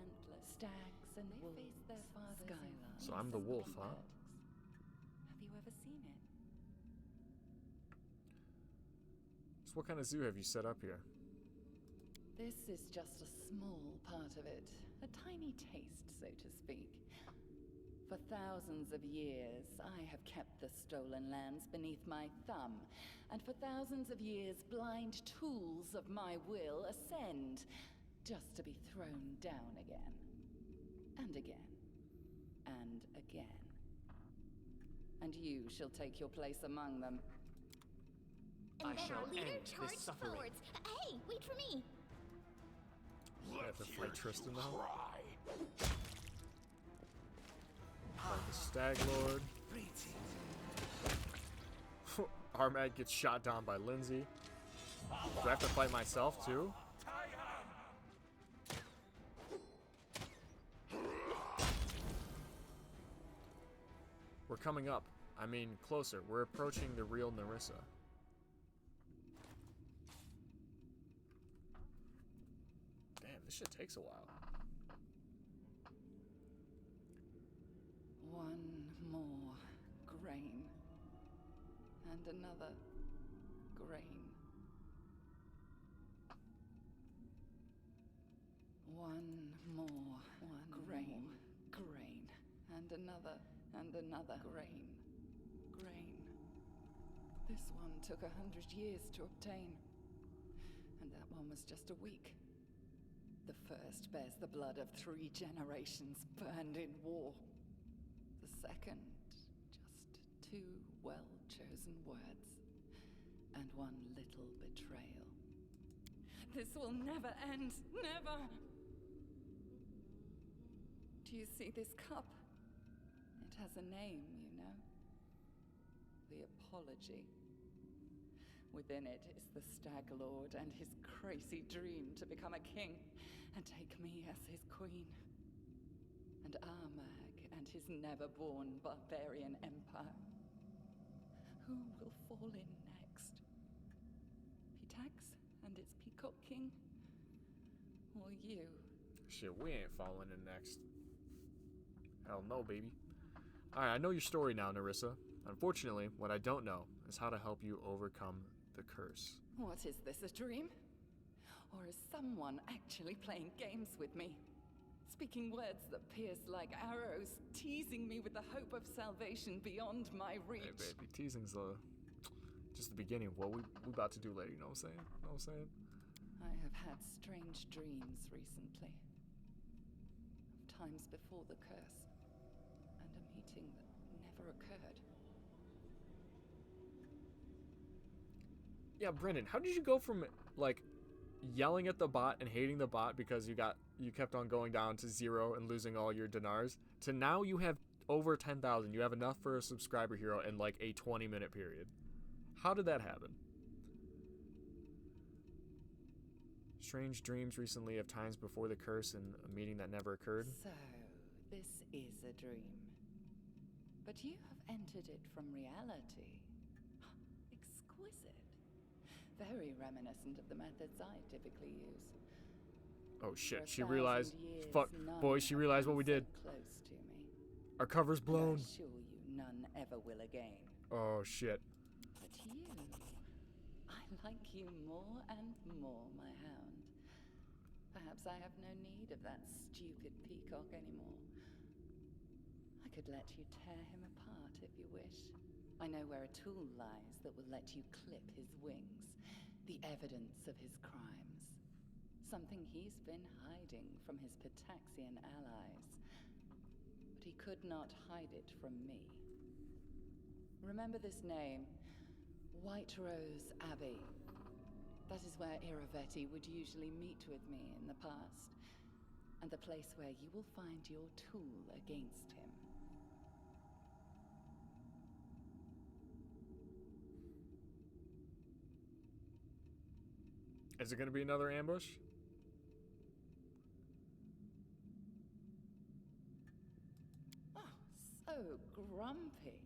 stags and wolves, their Skylark. So I'm the wolf, huh? Have you ever seen it? So what kind of zoo have you set up here? This is just a small part of it. A tiny taste, so to speak. For thousands of years, I have kept the stolen lands beneath my thumb. And for thousands of years, blind tools of my will ascend, just to be thrown down again. And again. And again. And you shall take your place among them. And I then shall our leader end this charged suffering. forwards. Hey, wait for me. I have to fight Tristan now. Fight the Stag Lord. Armag gets shot down by Lindsay. Do I have to fight myself too? We're coming up. I mean, closer. We're approaching the real Nerissa. Damn, This shit takes a while. One more grain. And another grain. One more grain. And another grain. This one took 100 years to obtain. And that one was just a week. The first bears the blood of 3 generations burned in war. The second, just 2 well-chosen words. And 1 little betrayal. This will never end. Never! Do you see this cup? It has a name, you know. The Apology. Within it is the Stag Lord and his crazy dream to become a king and take me as his queen. And Armag and his never-born barbarian empire. Who will fall in next? Pitax and its peacock king? Or you? Shit, we ain't falling in next. Hell no, baby. Alright, I know your story now, Nerissa. Unfortunately, what I don't know is how to help you overcome the curse. What is this, a dream? Or is someone actually playing games with me? Speaking words that pierce like arrows, teasing me with the hope of salvation beyond my reach. Hey, baby, teasing's just the beginning of what we about to do later, you know what I'm saying? I have had strange dreams recently. Of times before the curse. And a meeting that never occurred. Yeah, Brendan, how did you go from, like, yelling at the bot and hating the bot because you kept on going down to 0 and losing all your Denars, to now you have over 10,000. You have enough for a subscriber hero in, like, a 20-minute period. How did that happen? Strange dreams recently of times before the curse and a meeting that never occurred. So, this is a dream. But you have entered it from reality. Exquisite. Very reminiscent of the methods I typically use. Oh shit, she realized. Fuck, boys, she realized what we did. Close to me. Our cover's blown. I assure you, none ever will again. Oh shit. But you, I like you more and more, my hound. Perhaps I have no need of that stupid peacock anymore. I could let you tear him apart if you wish. I know where a tool lies that will let you clip his wings. The evidence of his crimes. Something he's been hiding from his Pitaxian allies. But he could not hide it from me. Remember this name, White Rose Abbey. That is where Iravetti would usually meet with me in the past. And the place where you will find your tool against him. Is it going to be another ambush? Oh, so grumpy.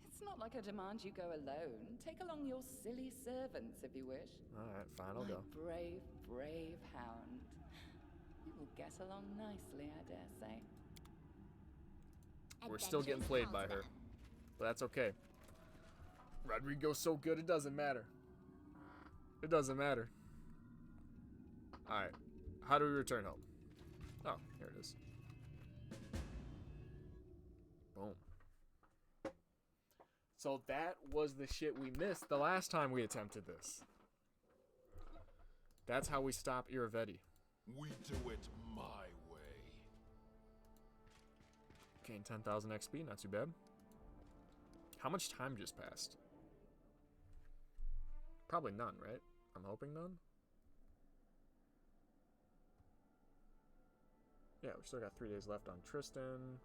It's not like I demand you go alone. Take along your silly servants if you wish. Alright, fine, I'll go. Brave, brave hound. You will get along nicely, I dare say. We're still getting played by her. But that's okay. Rodrigo's so good, it doesn't matter. It doesn't matter. Alright. How do we return home? Oh, here it is. Boom. So that was the shit we missed the last time we attempted this. That's how we stop Iravetti. We do it my way. Gain 10,000 XP, not too bad. How much time just passed? Probably none, right? I'm hoping none. Yeah, we still got 3 days left on Tristan.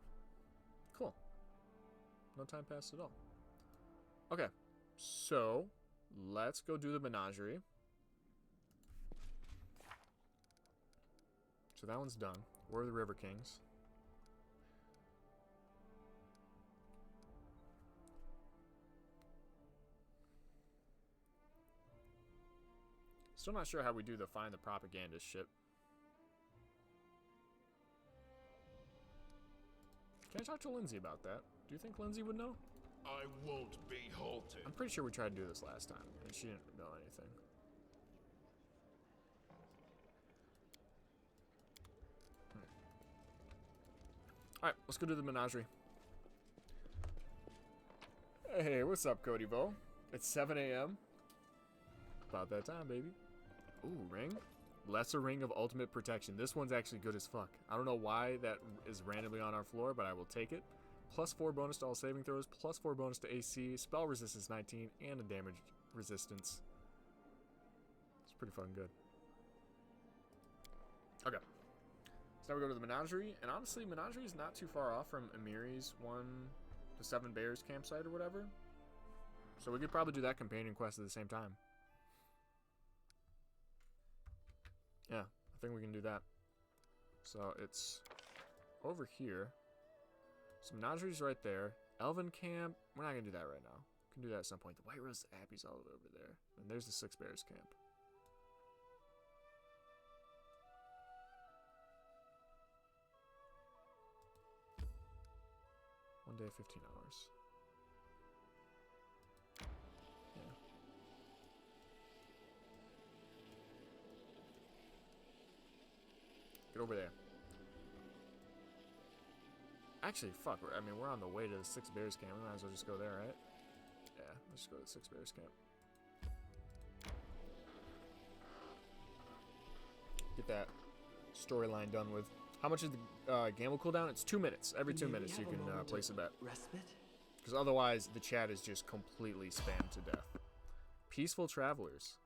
Cool. No time passed at all. Okay, so let's go do the Menagerie. So that one's done. We're the River Kings. Still not sure how we do the find the propagandist shit. Can I talk to Lindsay about that? Do you think Lindsay would know? I won't be halted. I'm pretty sure we tried to do this last time, and she didn't know anything. Alright, let's go to the Menagerie. Hey, what's up, Cody Vo? It's 7 a.m. About that time, baby. Ooh, ring? Lesser ring of ultimate protection. This one's actually good as fuck. I don't know why that is randomly on our floor, but I will take it. +4 bonus to all saving throws, +4 bonus to AC, spell resistance 19, and a damage resistance. It's pretty fucking good. Okay. So now we go to the Menagerie, and honestly, Menagerie is not too far off from Amiri's 1 to 7 Bears campsite or whatever. So we could probably do that companion quest at the same time. Yeah, I think we can do that. So it's over here. So Menagerie's right there. Elven camp, we're not going to do that right now. We can do that at some point. The White Rose Abbey's all over there. And there's the 6 Bears camp. One day, 15 hours. Yeah. Get over there. Actually, fuck. I mean, we're on the way to the 6 Bears camp. We might as well just go there, right? Yeah, let's just go to the 6 Bears camp. Get that storyline done with. How much is the gamble cooldown? It's 2 minutes. Every 2 minutes you can place a bet. Because otherwise, the chat is just completely spammed to death. Peaceful Travelers.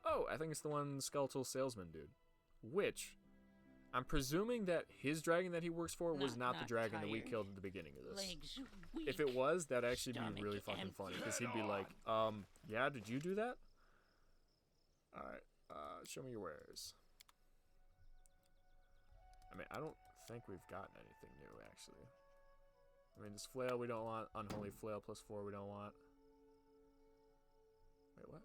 Oh, I think it's the one Skeletal Salesman dude. Which, I'm presuming that his dragon that he works for was not the dragon that we killed at the beginning of this. If it was, that'd actually be really fucking funny. Because he'd be like, yeah, did you do that? Alright, show me your wares. I mean, I don't think we've gotten anything new, actually. I mean, this flail we don't want. Unholy flail +4 we don't want. Wait, what?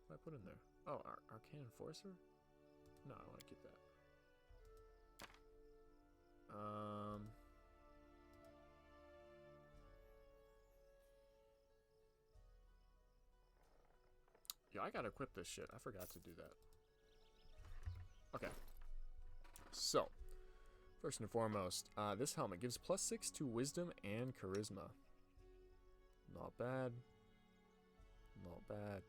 What did I put in there? Oh, Arcane Enforcer? No, I want to keep that. Yeah, I gotta equip this shit. I forgot to do that. Okay. So, first and foremost, this helmet gives +6 to Wisdom and Charisma. Not bad. Not bad.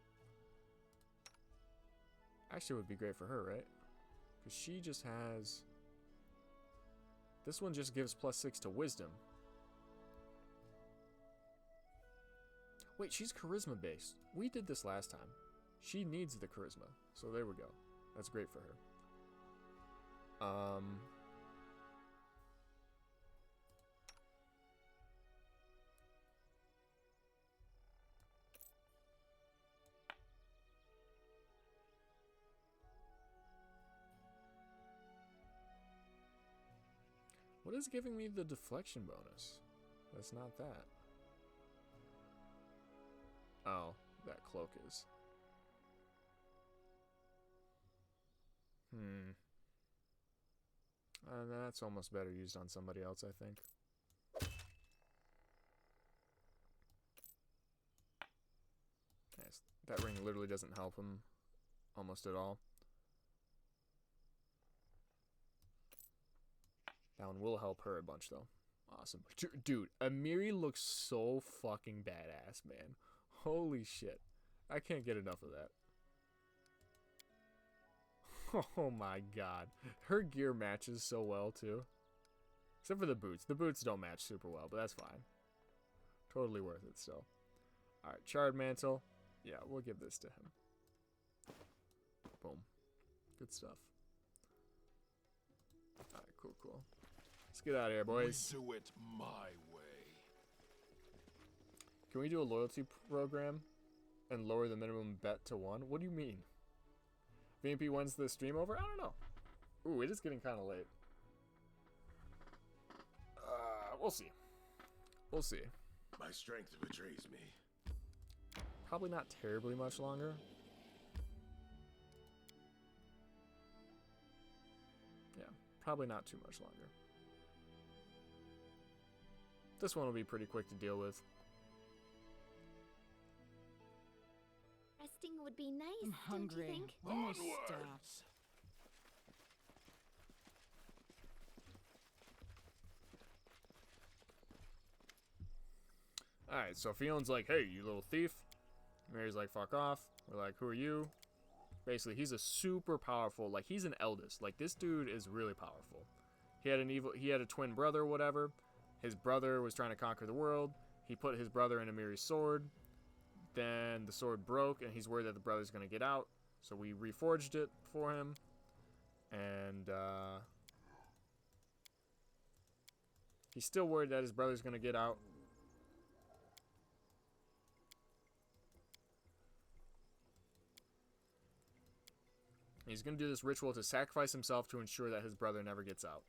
Actually, it would be great for her, right? Because she just has... This one just gives +6 to Wisdom. Wait, she's Charisma based. We did this last time. She needs the Charisma. So there we go. That's great for her. What is giving me the deflection bonus? That's not that. Oh, that cloak is. That's almost better used on somebody else, I think. Yes, that ring literally doesn't help him almost at all. That one will help her a bunch, though. Awesome. Dude, Amiri looks so fucking badass, man. Holy shit. I can't get enough of that. Oh my god. Her gear matches so well, too. Except for the boots. The boots don't match super well, but that's fine. Totally worth it still. Alright, Charred Mantle. Yeah, we'll give this to him. Boom. Good stuff. Alright, cool, cool. Let's get out of here, boys. We do it my way. Can we do a loyalty program and lower the minimum bet to 1? What do you mean? VMP wins the stream over? I don't know. Ooh, it is getting kind of late. We'll see. We'll see. My strength betrays me. Probably not terribly much longer. Yeah, probably not too much longer. This one will be pretty quick to deal with. Resting would be nice, I'm don't you hungry. think? Almost Onwards. stopped. Alright, so Fion's like, hey, you little thief. Mary's like, fuck off. We're like, who are you? Basically, he's a super powerful, like, he's an eldest. Like, this dude is really powerful. He had a twin brother or whatever. His brother was trying to conquer the world. He put his brother in Amiri's sword. Then the sword broke, and he's worried that the brother's going to get out. So we reforged it for him. And, he's still worried that his brother's going to get out. He's going to do this ritual to sacrifice himself to ensure that his brother never gets out.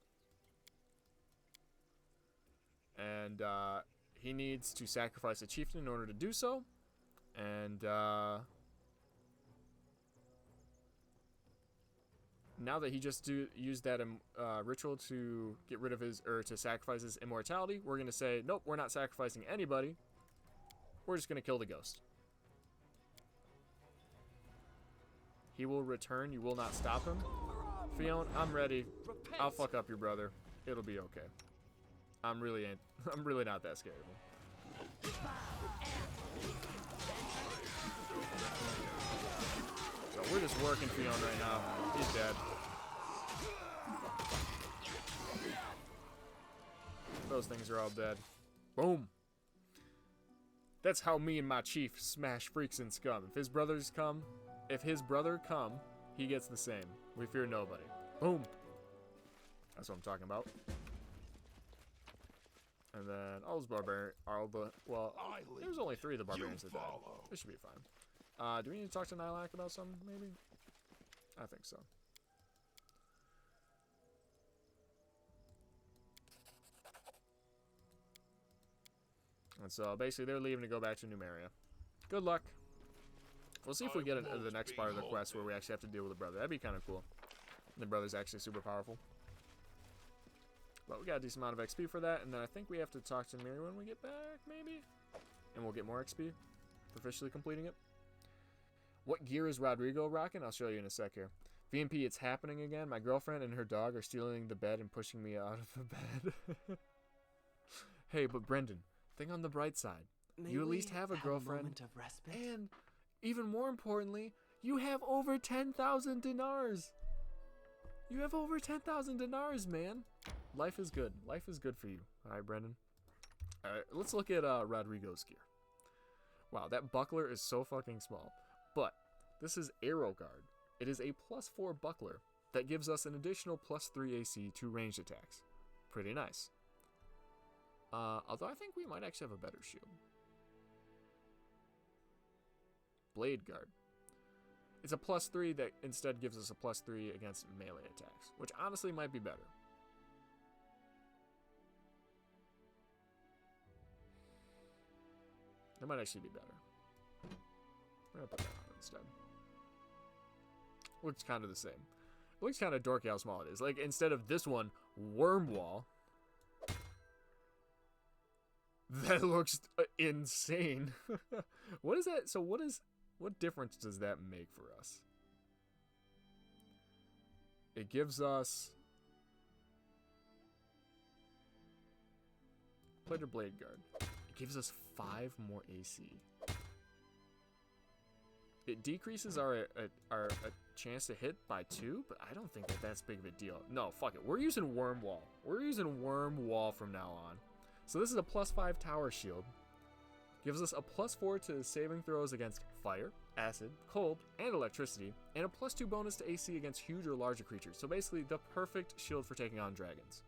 And he needs to sacrifice a chieftain in order to do so. And now that he just used that ritual to get rid of his, or to sacrifice his immortality, we're going to say, nope, we're not sacrificing anybody. We're just going to kill the ghost. He will return. You will not stop him. Fiona, I'm ready. I'll fuck up your brother. It'll be okay. I'm really not that scared of him. So we're just working Fiona right now. He's dead. Those things are all dead. Boom. That's how me and my chief smash freaks and scum. If his brother come, he gets the same. We fear nobody. Boom. That's what I'm talking about. And then all those there's only 3 of the barbarians that died. This should be fine. Do we need to talk to Nilak about something, maybe? I think so. And so basically they're leaving to go back to Numeria. Good luck. We'll see if we get into the next part of the quest where we actually have to deal with the brother. That'd be kind of cool. The brother's actually super powerful. But we got a decent amount of XP for that, and then I think we have to talk to Miri when we get back, maybe? And we'll get more XP for officially completing it. What gear is Rodrigo rocking? I'll show you in a sec here. VMP, it's happening again. My girlfriend and her dog are stealing the bed and pushing me out of the bed. Hey, but Brendan, think on the bright side. You at least have a girlfriend. Of respite? And even more importantly, you have over 10,000 dinars. You have over 10,000 dinars, man. Life is good. Life is good for you. All right, Brendan. All right, let's look at Rodrigo's gear. Wow, that buckler is so fucking small. But this is Arrow Guard. It is a +4 buckler that gives us an additional +3 AC to ranged attacks. Pretty nice. Although I think we might actually have a better shield. Blade Guard. It's a +3 that instead gives us a +3 against melee attacks, which honestly might be better. That might actually be better. I'm gonna put that on instead. Looks kind of the same. It looks kind of dorky how small it is. Like, instead of this one, Worm Wall. That looks insane. What is that? So what difference does that make for us? It gives us Plated Blade Guard. It gives us 5 more AC. It decreases our chance to hit by 2, but I don't think that's big of a deal. No, fuck it. We're using Worm Wall. We're using Worm Wall from now on. So this is a +5 tower shield. Gives us a +4 to saving throws against fire, acid, cold, and electricity, and a +2 bonus to AC against huge or larger creatures. So basically the perfect shield for taking on dragons.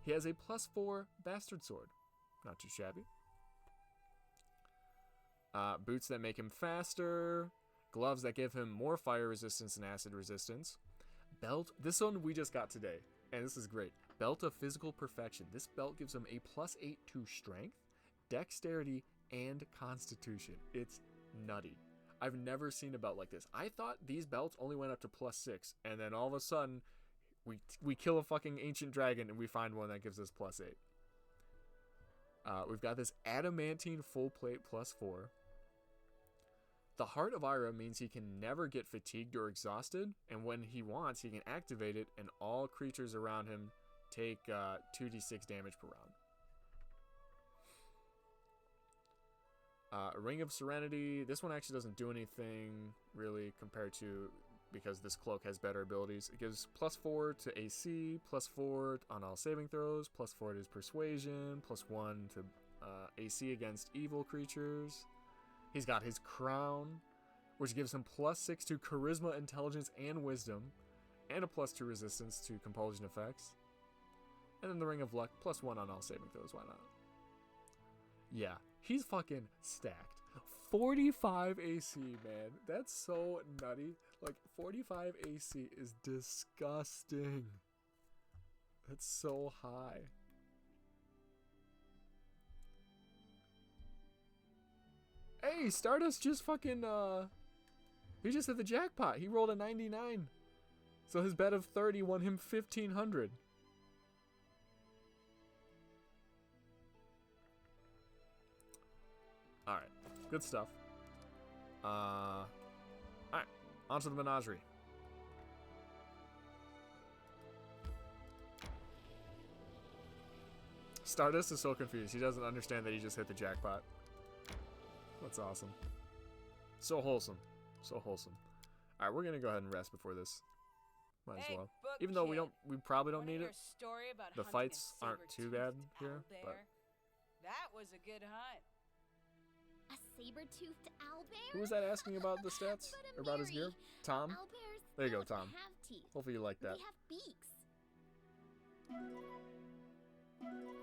He has a +4 bastard sword. Not too shabby. Boots that make him faster. Gloves that give him more fire resistance and acid resistance. Belt. This one we just got today, and this is great. Belt of Physical Perfection. This belt gives him a +8 to strength, dexterity, and constitution. It's nutty. I've never seen a belt like this. I thought these belts only went up to +6, and then all of a sudden, we kill a fucking ancient dragon and we find one that gives us +8. We've got this adamantine full plate +4. The Heart of Ira means he can never get fatigued or exhausted, and when he wants, he can activate it, and all creatures around him take 2d6 damage per round. Ring of Serenity. This one actually doesn't do anything really compared to, because this cloak has better abilities. It gives +4 to AC, +4 on all saving throws, +4 to his persuasion, +1 to AC against evil creatures. He's got his crown, which gives him +6 to charisma, intelligence, and wisdom, and a +2 resistance to compulsion effects. And then the Ring of Luck, +1 on all saving throws. Why not? Yeah, he's fucking stacked. 45 AC, man. That's so nutty. Like, 45 AC is disgusting. That's so high. Hey, Stardust just fucking, he just hit the jackpot. He rolled a 99. So his bet of 30 won him 1,500. Alright, good stuff. Alright, on to the Menagerie. Stardust is so confused. He doesn't understand that he just hit the jackpot. That's awesome. So wholesome. So wholesome. Alright, we're gonna go ahead and rest before this. Might as well. Even though we probably don't need it. The fights aren't too bad here, but that was a good hunt. A saber-toothed owlbear? who was that asking about the stats? Or about his gear? Tom? Owlbears There you go, don't Tom. have teeth. Hopefully you like that. They have beaks.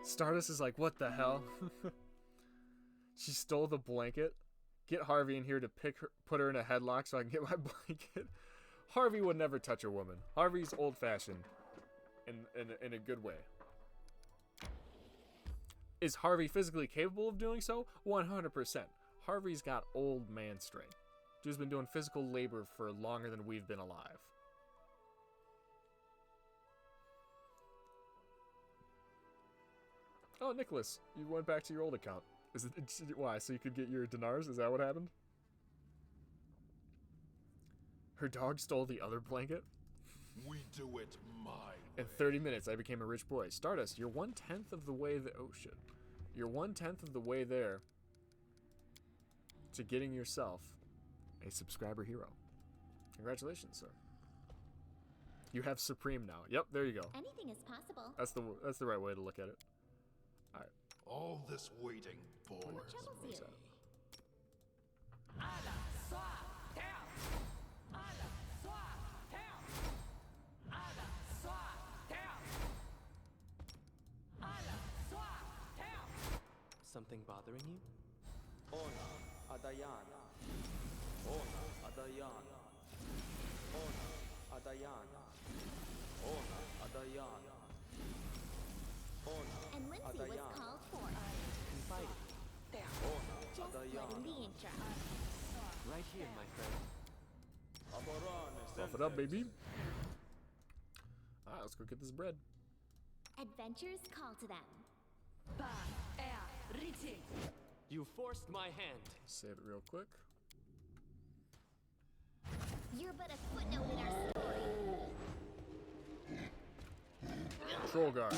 Stardust is like, what the hell? She stole the blanket. Get Harvey in here to put her in a headlock so I can get my blanket. Harvey would never touch a woman. Harvey's old-fashioned in a good way. Is Harvey physically capable of doing so? 100%. Harvey's got old man strength. Dude's been doing physical labor for longer than we've been alive. Oh, Nicholas, you went back to your old account. Is it why? So you could get your Denars? Is that what happened? Her dog stole the other blanket? We do it my In 30 minutes, I became a rich boy. Stardust, you're 1/10 of the way there. Oh, shit. You're 1/10 of the way there to getting yourself a subscriber hero. Congratulations, sir. You have Supreme now. Yep, there you go. Anything is possible. That's the right way to look at it. All right. all this waiting for. What troubles you? Something bothering you? Ona Adayana. Ona Adayana. Ona Adayana. Ona Adayana. Ona And Lindsay was called for. Confiding. Ona Just letting the ink dry. Right here, my friend. Buff it up, baby. Alright, let's go get this bread. Adventures call to them. You forced my hand. Save it real quick. You're but a footnote in our story. Troll guard.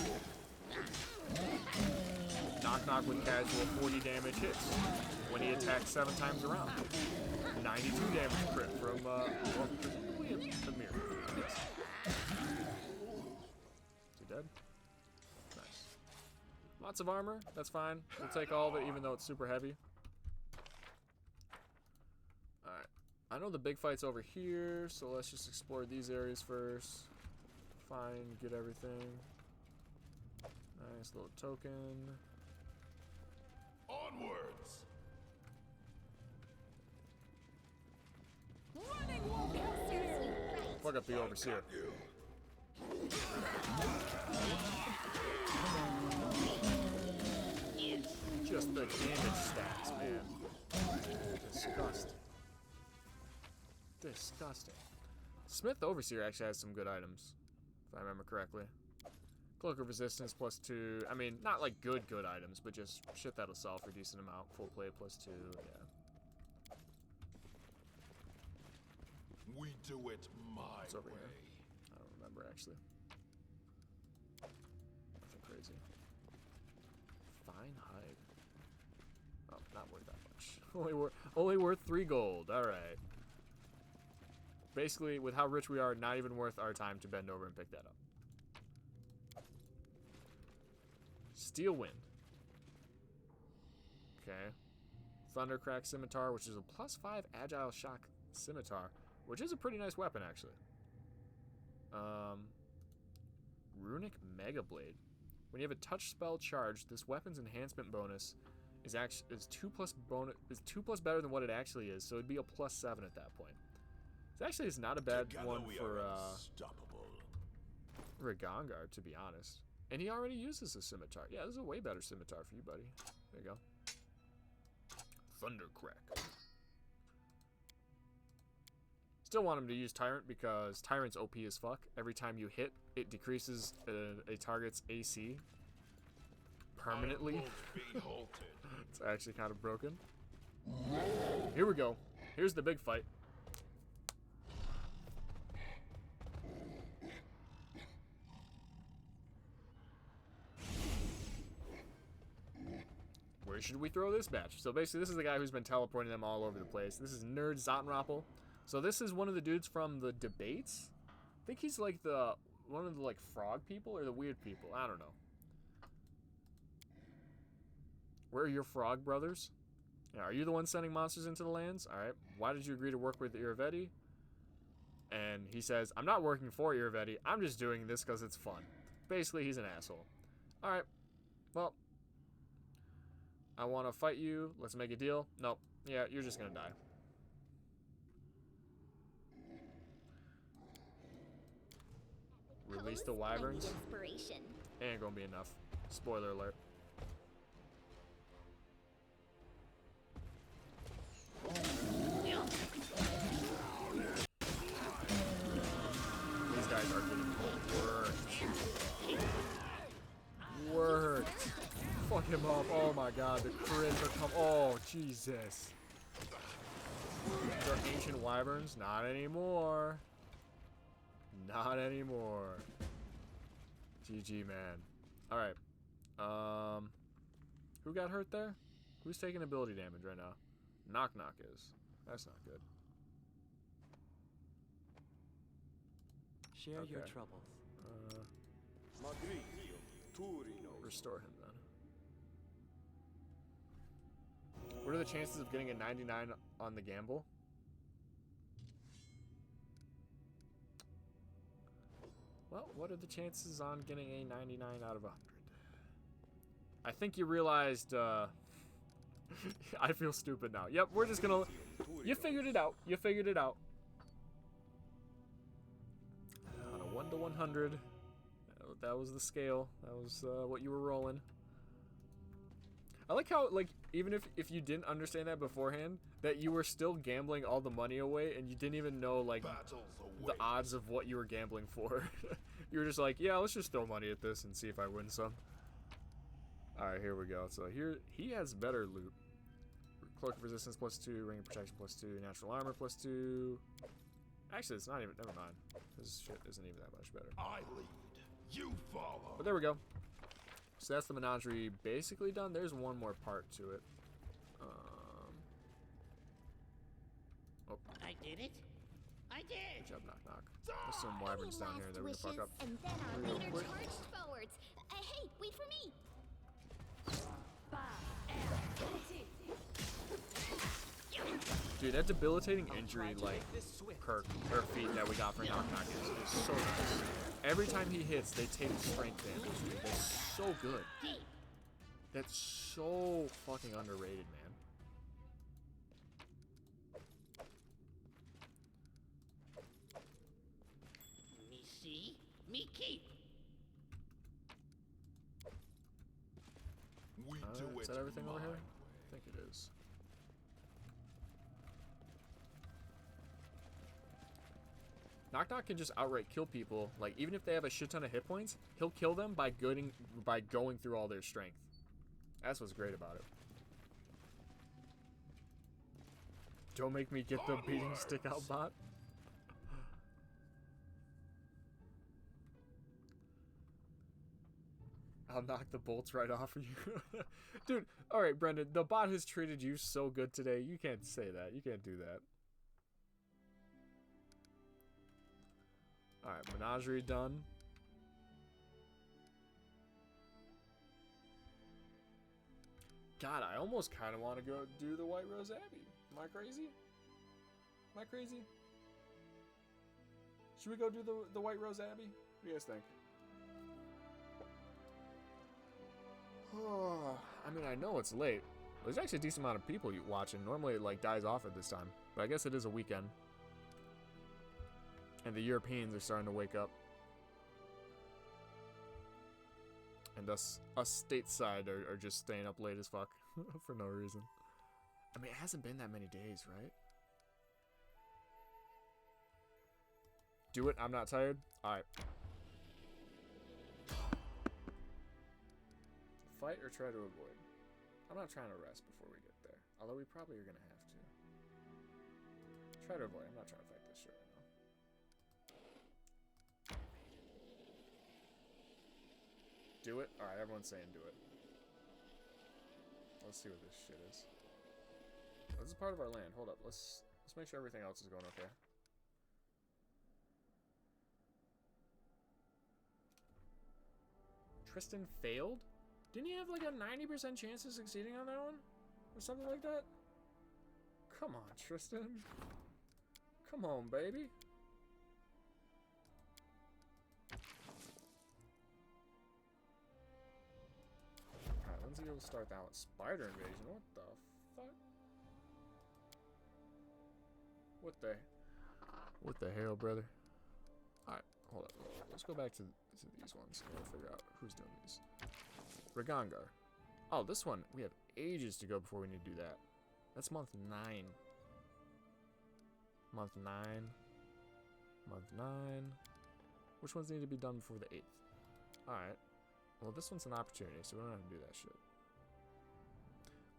Knock knock with casual 40 damage hits when he attacks 7 times around. 92 damage crit from presumably the mirror. Yes. Is he dead? Nice. Lots of armor. That's fine. We'll take all of it, even though it's super heavy. Alright. I know the big fight's over here, so let's just explore these areas first. Find, get everything. Nice little token. Onwards! Fuck up the overseer. Just the damage stacks, man. Disgusting. Disgusting. Smith Overseer actually has some good items, if I remember correctly. Cloak of Resistance +2. I mean, not like good items, but just shit that'll sell for a decent amount. Full plate +2, yeah. We do it my What's over way. here? I don't remember, actually. Nothing crazy. Fine hide. Oh, not worth that much. only worth 3 gold. Alright. Basically, with how rich we are, not even worth our time to bend over and pick that up. Steel Wind. Okay. Thundercrack Scimitar, which is a +5 Agile Shock Scimitar, which is a pretty nice weapon, actually. Runic Mega Blade. When you have a touch spell charged, this weapon's enhancement bonus is 2+ better than what it actually is, so it'd be a +7 at that point. It actually is not a bad one for Rigongard, to be honest. And he already uses a scimitar. Yeah, this is a way better scimitar for you, buddy. There you go. Thundercrack. Still want him to use Tyrant because Tyrant's OP as fuck. Every time you hit, it decreases a target's AC permanently. It's actually kind of broken. Here we go. Here's the big fight. Where should we throw this batch? So basically, this is the guy who's been teleporting them all over the place. This is Nerd Zottenrappel. So this is one of the dudes from the debates. I think he's like one of the like frog people or the weird people. I don't know. Where are your frog brothers? Yeah, are you the one sending monsters into the lands? All right. Why did you agree to work with Iravetti? And he says, I'm not working for Iravetti. I'm just doing this because it's fun. Basically, he's an asshole. All right. Well, I want to fight you. Let's make a deal. Nope. Yeah, you're just going to die. Release the wyverns. Ain't gonna be enough. Spoiler alert. These guys are getting worked. Fuck him up. Oh my god, the crits are come. Oh, Jesus. These are ancient wyverns? Not anymore. Not anymore. GG, man. Alright. Who got hurt there? Who's taking ability damage right now? Knock Knock is. That's not good. Share your troubles. Restore him then. What are the chances of getting a 99 on the gamble? Well, what are the chances on getting a 99 out of 100? I think you realized, I feel stupid now. Yep, we're just gonna... You figured it out. You figured it out. On a 1 to 100. That was the scale. That was what you were rolling. I like how, like, even if you didn't understand that beforehand, that you were still gambling all the money away and you didn't even know, like, the odds of what you were gambling for. You were just like, yeah, let's just throw money at this and see if I win some. Alright, here we go. So here, he has better loot. Cloak of Resistance +2, Ring of Protection +2, Natural Armor +2. Actually, it's not even, never mind. This shit isn't even that much better. I lead, you follow. But there we go. So that's the Menagerie basically done. There's one more part to it. Oh. I did it. I did. Good job, Knock Knock. There's some wyverns down here that we're gonna fuck up. And then our leader charged forwards. Hey, wait for me. Dude, that debilitating injury, like, perk or feat that we got for Knock Knock is so nice. Every time he hits, they take strength damage. Dude. That's so good. That's so fucking underrated, man. Me see, me keep. We do is it that everything over here? my I think it is. Knock Knock can just outright kill people. Like, even if they have a shit ton of hit points, he'll kill them by going through all their strength. That's what's great about it. Don't make me get the beating stick out bot. I'll knock the bolts right off of you. Dude, alright, Brendan, the bot has treated you so good today. You can't say that. You can't do that. Alright, Menagerie done. God, I almost kind of want to go do the White Rose Abbey. Am I crazy? Am I crazy? Should we go do the White Rose Abbey? What do you guys think? I mean, I know it's late. There's actually a decent amount of people watching. Normally it like dies off at this time, but I guess it is a weekend. And the Europeans are starting to wake up. And us stateside are just staying up late as fuck for no reason. I mean, it hasn't been that many days, right? Do it. I'm not tired. Alright. Fight or try to avoid? I'm not trying to rest before we get there. Although we probably are going to have to. Try to avoid. I'm not trying to fight this shit right now. Do it? Alright, everyone's saying do it. Let's see what this shit is. This is part of our land. Hold up. Let's make sure everything else is going okay. Tristan failed? Didn't he have like a 90% chance of succeeding on that one? Or something like that? Come on, Tristan. Come on, baby. Alright, Lindsay will start that one. Spider invasion? What the fuck? What the hell, brother? Alright, hold up. Let's go back to these ones. We'll figure out who's doing these. Ragangar. Oh, this one, we have ages to go before we need to do that. That's month 9. Month 9. Month 9. Which ones need to be done before the 8th? Alright. Well, this one's an opportunity, so we don't have to do that shit.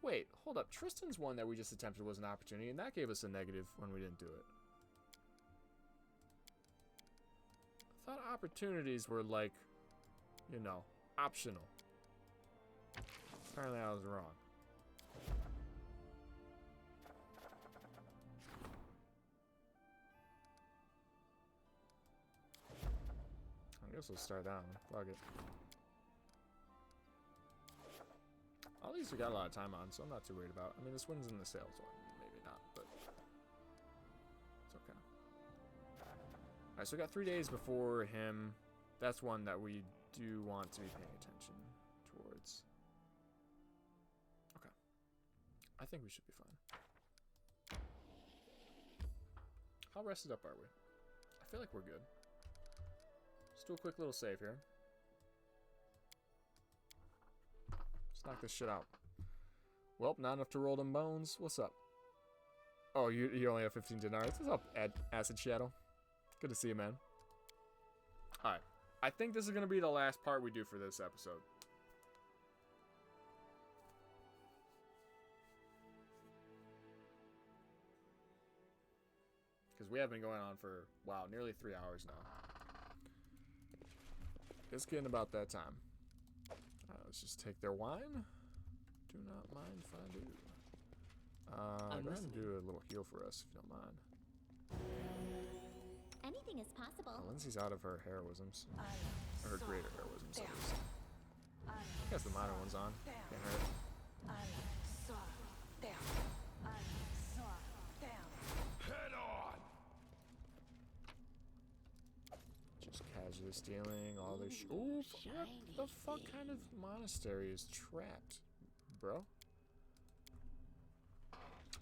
Wait, hold up. Tristan's one that we just attempted was an opportunity, and that gave us a negative when we didn't do it. I thought opportunities were like, you know, optional. Apparently I was wrong. I guess we'll start down. Fuck it. All these we got a lot of time on, so I'm not too worried about. I mean, this one's in the sales one. Maybe not, but it's okay. Alright, so we got 3 days before him. That's one that we do want to be paying attention towards. Okay. I think we should be fine. How rested up are we? I feel like we're good. Let's do a quick little save here. Let's knock this shit out. Well, not enough to roll them bones. What's up? Oh, you only have 15 Denars. What's up, Acid Shadow? Good to see you, man. Alright. I think this is going to be the last part we do for this episode. Because we have been going on for, wow, nearly 3 hours now. It's getting about that time. Let's just take their wine. Do not mind if I do. Go ahead and do a little heal for us, if you don't mind. Anything is possible. Oh, Lindsay's out of her heroisms. Or her greater heroisms, at least. I guess the minor one's on. Can't hurt. Head on! Just casually stealing all this Ooh, what the fuck kind of monastery is trapped, bro?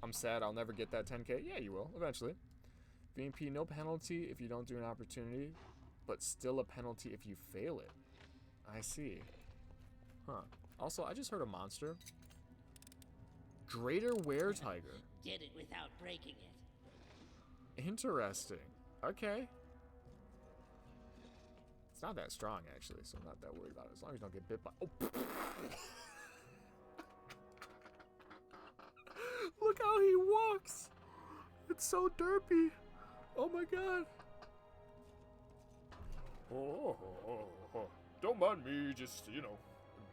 I'm sad I'll never get that 10k. Yeah, you will, eventually. VMP, no penalty if you don't do an opportunity, but still a penalty if you fail it. I see. Huh. Also, I just heard a monster. Greater Were-Tiger. Did it without breaking it. Interesting. Okay. It's not that strong, actually, so I'm not that worried about it. As long as you don't get bit by... Oh! Look how he walks! It's so derpy! Oh my god! Oh, don't mind me, just, you know,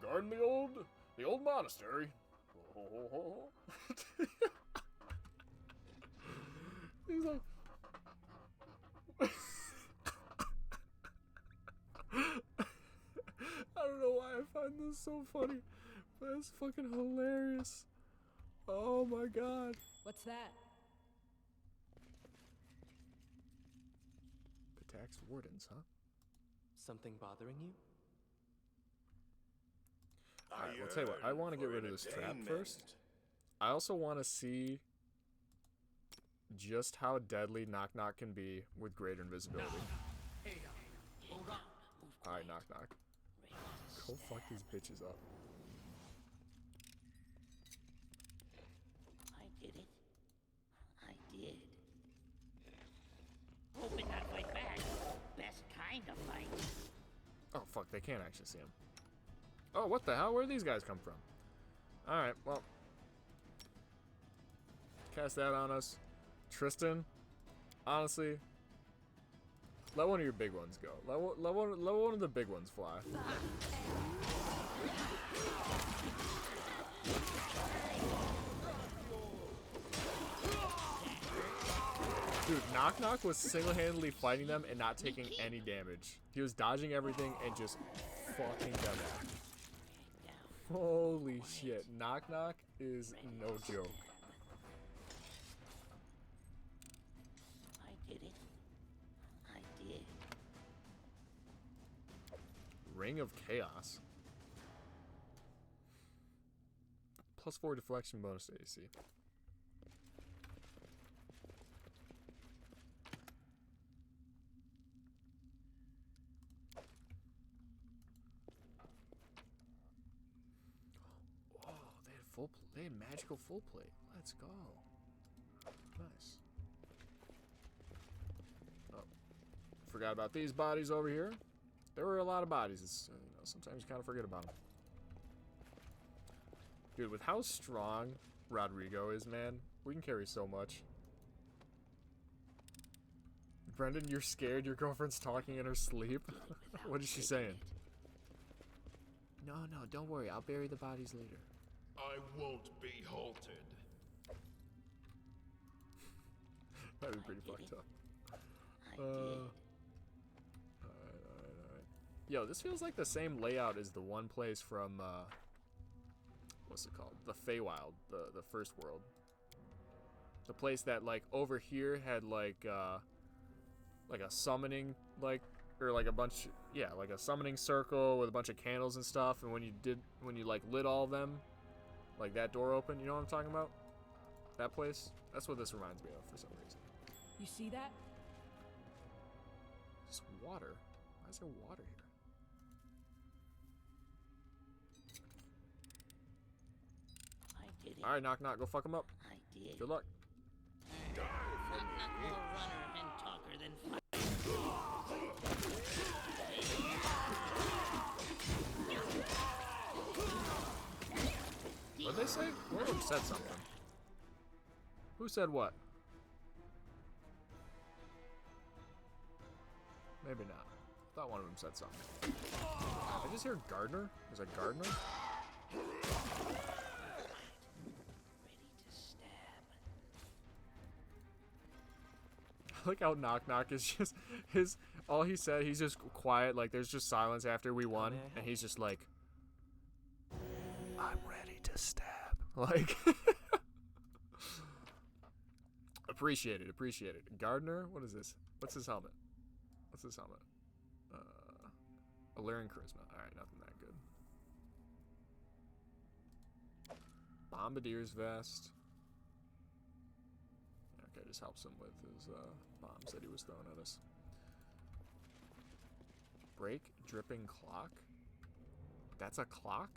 guarding the old monastery. He's like... I don't know why I find this so funny, but it's fucking hilarious. Oh my god. What's that? Patak's wardens, huh? Something bothering you? Alright, well, tell you what, I want to get rid of this trap first. I also want to see just how deadly Knock Knock can be with greater invisibility. Alright, Knock Knock. Go fuck these bitches up. I did it. I did. Hoping not fight back. Best kind of fight. Oh fuck, they can't actually see him. Oh, what the hell? Where did these guys come from? Alright, well. Cast that on us. Tristan, honestly, let one of your big ones go. Let one of the big ones fly. Dude, Knock Knock was single-handedly fighting them and not taking any damage. He was dodging everything and just fucking them up. Holy shit, Knock Knock is no joke. I did it. I did. Ring of Chaos. +4 deflection bonus to AC. They had magical full plate. Let's go. Nice. Oh, forgot about these bodies over here. There were a lot of bodies. It's, you know, sometimes you kind of forget about them. Dude, with how strong Rodrigo is, man, we can carry so much. Brendan, you're scared your girlfriend's talking in her sleep? What is she saying? No, don't worry. I'll bury the bodies later. I won't be halted. That'd be pretty fucked up. Alright. Yo, this feels like the same layout as the one place from, what's it called? The Feywild, the first world. The place that, like, over here had, like a summoning, like, or like a bunch, yeah, like a summoning circle with a bunch of candles and stuff, and when you, like, lit all of them, like that door open, you know what I'm talking about? That place? That's what this reminds me of for some reason. You see that? Just water. Why is there water here? I did it. Alright, Knock Knock, go fuck him up. I did. Good luck. Knock Knock more runner and talker than fighter. What'd they say? One of them said something. Who said what? Maybe not. I thought one of them said something. I just hear Gardener. Is that Gardener? Ready to stab. I like how Knock Knock is just all he said, he's just quiet, like there's just silence after we won, and he's just like, I'm ready to stab. Like, appreciate it. Gardener, what is this? What's his helmet? Alluring Charisma. Alright, nothing that good. Bombardier's Vest. Okay, just helps him with his bombs that he was throwing at us. Break Dripping Clock? That's a clock?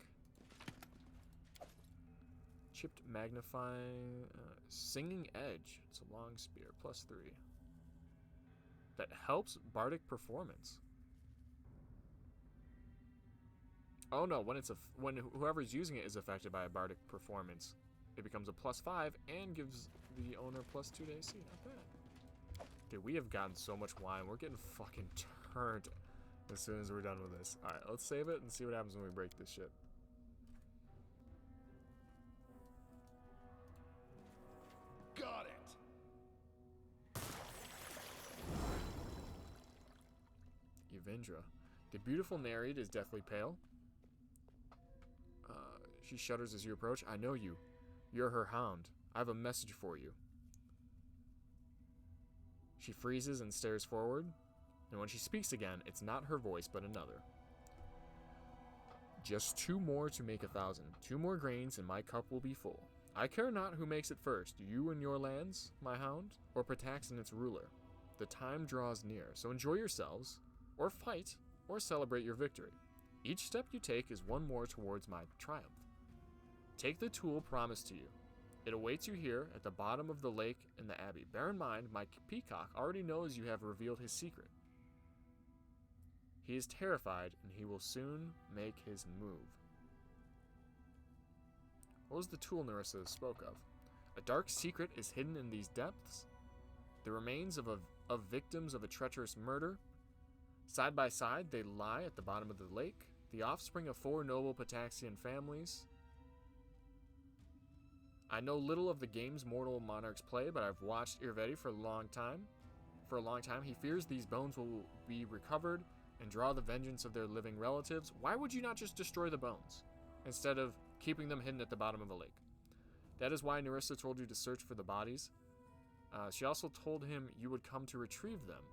Chipped Magnifying... Singing Edge. It's a long spear. +3. That helps Bardic Performance. Oh no, when whoever's using it is affected by a bardic performance, it becomes a +5 and gives the owner +2 to AC. Not bad. Dude, we have gotten so much wine. We're getting fucking turned as soon as we're done with this. Alright, let's save it and see what happens when we break this shit. Got it. Evindra. The beautiful Nereid is deathly pale. She shudders as you approach. I know you. You're her hound. I have a message for you. She freezes and stares forward, and when she speaks again, it's not her voice, but another. Just 2 more to make 1,000. 2 more grains, and my cup will be full. I care not who makes it first, you and your lands, my hound, or Patax and its ruler. The time draws near, so enjoy yourselves, or fight, or celebrate your victory. Each step you take is 1 more towards my triumph. Take the tool promised to you. It awaits you here at the bottom of the lake in the abbey. Bear in mind, my peacock already knows you have revealed his secret. He is terrified, and he will soon make his move. What was the tool Nerissa spoke of? A dark secret is hidden in these depths. The remains of victims of a treacherous murder. Side by side, they lie at the bottom of the lake, the offspring of 4 noble Pataxian families. I know little of the games mortal monarchs play, but I've watched Irvedi for a long time. He fears these bones will be recovered and draw the vengeance of their living relatives. Why would you not just destroy the bones, instead of keeping them hidden at the bottom of a lake? That is why Nerissa told you to search for the bodies. She also told him you would come to retrieve them.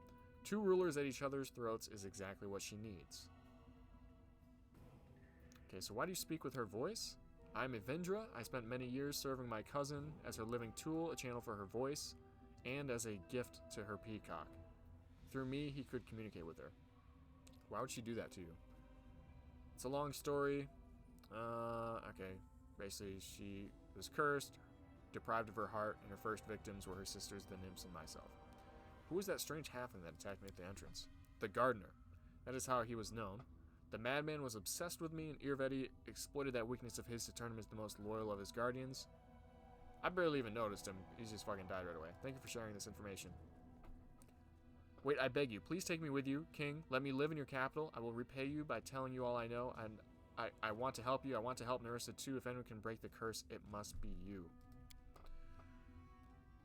2 rulers at each other's throats is exactly what she needs. Okay, so why do you speak with her voice? I'm Evindra. I spent many years serving my cousin as her living tool, a channel for her voice, and as a gift to her peacock. Through me, he could communicate with her. Why would she do that to you? It's a long story. Okay. Basically, she was cursed, deprived of her heart, and her first victims were her sisters, the nymphs, and myself. Who was that strange halfling that attacked me at the entrance? The gardener. That is how he was known. The madman was obsessed with me, and Irvedi exploited that weakness of his to turn him into the most loyal of his guardians. I barely even noticed him. He just fucking died right away. Thank you for sharing this information. Wait, I beg you, please take me with you, King. Let me live in your capital. I will repay you by telling you all I know, and I want to help you. I want to help Nerissa too. If anyone can break the curse, it must be you.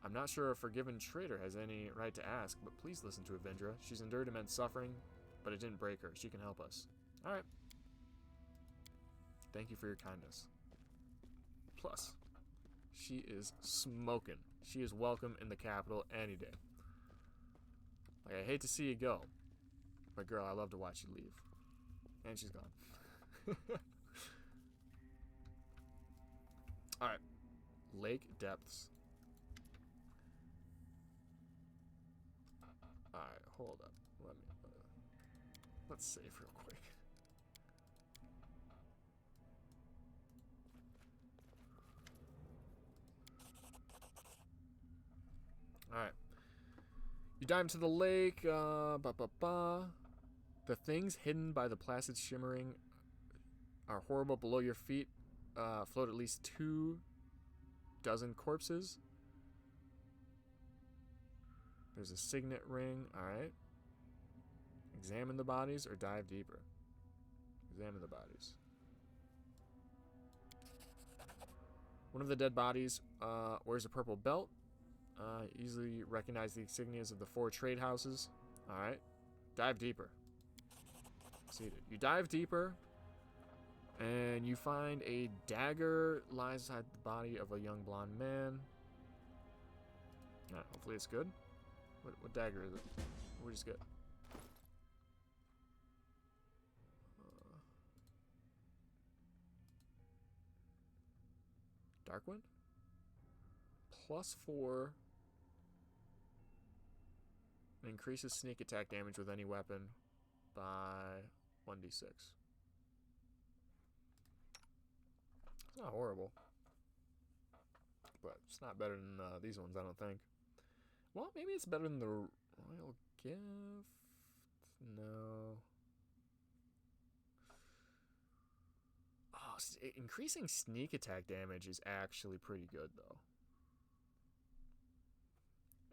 I'm not sure a forgiven traitor has any right to ask, but please listen to Evindra. She's endured immense suffering, but it didn't break her. She can help us. Alright. Thank you for your kindness. Plus, she is smoking. She is welcome in the capital any day. Like, I hate to see you go, but girl, I love to watch you leave. And she's gone. Alright. Lake depths. Alright, hold up. Let's save real quick. Alright. You dive into the lake. The things hidden by the placid shimmering are horrible. Below your feet float at least 2 dozen corpses. There's a signet ring. Alright. Examine the bodies or dive deeper. Examine the bodies. One of the dead bodies wears a purple belt. Easily recognize the insignias of the 4 trade houses. Alright. Dive deeper. Succeeded. You dive deeper, and you find a dagger lies inside the body of a young blonde man. Alright, hopefully it's good. What dagger is it? What we just get? Darkwind? +4. Increases sneak attack damage with any weapon by 1d6. It's not horrible. But it's not better than these ones, I don't think. Well, maybe it's better than the Royal Gift? No. increasing sneak attack damage is actually pretty good, though.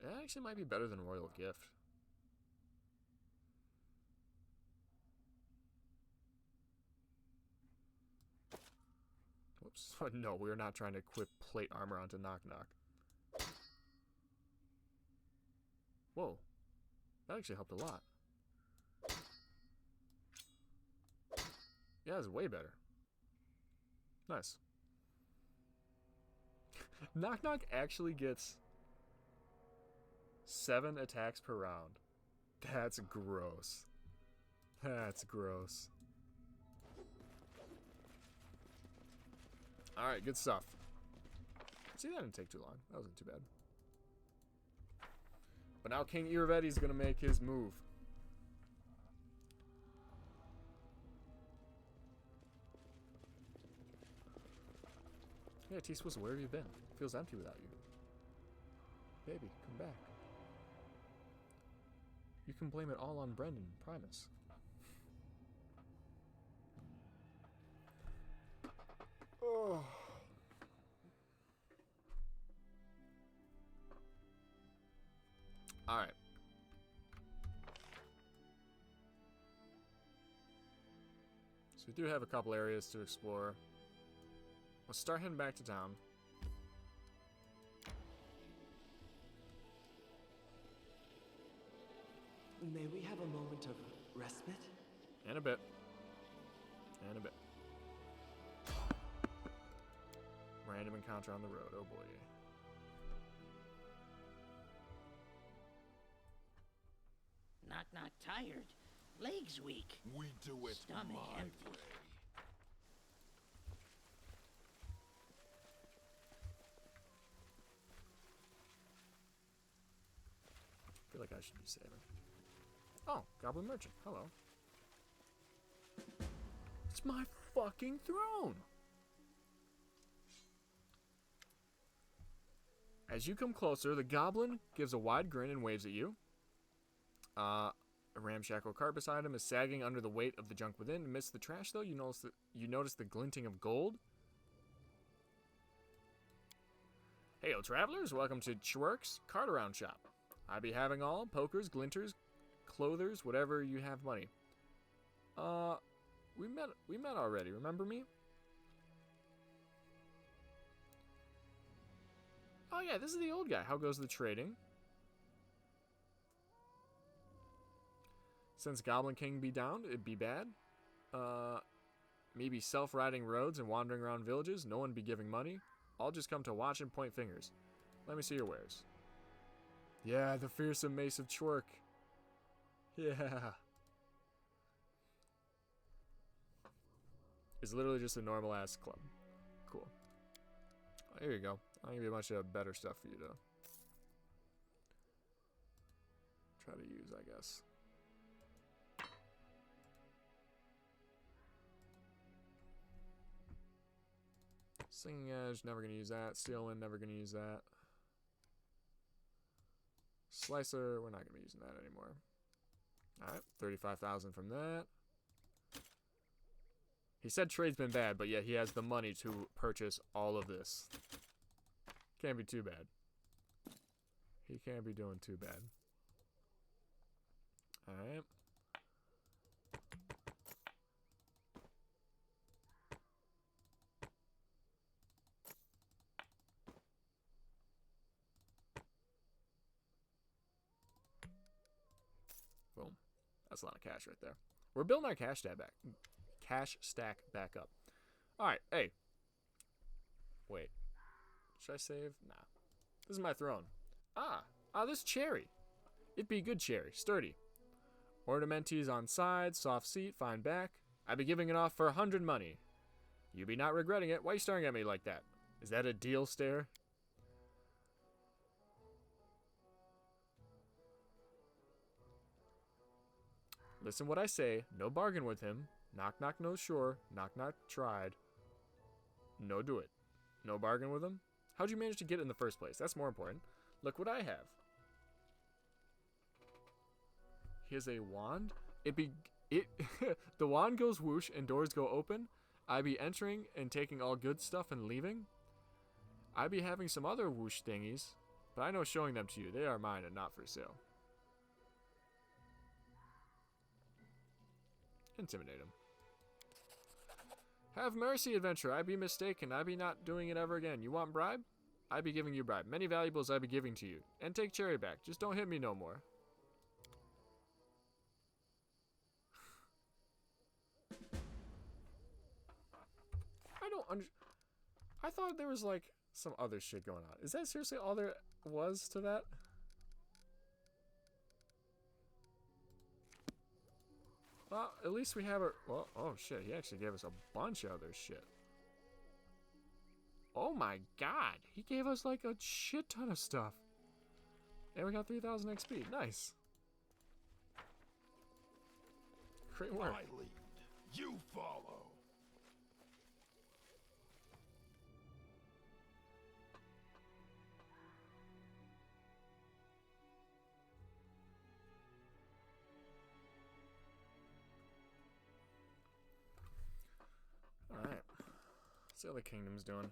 It actually might be better than Royal Gift. Whoops. No, we're not trying to equip plate armor onto Knock Knock. Whoa. That actually helped a lot. Yeah, it's way better. Nice. Knock Knock actually gets 7 attacks per round. That's gross. That's gross. Alright, good stuff. See, that didn't take too long. That wasn't too bad. But now King Iravetti's gonna make his move. Yeah, T-Swiss, where have you been? It feels empty without you. Baby, come back. You can blame it all on Brendan, Primus. Oh. Alright. So we do have a couple areas to explore. Let's start heading back to town. May we have a moment of respite? In a bit. In a bit. Random encounter on the road. Oh boy. Knock Knock tired. Legs weak. We do it Stomach my empty. way. I feel like I should be saving. Oh, Goblin Merchant. Hello. It's my fucking throne! As you come closer, the goblin gives a wide grin and waves at you. A ramshackle cart beside him is sagging under the weight of the junk within. Amidst the trash, though, you notice the glinting of gold. Heyo, travelers! Welcome to Chwerk's Cart Around Shop. I be having all pokers, glinters, clothers, whatever you have money. We met already. Remember me? Oh yeah, this is the old guy. How goes the trading? Since Goblin King be down, it'd be bad. Maybe self-riding roads and wandering around villages. No one be giving money. I'll just come to watch and point fingers. Let me see your wares. Yeah, the fearsome mace of Chwerk. Yeah. It's literally just a normal ass club. Cool. Oh, here you go. I'll give you a bunch of better stuff for you to try to use, I guess. Singing Edge, never gonna use that. Steelwind, never gonna use that. Slicer, we're not gonna be using that anymore. Alright, 35,000 from that. He said trade's been bad, but yet he has the money to purchase all of this. Can't be too bad. He can't be doing too bad. Alright. Boom. That's a lot of cash right there. We're building our cash stack back up. Alright, hey. Wait. Should I save? Nah. This is my throne. This cherry. It be good cherry. Sturdy. Ornamenties on side, soft seat, fine back. I be giving it off for 100 money. You be not regretting it. Why you staring at me like that? Is that a deal stare? Listen what I say. No bargain with him. Knock knock no sure. Knock knock tried. No do it. No bargain with him? How'd you manage to get it in the first place? That's more important. Look what I have. He has a wand. The wand goes whoosh and doors go open. I be entering and taking all good stuff and leaving. I be having some other whoosh thingies, but I know showing them to you. They are mine and not for sale. Intimidate him. Have mercy, adventurer. I be mistaken. I be not doing it ever again. You want bribe? I be giving you bribe. Many valuables I be giving to you. And take Cherry back. Just don't hit me no more. I thought there was like some other shit going on. Is that seriously all there was to that? Well, at least we have a... Well, oh shit, he actually gave us a bunch of other shit. Oh my god, he gave us like a shit ton of stuff. And we got 3,000 XP, nice. Great work. I lead, you follow. Alright. See how the kingdom's doing.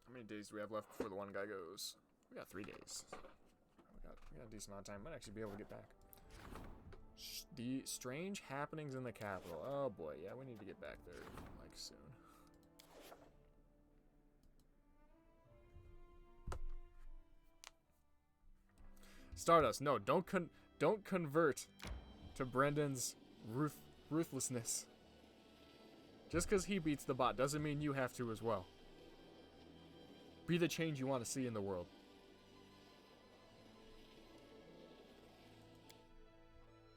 How many days do we have left before the one guy goes? We got 3 days. We got a decent amount of time. Might actually be able to get back. The strange happenings in the capital. Oh boy, yeah, we need to get back there like soon. Stardust, no, don't convert to Brendan's ruthlessness. Just because he beats the bot doesn't mean you have to as well. Be the change you want to see in the world.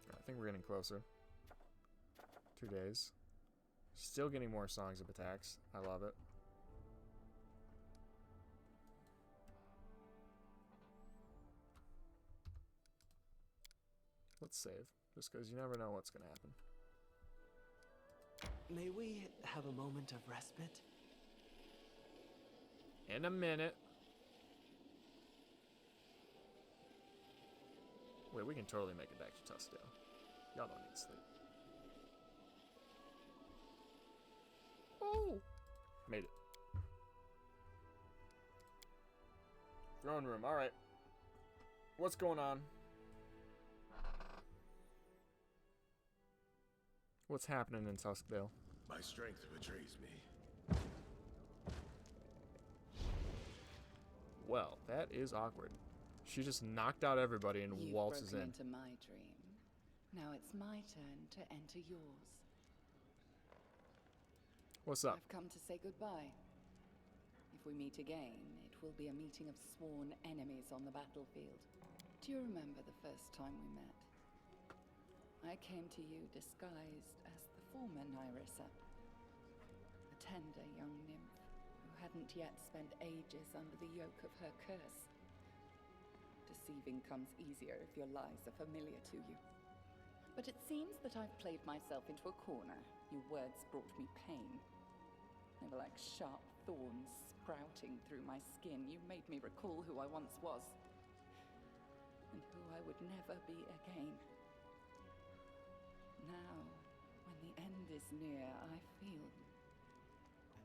I think we're getting closer. 2 days. Still getting more songs of attacks. I love it. Let's save. Just because you never know what's going to happen. May we have a moment of respite? In a minute. Wait, we can totally make it back to Tuskdale. Y'all don't need sleep. Oh! Made it. Throne room, alright. What's going on? What's happening in Tuskdale? My strength betrays me. Well, that is awkward. She just knocked out everybody and waltzes in. You've broken into my dream. Now it's my turn to enter yours. What's up? I've come to say goodbye. If we meet again, it will be a meeting of sworn enemies on the battlefield. Do you remember the first time we met? I came to you disguised as the former Nerissa, a tender young nymph who hadn't yet spent ages under the yoke of her curse. Deceiving comes easier if your lies are familiar to you. But it seems that I've played myself into a corner. Your words brought me pain. They were like sharp thorns sprouting through my skin. You made me recall who I once was, and who I would never be again. Now, when the end is near, I feel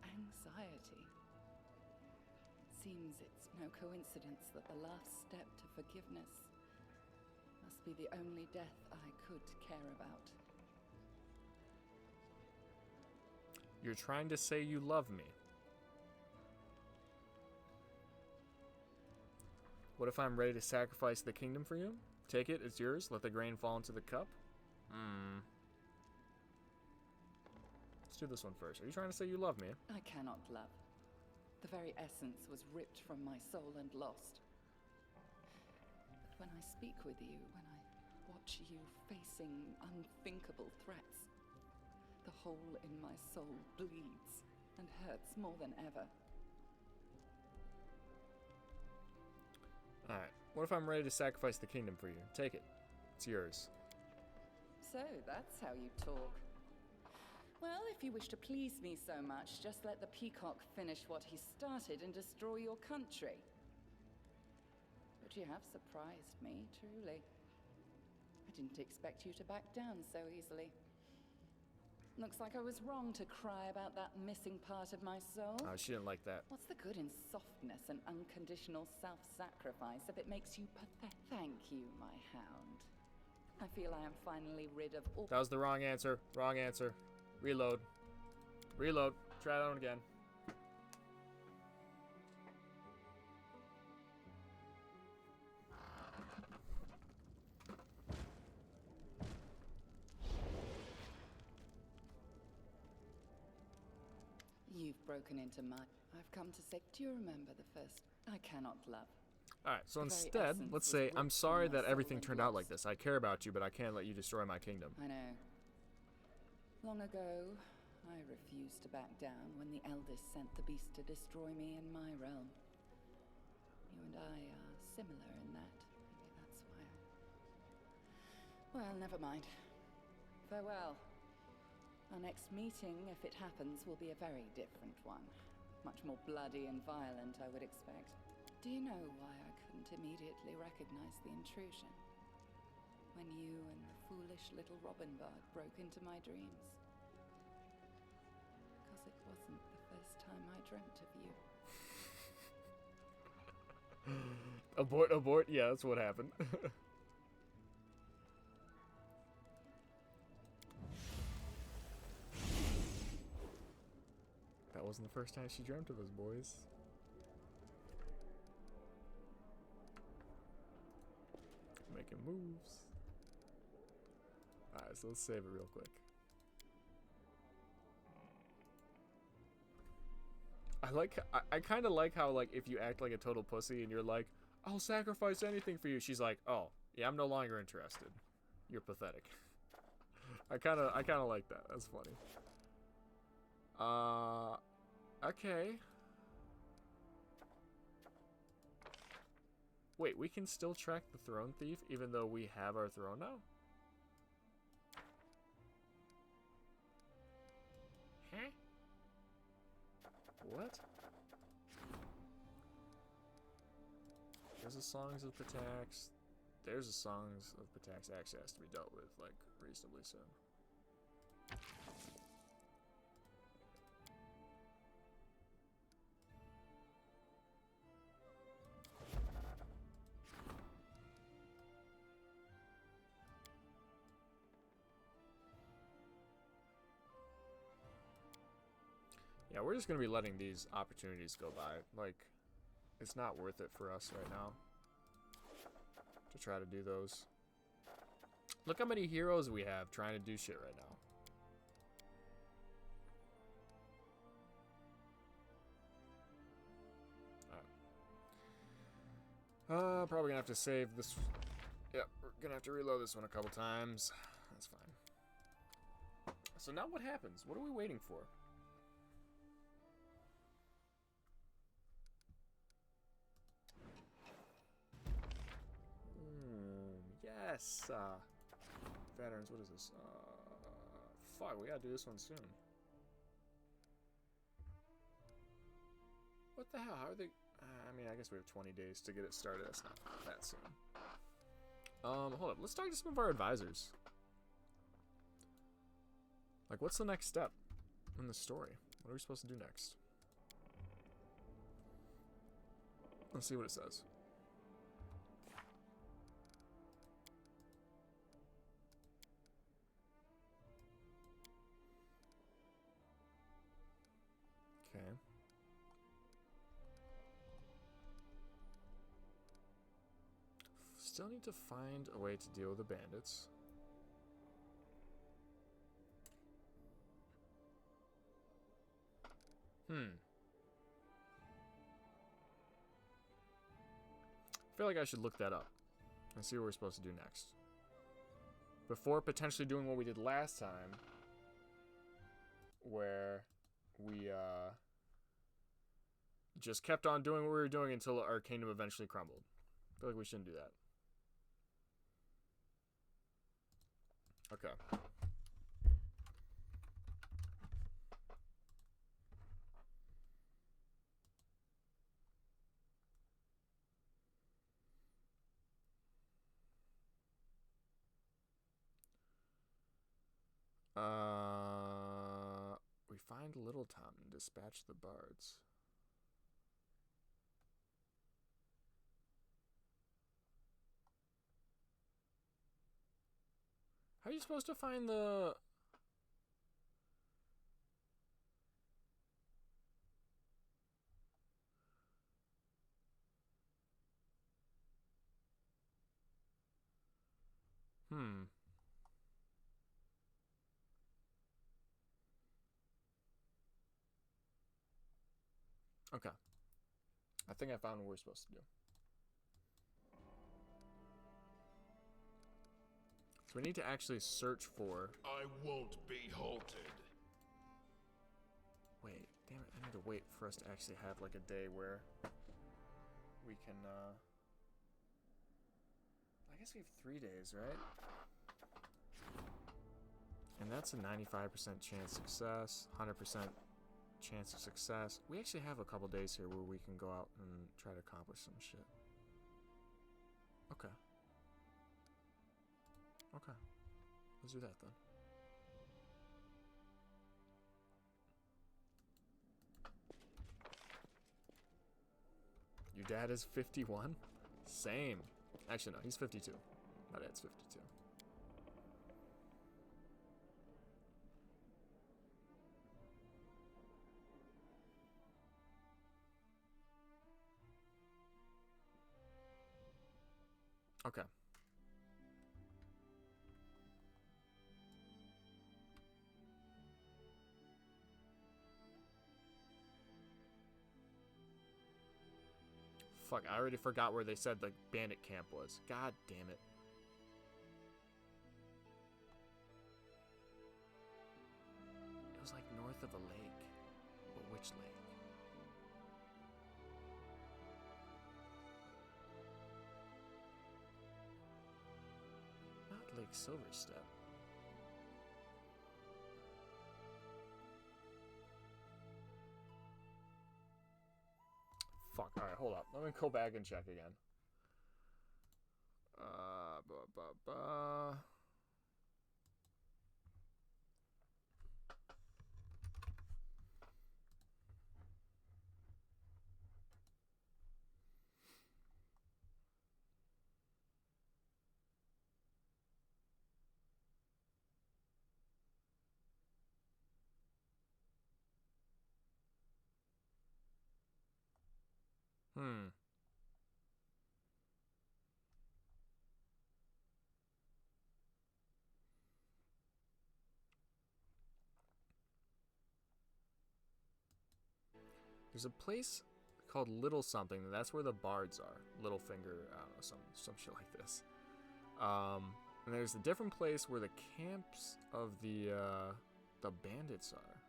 anxiety. It seems it's no coincidence that the last step to forgiveness must be the only death I could care about. You're trying to say you love me. What if I'm ready to sacrifice the kingdom for you? Take it, it's yours. Let the grain fall into the cup. Let's do this one first. Are you trying to say you love me? I cannot love. The very essence was ripped from my soul and lost. But when I speak with you, when I watch you facing unthinkable threats, the hole in my soul bleeds and hurts more than ever. Alright. What if I'm ready to sacrifice the kingdom for you? Take it. It's yours. So, that's how you talk. Well, if you wish to please me so much, just let the peacock finish what he started and destroy your country. But you have surprised me, truly. I didn't expect you to back down so easily. Looks like I was wrong to cry about that missing part of my soul. She didn't like that. What's the good in softness and unconditional self-sacrifice if it makes you pathetic? Thank you, my hound. I feel I am finally rid of all— That was the wrong answer. Wrong answer. Reload. Reload. Try that one again. You've broken into my— I've come to say, do you remember the first— I cannot love. Alright, so The very instead, essence let's was say, ripped I'm from sorry my that soul everything and turned out yours. like this. I care about you, but I can't let you destroy my kingdom. I know. Long ago, I refused to back down when the eldest sent the beast to destroy me in my realm. You and I are similar in that. Maybe that's why I— Well, never mind. Farewell. Our next meeting, if it happens, will be a very different one. Much more bloody and violent, I would expect. Do you know why I couldn't immediately recognize the intrusion? When you and the foolish little Robin Bard broke into my dreams. Because it wasn't the first time I dreamt of you. Abort, abort. Yeah, that's what happened. That wasn't the first time she dreamt of us, boys. Making moves. Alright, so let's save it real quick. I kind of like how, like, if you act like a total pussy and you're like, I'll sacrifice anything for you, she's like, oh, yeah, I'm no longer interested. You're pathetic. I kind of like that. That's funny. Okay. Wait, we can still track the throne thief even though we have our throne now? Huh? What? There's the Songs of Patax. There's the Songs of Patax actually has to be dealt with, like, reasonably soon. Yeah, we're just gonna be letting these opportunities go by. Like, it's not worth it for us right now to try to do those. Look how many heroes we have trying to do shit right now. Alright. Probably gonna have to save this. Yeah, we're gonna have to reload this one a couple times. That's fine. So now what happens? What are we waiting for? Yes. Veterans, what is this? Fuck, we gotta do this one soon. What the hell? How are they? I mean, I guess we have 20 days to get it started. That's not that soon. Hold up. Let's talk to some of our advisors. Like, what's the next step in the story? What are we supposed to do next? Let's see what it says. Okay. Still need to find a way to deal with the bandits. I feel like I should look that up and see what we're supposed to do next. Before potentially doing what we did last time, where we just kept on doing what we were doing until our kingdom eventually crumbled. I feel like we shouldn't do that. Okay. Find Little Tom and dispatch the bards. How are you supposed to find the... Okay. I think I found what we're supposed to do. So we need to actually search for... I won't be halted. Wait, damn it. I need to wait for us to actually have like a day where we can, I guess we have 3 days, right? And that's a 95% chance success, 100% chance of success. We actually have a couple days here where we can go out and try to accomplish some shit. Okay. Okay. Let's do that then. Your dad is 51? Same. Actually, no, he's 52. My dad's 52. Okay. Fuck, I already forgot where they said the bandit camp was. God damn it. It was like north of a lake. But which lake? Not Lake Silverstep. Fuck, alright, hold up. Let me go back and check again. There's a place called Little Something. That's where the bards are. Littlefinger, I don't know, some shit like this. And there's a different place where the camps of the bandits are.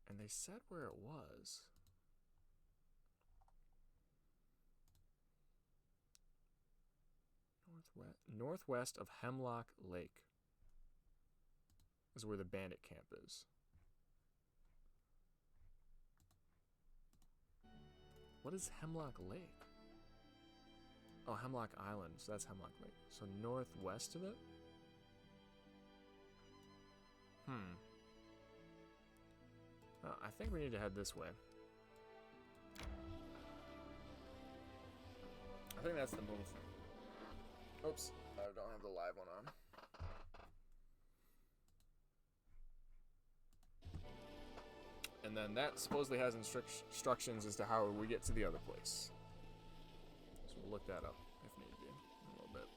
And they said where it was. Northwest of Hemlock Lake is where the bandit camp is. What is Hemlock Lake? Oh, Hemlock Island. So that's Hemlock Lake. So northwest of it? I think we need to head this way. I think that's the move. Oops, I don't have the live one on. And then that supposedly has instructions as to how we get to the other place. So we'll look that up if need be in a little bit.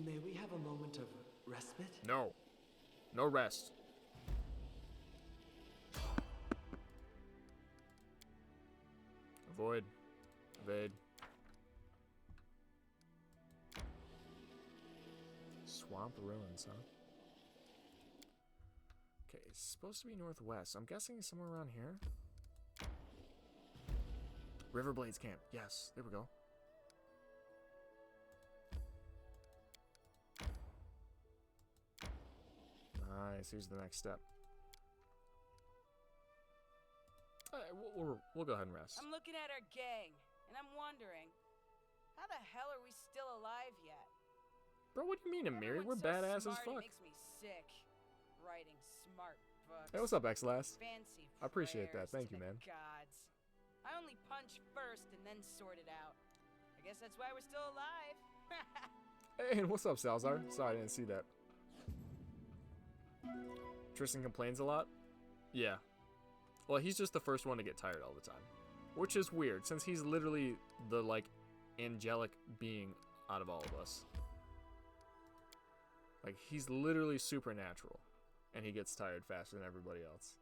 May we have a moment of respite? No. No rest. Avoid. Evade. Swamp ruins, huh? Okay, it's supposed to be northwest. I'm guessing somewhere around here. Riverblades camp. Yes, there we go. Nice. Here's the next step. All right, we'll go ahead and rest. I'm looking at our gang, and I'm wondering, how the hell are we still alive yet? Bro, what do you mean, Amiri? We're Everyone's badass so as smart, fuck. It makes me sick. writing smart books. Hey, what's up, X-Last? Fancy I appreciate that. prayers Thank to you, the man. Gods. I only punch first and then sort it out. I guess that's why we're still alive. Hey, and what's up, Salzar? Sorry, I didn't see that. Tristan complains a lot? Yeah. Well, he's just the first one to get tired all the time. Which is weird, since he's literally the, like, angelic being out of all of us. Like, he's literally supernatural. And he gets tired faster than everybody else.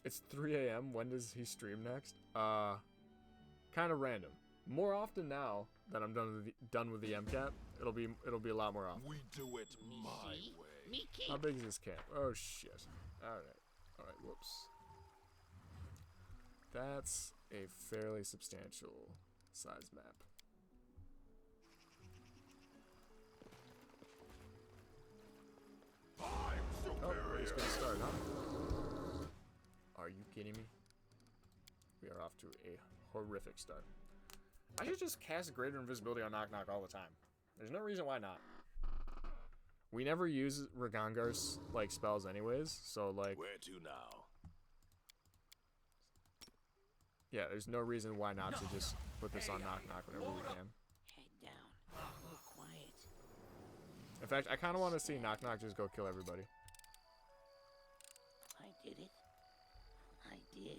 It's 3 a.m. When does he stream next? Kind of random. More often now that I'm done with the MCAT, it'll be a lot more often. We do it my way. How big is this camp? Oh shit. Alright, whoops. That's a fairly substantial size map. Oh, we're just gonna start, huh? Are you kidding me? We are off to a horrific start. I should just cast greater invisibility on Knock Knock all the time. There's no reason why not. We never use Ragangar's like spells anyways, so like Where to now? yeah, there's no reason why not to just put this on Knock Knock whenever we can. Head down. A little quiet. In fact, I kind of want to see Knock Knock just go kill everybody. I did it. I did.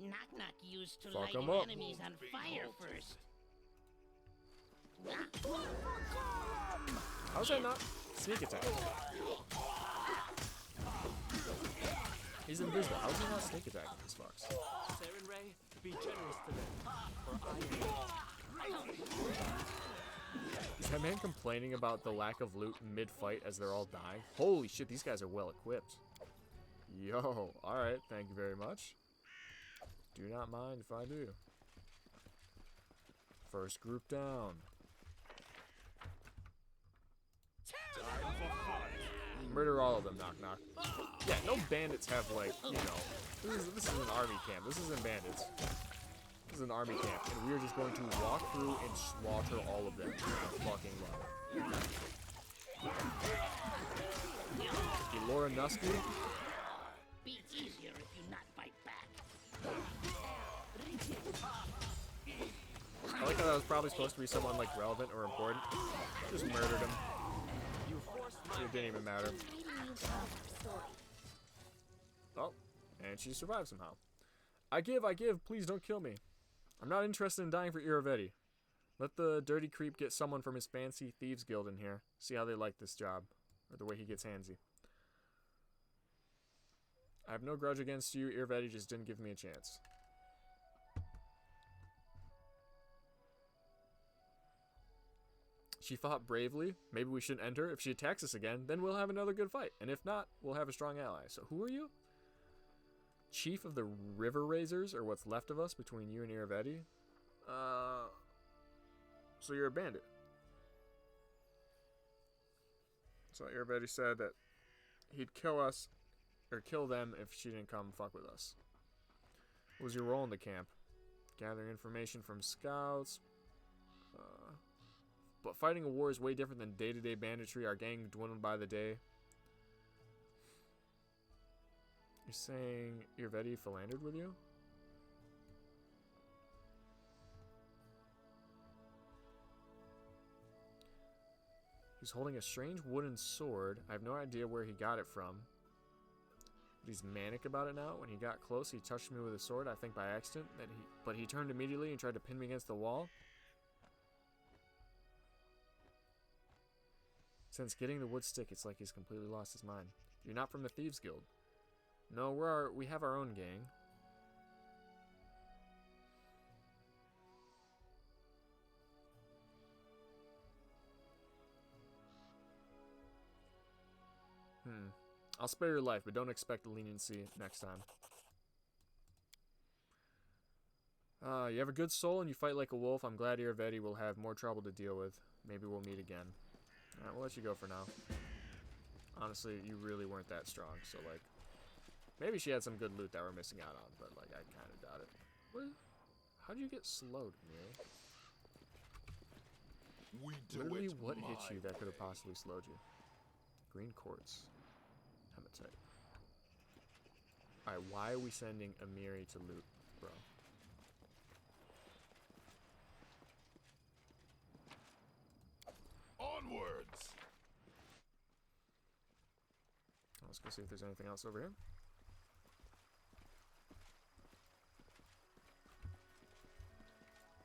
Knock Knock used to Fuck light 'em up. enemies on fire first. How's that not sneak attack? He's invisible. How's he not sneak attack this fox? Saren Ray, be generous to them, for I am. Is that man complaining about the lack of loot mid-fight as they're all dying? Holy shit, these guys are well equipped. Yo, alright, thank you very much. Do not mind if I do. First group down. Murder all of them, Knock Knock. Yeah, no bandits have like, you know, this is an army camp. This isn't bandits. This is an army camp, and we are just going to walk through and slaughter all of them in a fucking level. Laura Nusky. Be easier if you not fight back. I like how that was probably supposed to be someone like relevant or important. Just murdered him. It didn't even matter. Oh, and she survived somehow. I give, please don't kill me. I'm not interested in dying for Iravetti. Let the dirty creep get someone from his fancy thieves guild in here. See how they like this job. Or the way he gets handsy. I have no grudge against you. Iravetti just didn't give me a chance. She fought bravely. Maybe we shouldn't end her. If she attacks us again, then we'll have another good fight. And if not, we'll have a strong ally. So who are you? Chief of the River Razors, or what's left of us between you and Iravetti? So you're a bandit. So Iravetti said that he'd kill us, or kill them if she didn't come fuck with us. What was your role in the camp? Gathering information from scouts. But fighting a war is way different than day-to-day banditry. Our gang dwindled by the day. You're saying Iravetti philandered with you? He's holding a strange wooden sword. I have no idea where he got it from. But he's manic about it now. When he got close, he touched me with a sword, I think by accident. But he turned immediately and tried to pin me against the wall. Since getting the wood stick, it's like he's completely lost his mind. You're not from the Thieves Guild. No, we have our own gang. I'll spare your life, but don't expect leniency next time. You have a good soul and you fight like a wolf. I'm glad Iravetti will have more trouble to deal with. Maybe we'll meet again. Alright, we'll let you go for now. Honestly, you really weren't that strong, so like... Maybe she had some good loot that we're missing out on, but like, I kind of doubt it. What? How do you get slowed, Miri? Literally, what hit you that could have possibly slowed you? Green quartz. Hematite. Alright, why are we sending Amiri to loot, bro? Onwards! Let's go see if there's anything else over here.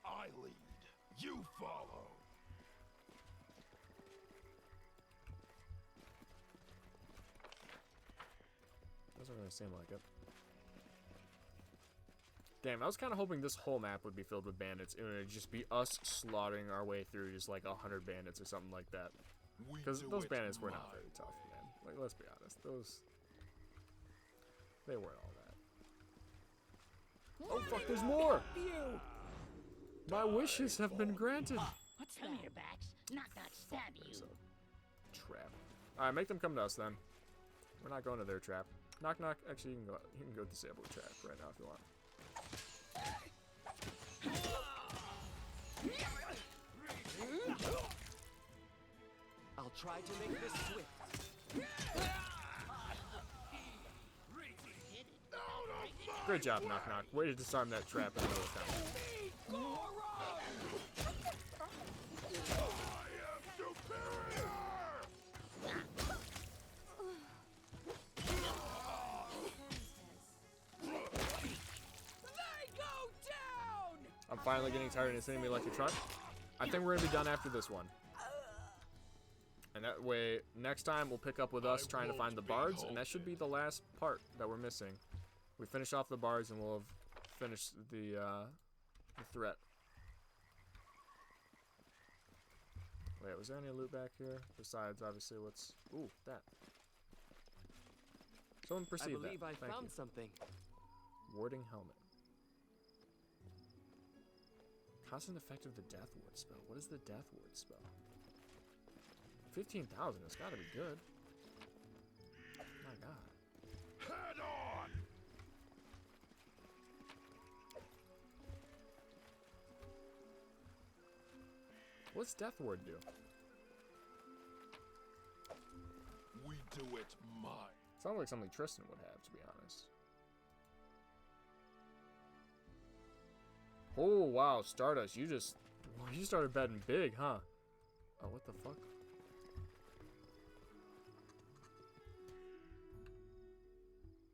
I lead. You follow. Doesn't really seem like it. Damn, I was kind of hoping this whole map would be filled with bandits. It would just be us slaughtering our way through just like 100 bandits or something like that. Because those bandits were not very tough, man. Like, let's be honest. They weren't all that. Oh, fuck, there's more! My wishes have been granted. What's Come here, Bax. Knock knock stab you. Trap. Alright, make them come to us then. We're not going to their trap. Knock knock. Actually, you can go disable the trap right now if you want. I'll try to make this swift. Great job, knock knock. Way to disarm that trap in the middle of town. I'm finally getting tired of seeing me like a truck. I think we're gonna be done after this one. And that way, next time we'll pick up with us trying to find the bards, and that should be the last part that we're missing. We finish off the bards and we'll have finished the threat. Wait, was there any loot back here? Besides, obviously, what's... Ooh, that. Someone perceived that. I believe I found something. Warding helmet. Constant effect of the death ward spell. What is the death ward spell? 15,000. It's gotta be good. My god. Head on! What's death ward do? We do it mine. Sounds like something Tristan would have, to be honest. Oh wow, Stardust, you started betting big, huh? Oh, what the fuck?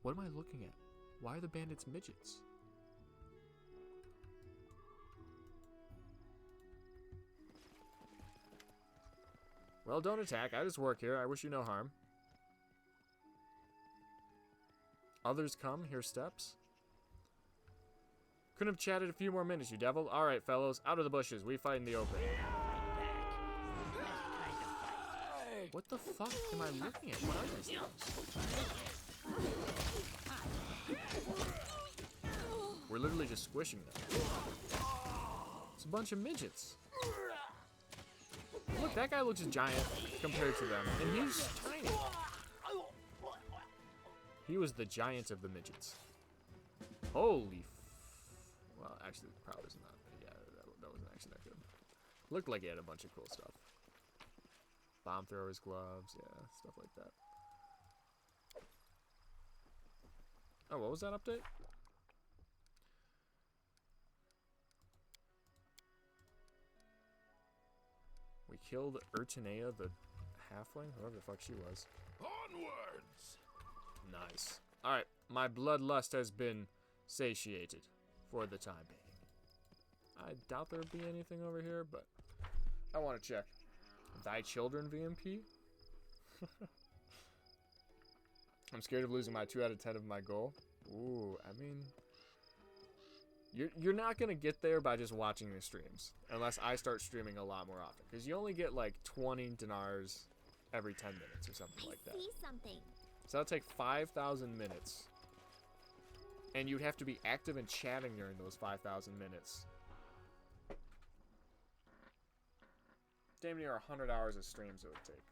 What am I looking at? Why are the bandits midgets? Well, don't attack. I just work here. I wish you no harm. Others come. Hear steps. Couldn't have chatted a few more minutes, you devil. Alright, fellows. Out of the bushes. We fight in the open. What the fuck am I looking at? What are these things? We're literally just squishing them. It's a bunch of midgets. Look, that guy looks giant compared to them, and he's tiny. He was the giant of the midgets. Holy well, actually, it probably was not. Yeah, that wasn't actually that good. Looked like he had a bunch of cool stuff. Bomb throwers, gloves, yeah, stuff like that. Oh, what was that update? We killed Urtanea, the halfling, whoever the fuck she was. Onwards! Nice. Alright, my bloodlust has been satiated for the time being. I doubt there would be anything over here, but I want to check. Thy children, VMP? I'm scared of losing my 2 out of 10 of my goal. Ooh, I mean... You're not going to get there by just watching the streams. Unless I start streaming a lot more often. Because you only get like 20 Denars every 10 minutes or something like that. I see something. So that'll take 5,000 minutes. And you'd have to be active and chatting during those 5,000 minutes. Damn near 100 hours of streams it would take.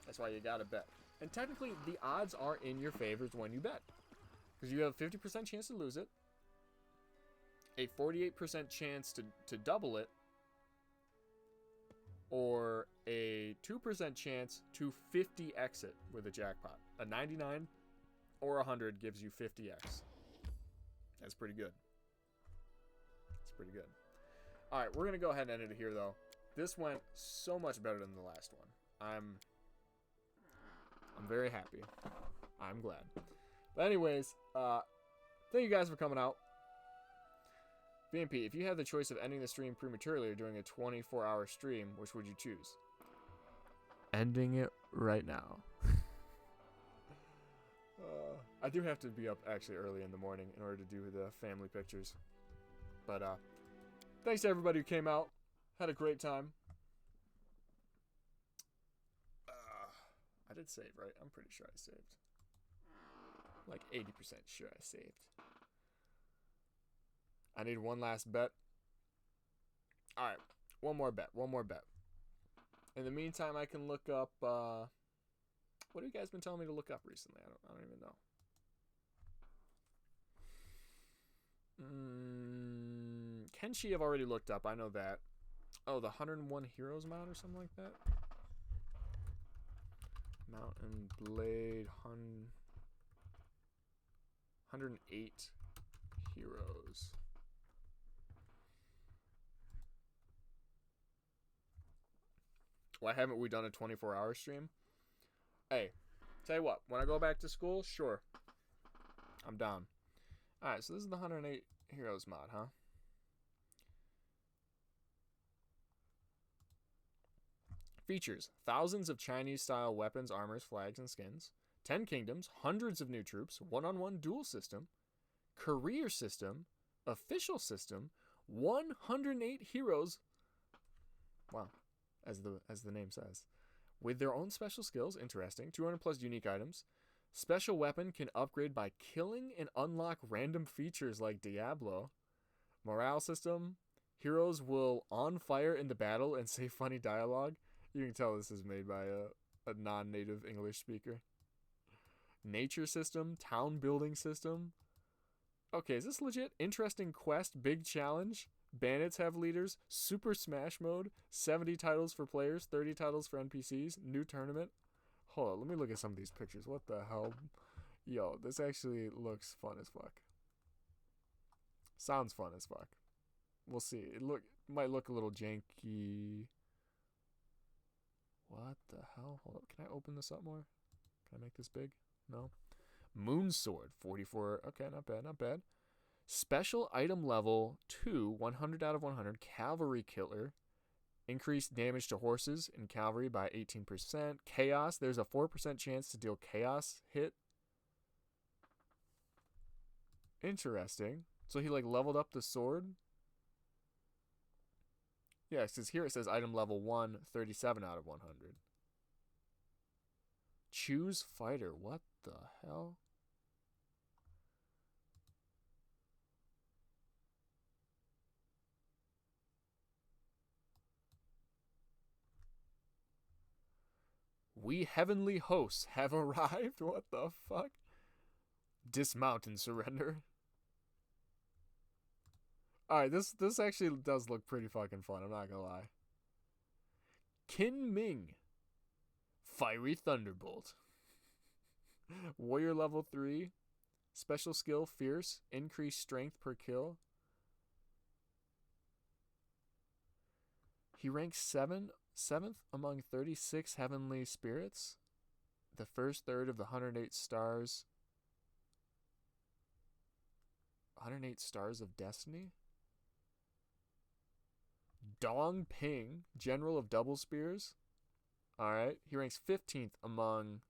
That's why you gotta bet. And technically, the odds are in your favors when you bet. Because you have a 50% chance to lose it, a 48% chance to double it, or a 2% chance to 50x it with a jackpot. A 99 or 100 gives you 50x. That's pretty good. That's pretty good. All right, we're going to go ahead and end it here, though. This went so much better than the last one. I'm very happy. I'm glad. But anyways, thank you guys for coming out. VMP, if you had the choice of ending the stream prematurely or doing a 24-hour stream, which would you choose? Ending it right now. I do have to be up actually early in the morning in order to do the family pictures. But thanks to everybody who came out. Had a great time. I did save, right? I'm pretty sure I saved. Like 80% sure I saved. I need one last bet. Alright. One more bet. In the meantime, I can look up... what have you guys been telling me to look up recently? I don't even know. Kenshi I've already looked up. I know that. Oh, the 101 Heroes mod or something like that? Mountain Blade 108 Heroes. Why haven't we done a 24-hour stream? Hey, tell you what, when I go back to school, sure. I'm down. Alright, so this is the 108 Heroes mod, huh? Features: thousands of Chinese-style weapons, armors, flags, and skins. 10 kingdoms, hundreds of new troops, one-on-one duel system, career system, official system, 108 heroes. Wow, as the name says. With their own special skills, interesting. 200 plus unique items. Special weapon can upgrade by killing and unlock random features like Diablo. Morale system. Heroes will on fire in the battle and say funny dialogue. You can tell this is made by a non-native English speaker. Nature system. Town building system. Okay, is this legit? Interesting quest. Big challenge. Bandits have leaders. Super Smash mode. 70 titles for players. 30 titles for NPCs. New tournament. Hold on, let me look at some of these pictures. What the hell? Yo, this actually looks fun as fuck. Sounds fun as fuck. We'll see. It might look a little janky. What the hell? Hold up. Can I open this up more? Can I make this big? No. Moon Sword, 44. Okay, not bad, not bad. Special item level 2, 100 out of 100. Cavalry Killer. Increased damage to horses and cavalry by 18%. Chaos. There's a 4% chance to deal chaos hit. Interesting. So he like leveled up the sword. Yeah, it says here it says item level 1, 37 out of 100. Choose fighter. What the hell? We heavenly hosts have arrived. What the fuck? Dismount and surrender. Alright, this actually does look pretty fucking fun, I'm not gonna lie. Qin Ming. Fiery Thunderbolt. Warrior level 3. Special skill Fierce. Increased strength per kill. He ranks 7th among 36 heavenly spirits. The first third of the 108 stars. 108 stars of destiny. Dong Ping, general of double spears. Alright, he ranks 15th among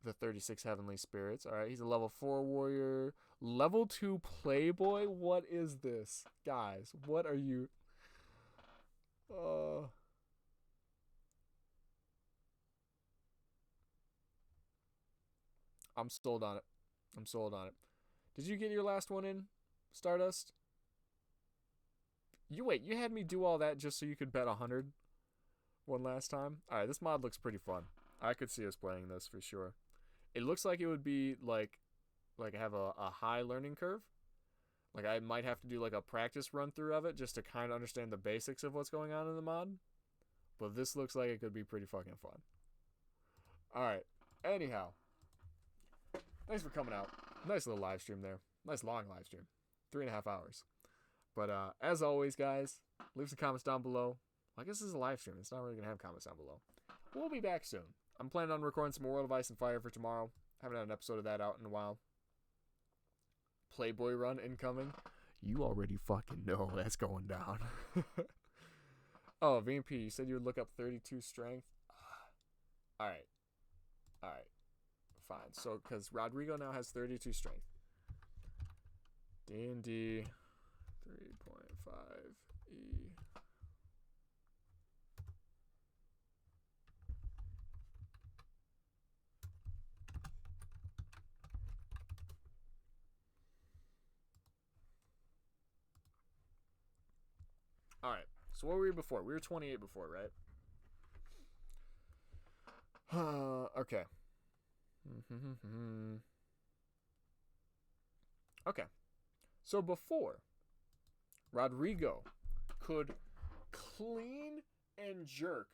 the 36 heavenly spirits. Alright, he's a level 4 warrior. Level 2 playboy? What is this? Guys, what are you... I'm sold on it. I'm sold on it. Did you get your last one in, Stardust? You had me do all that just so you could bet 100 one last time? Alright, this mod looks pretty fun. I could see us playing this for sure. It looks like it would be like like have a high learning curve. Like I might have to do like a practice run through of it just to kind of understand the basics of what's going on in the mod. But this looks like it could be pretty fucking fun. Alright. Anyhow. Thanks for coming out. Nice little live stream there. Nice long live stream. 3.5 hours. But as always, guys, leave some comments down below. I guess this is a live stream. It's not really going to have comments down below. We'll be back soon. I'm planning on recording some more World of Ice and Fire for tomorrow. Haven't had an episode of that out in a while. Playboy run incoming. You already fucking know that's going down. Oh, VMP, you said you would look up 32 strength. Alright. Alright. Fine. So, because Rodrigo now has 32 strength. D&D 3.5E. Alright, so what were we before? We were 28 before, right? Okay. Okay. So before, Rodrigo could clean and jerk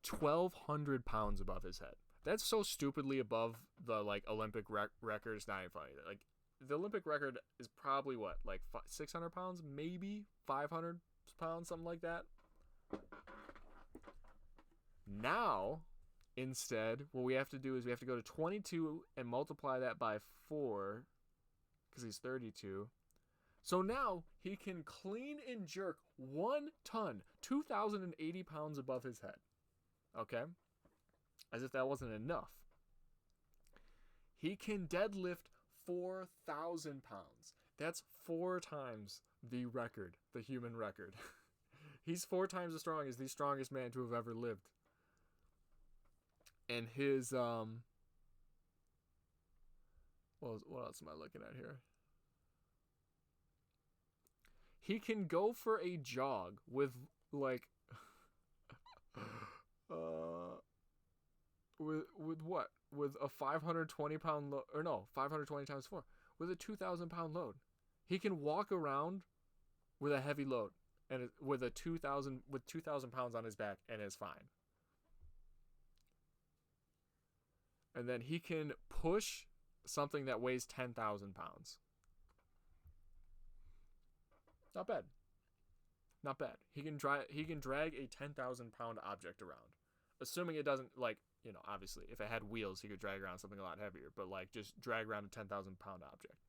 1,200 pounds above his head. That's so stupidly above the, like, Olympic record. It's not even funny. Like, the Olympic record is probably, what, like 600 pounds? Maybe 500 pounds, something like that. Now, instead, what we have to do is we have to go to 22 and multiply that by 4, because he's 32. So now he can clean and jerk 1 ton, 2,080 pounds above his head. Okay? As if that wasn't enough. He can deadlift 4,000 pounds. That's 4 times the record, the human record. He's 4 times as strong as the strongest man to have ever lived. And his, what else am I looking at here? He can go for a jog with, like, with what? With a 520 pound load, or no, 520 times 4, with a 2,000 pound load. He can walk around with a heavy load and with 2,000 pounds on his back, and is fine. And then he can push something that weighs 10,000 pounds. Not bad. Not bad. He can drag a 10,000 pound object around. Assuming it doesn't, like, you know, obviously, if it had wheels, he could drag around something a lot heavier. But, like, just drag around a 10,000 pound object.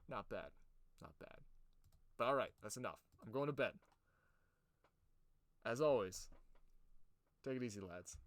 Not bad. Not bad. But alright, that's enough. I'm going to bed. As always, take it easy, lads.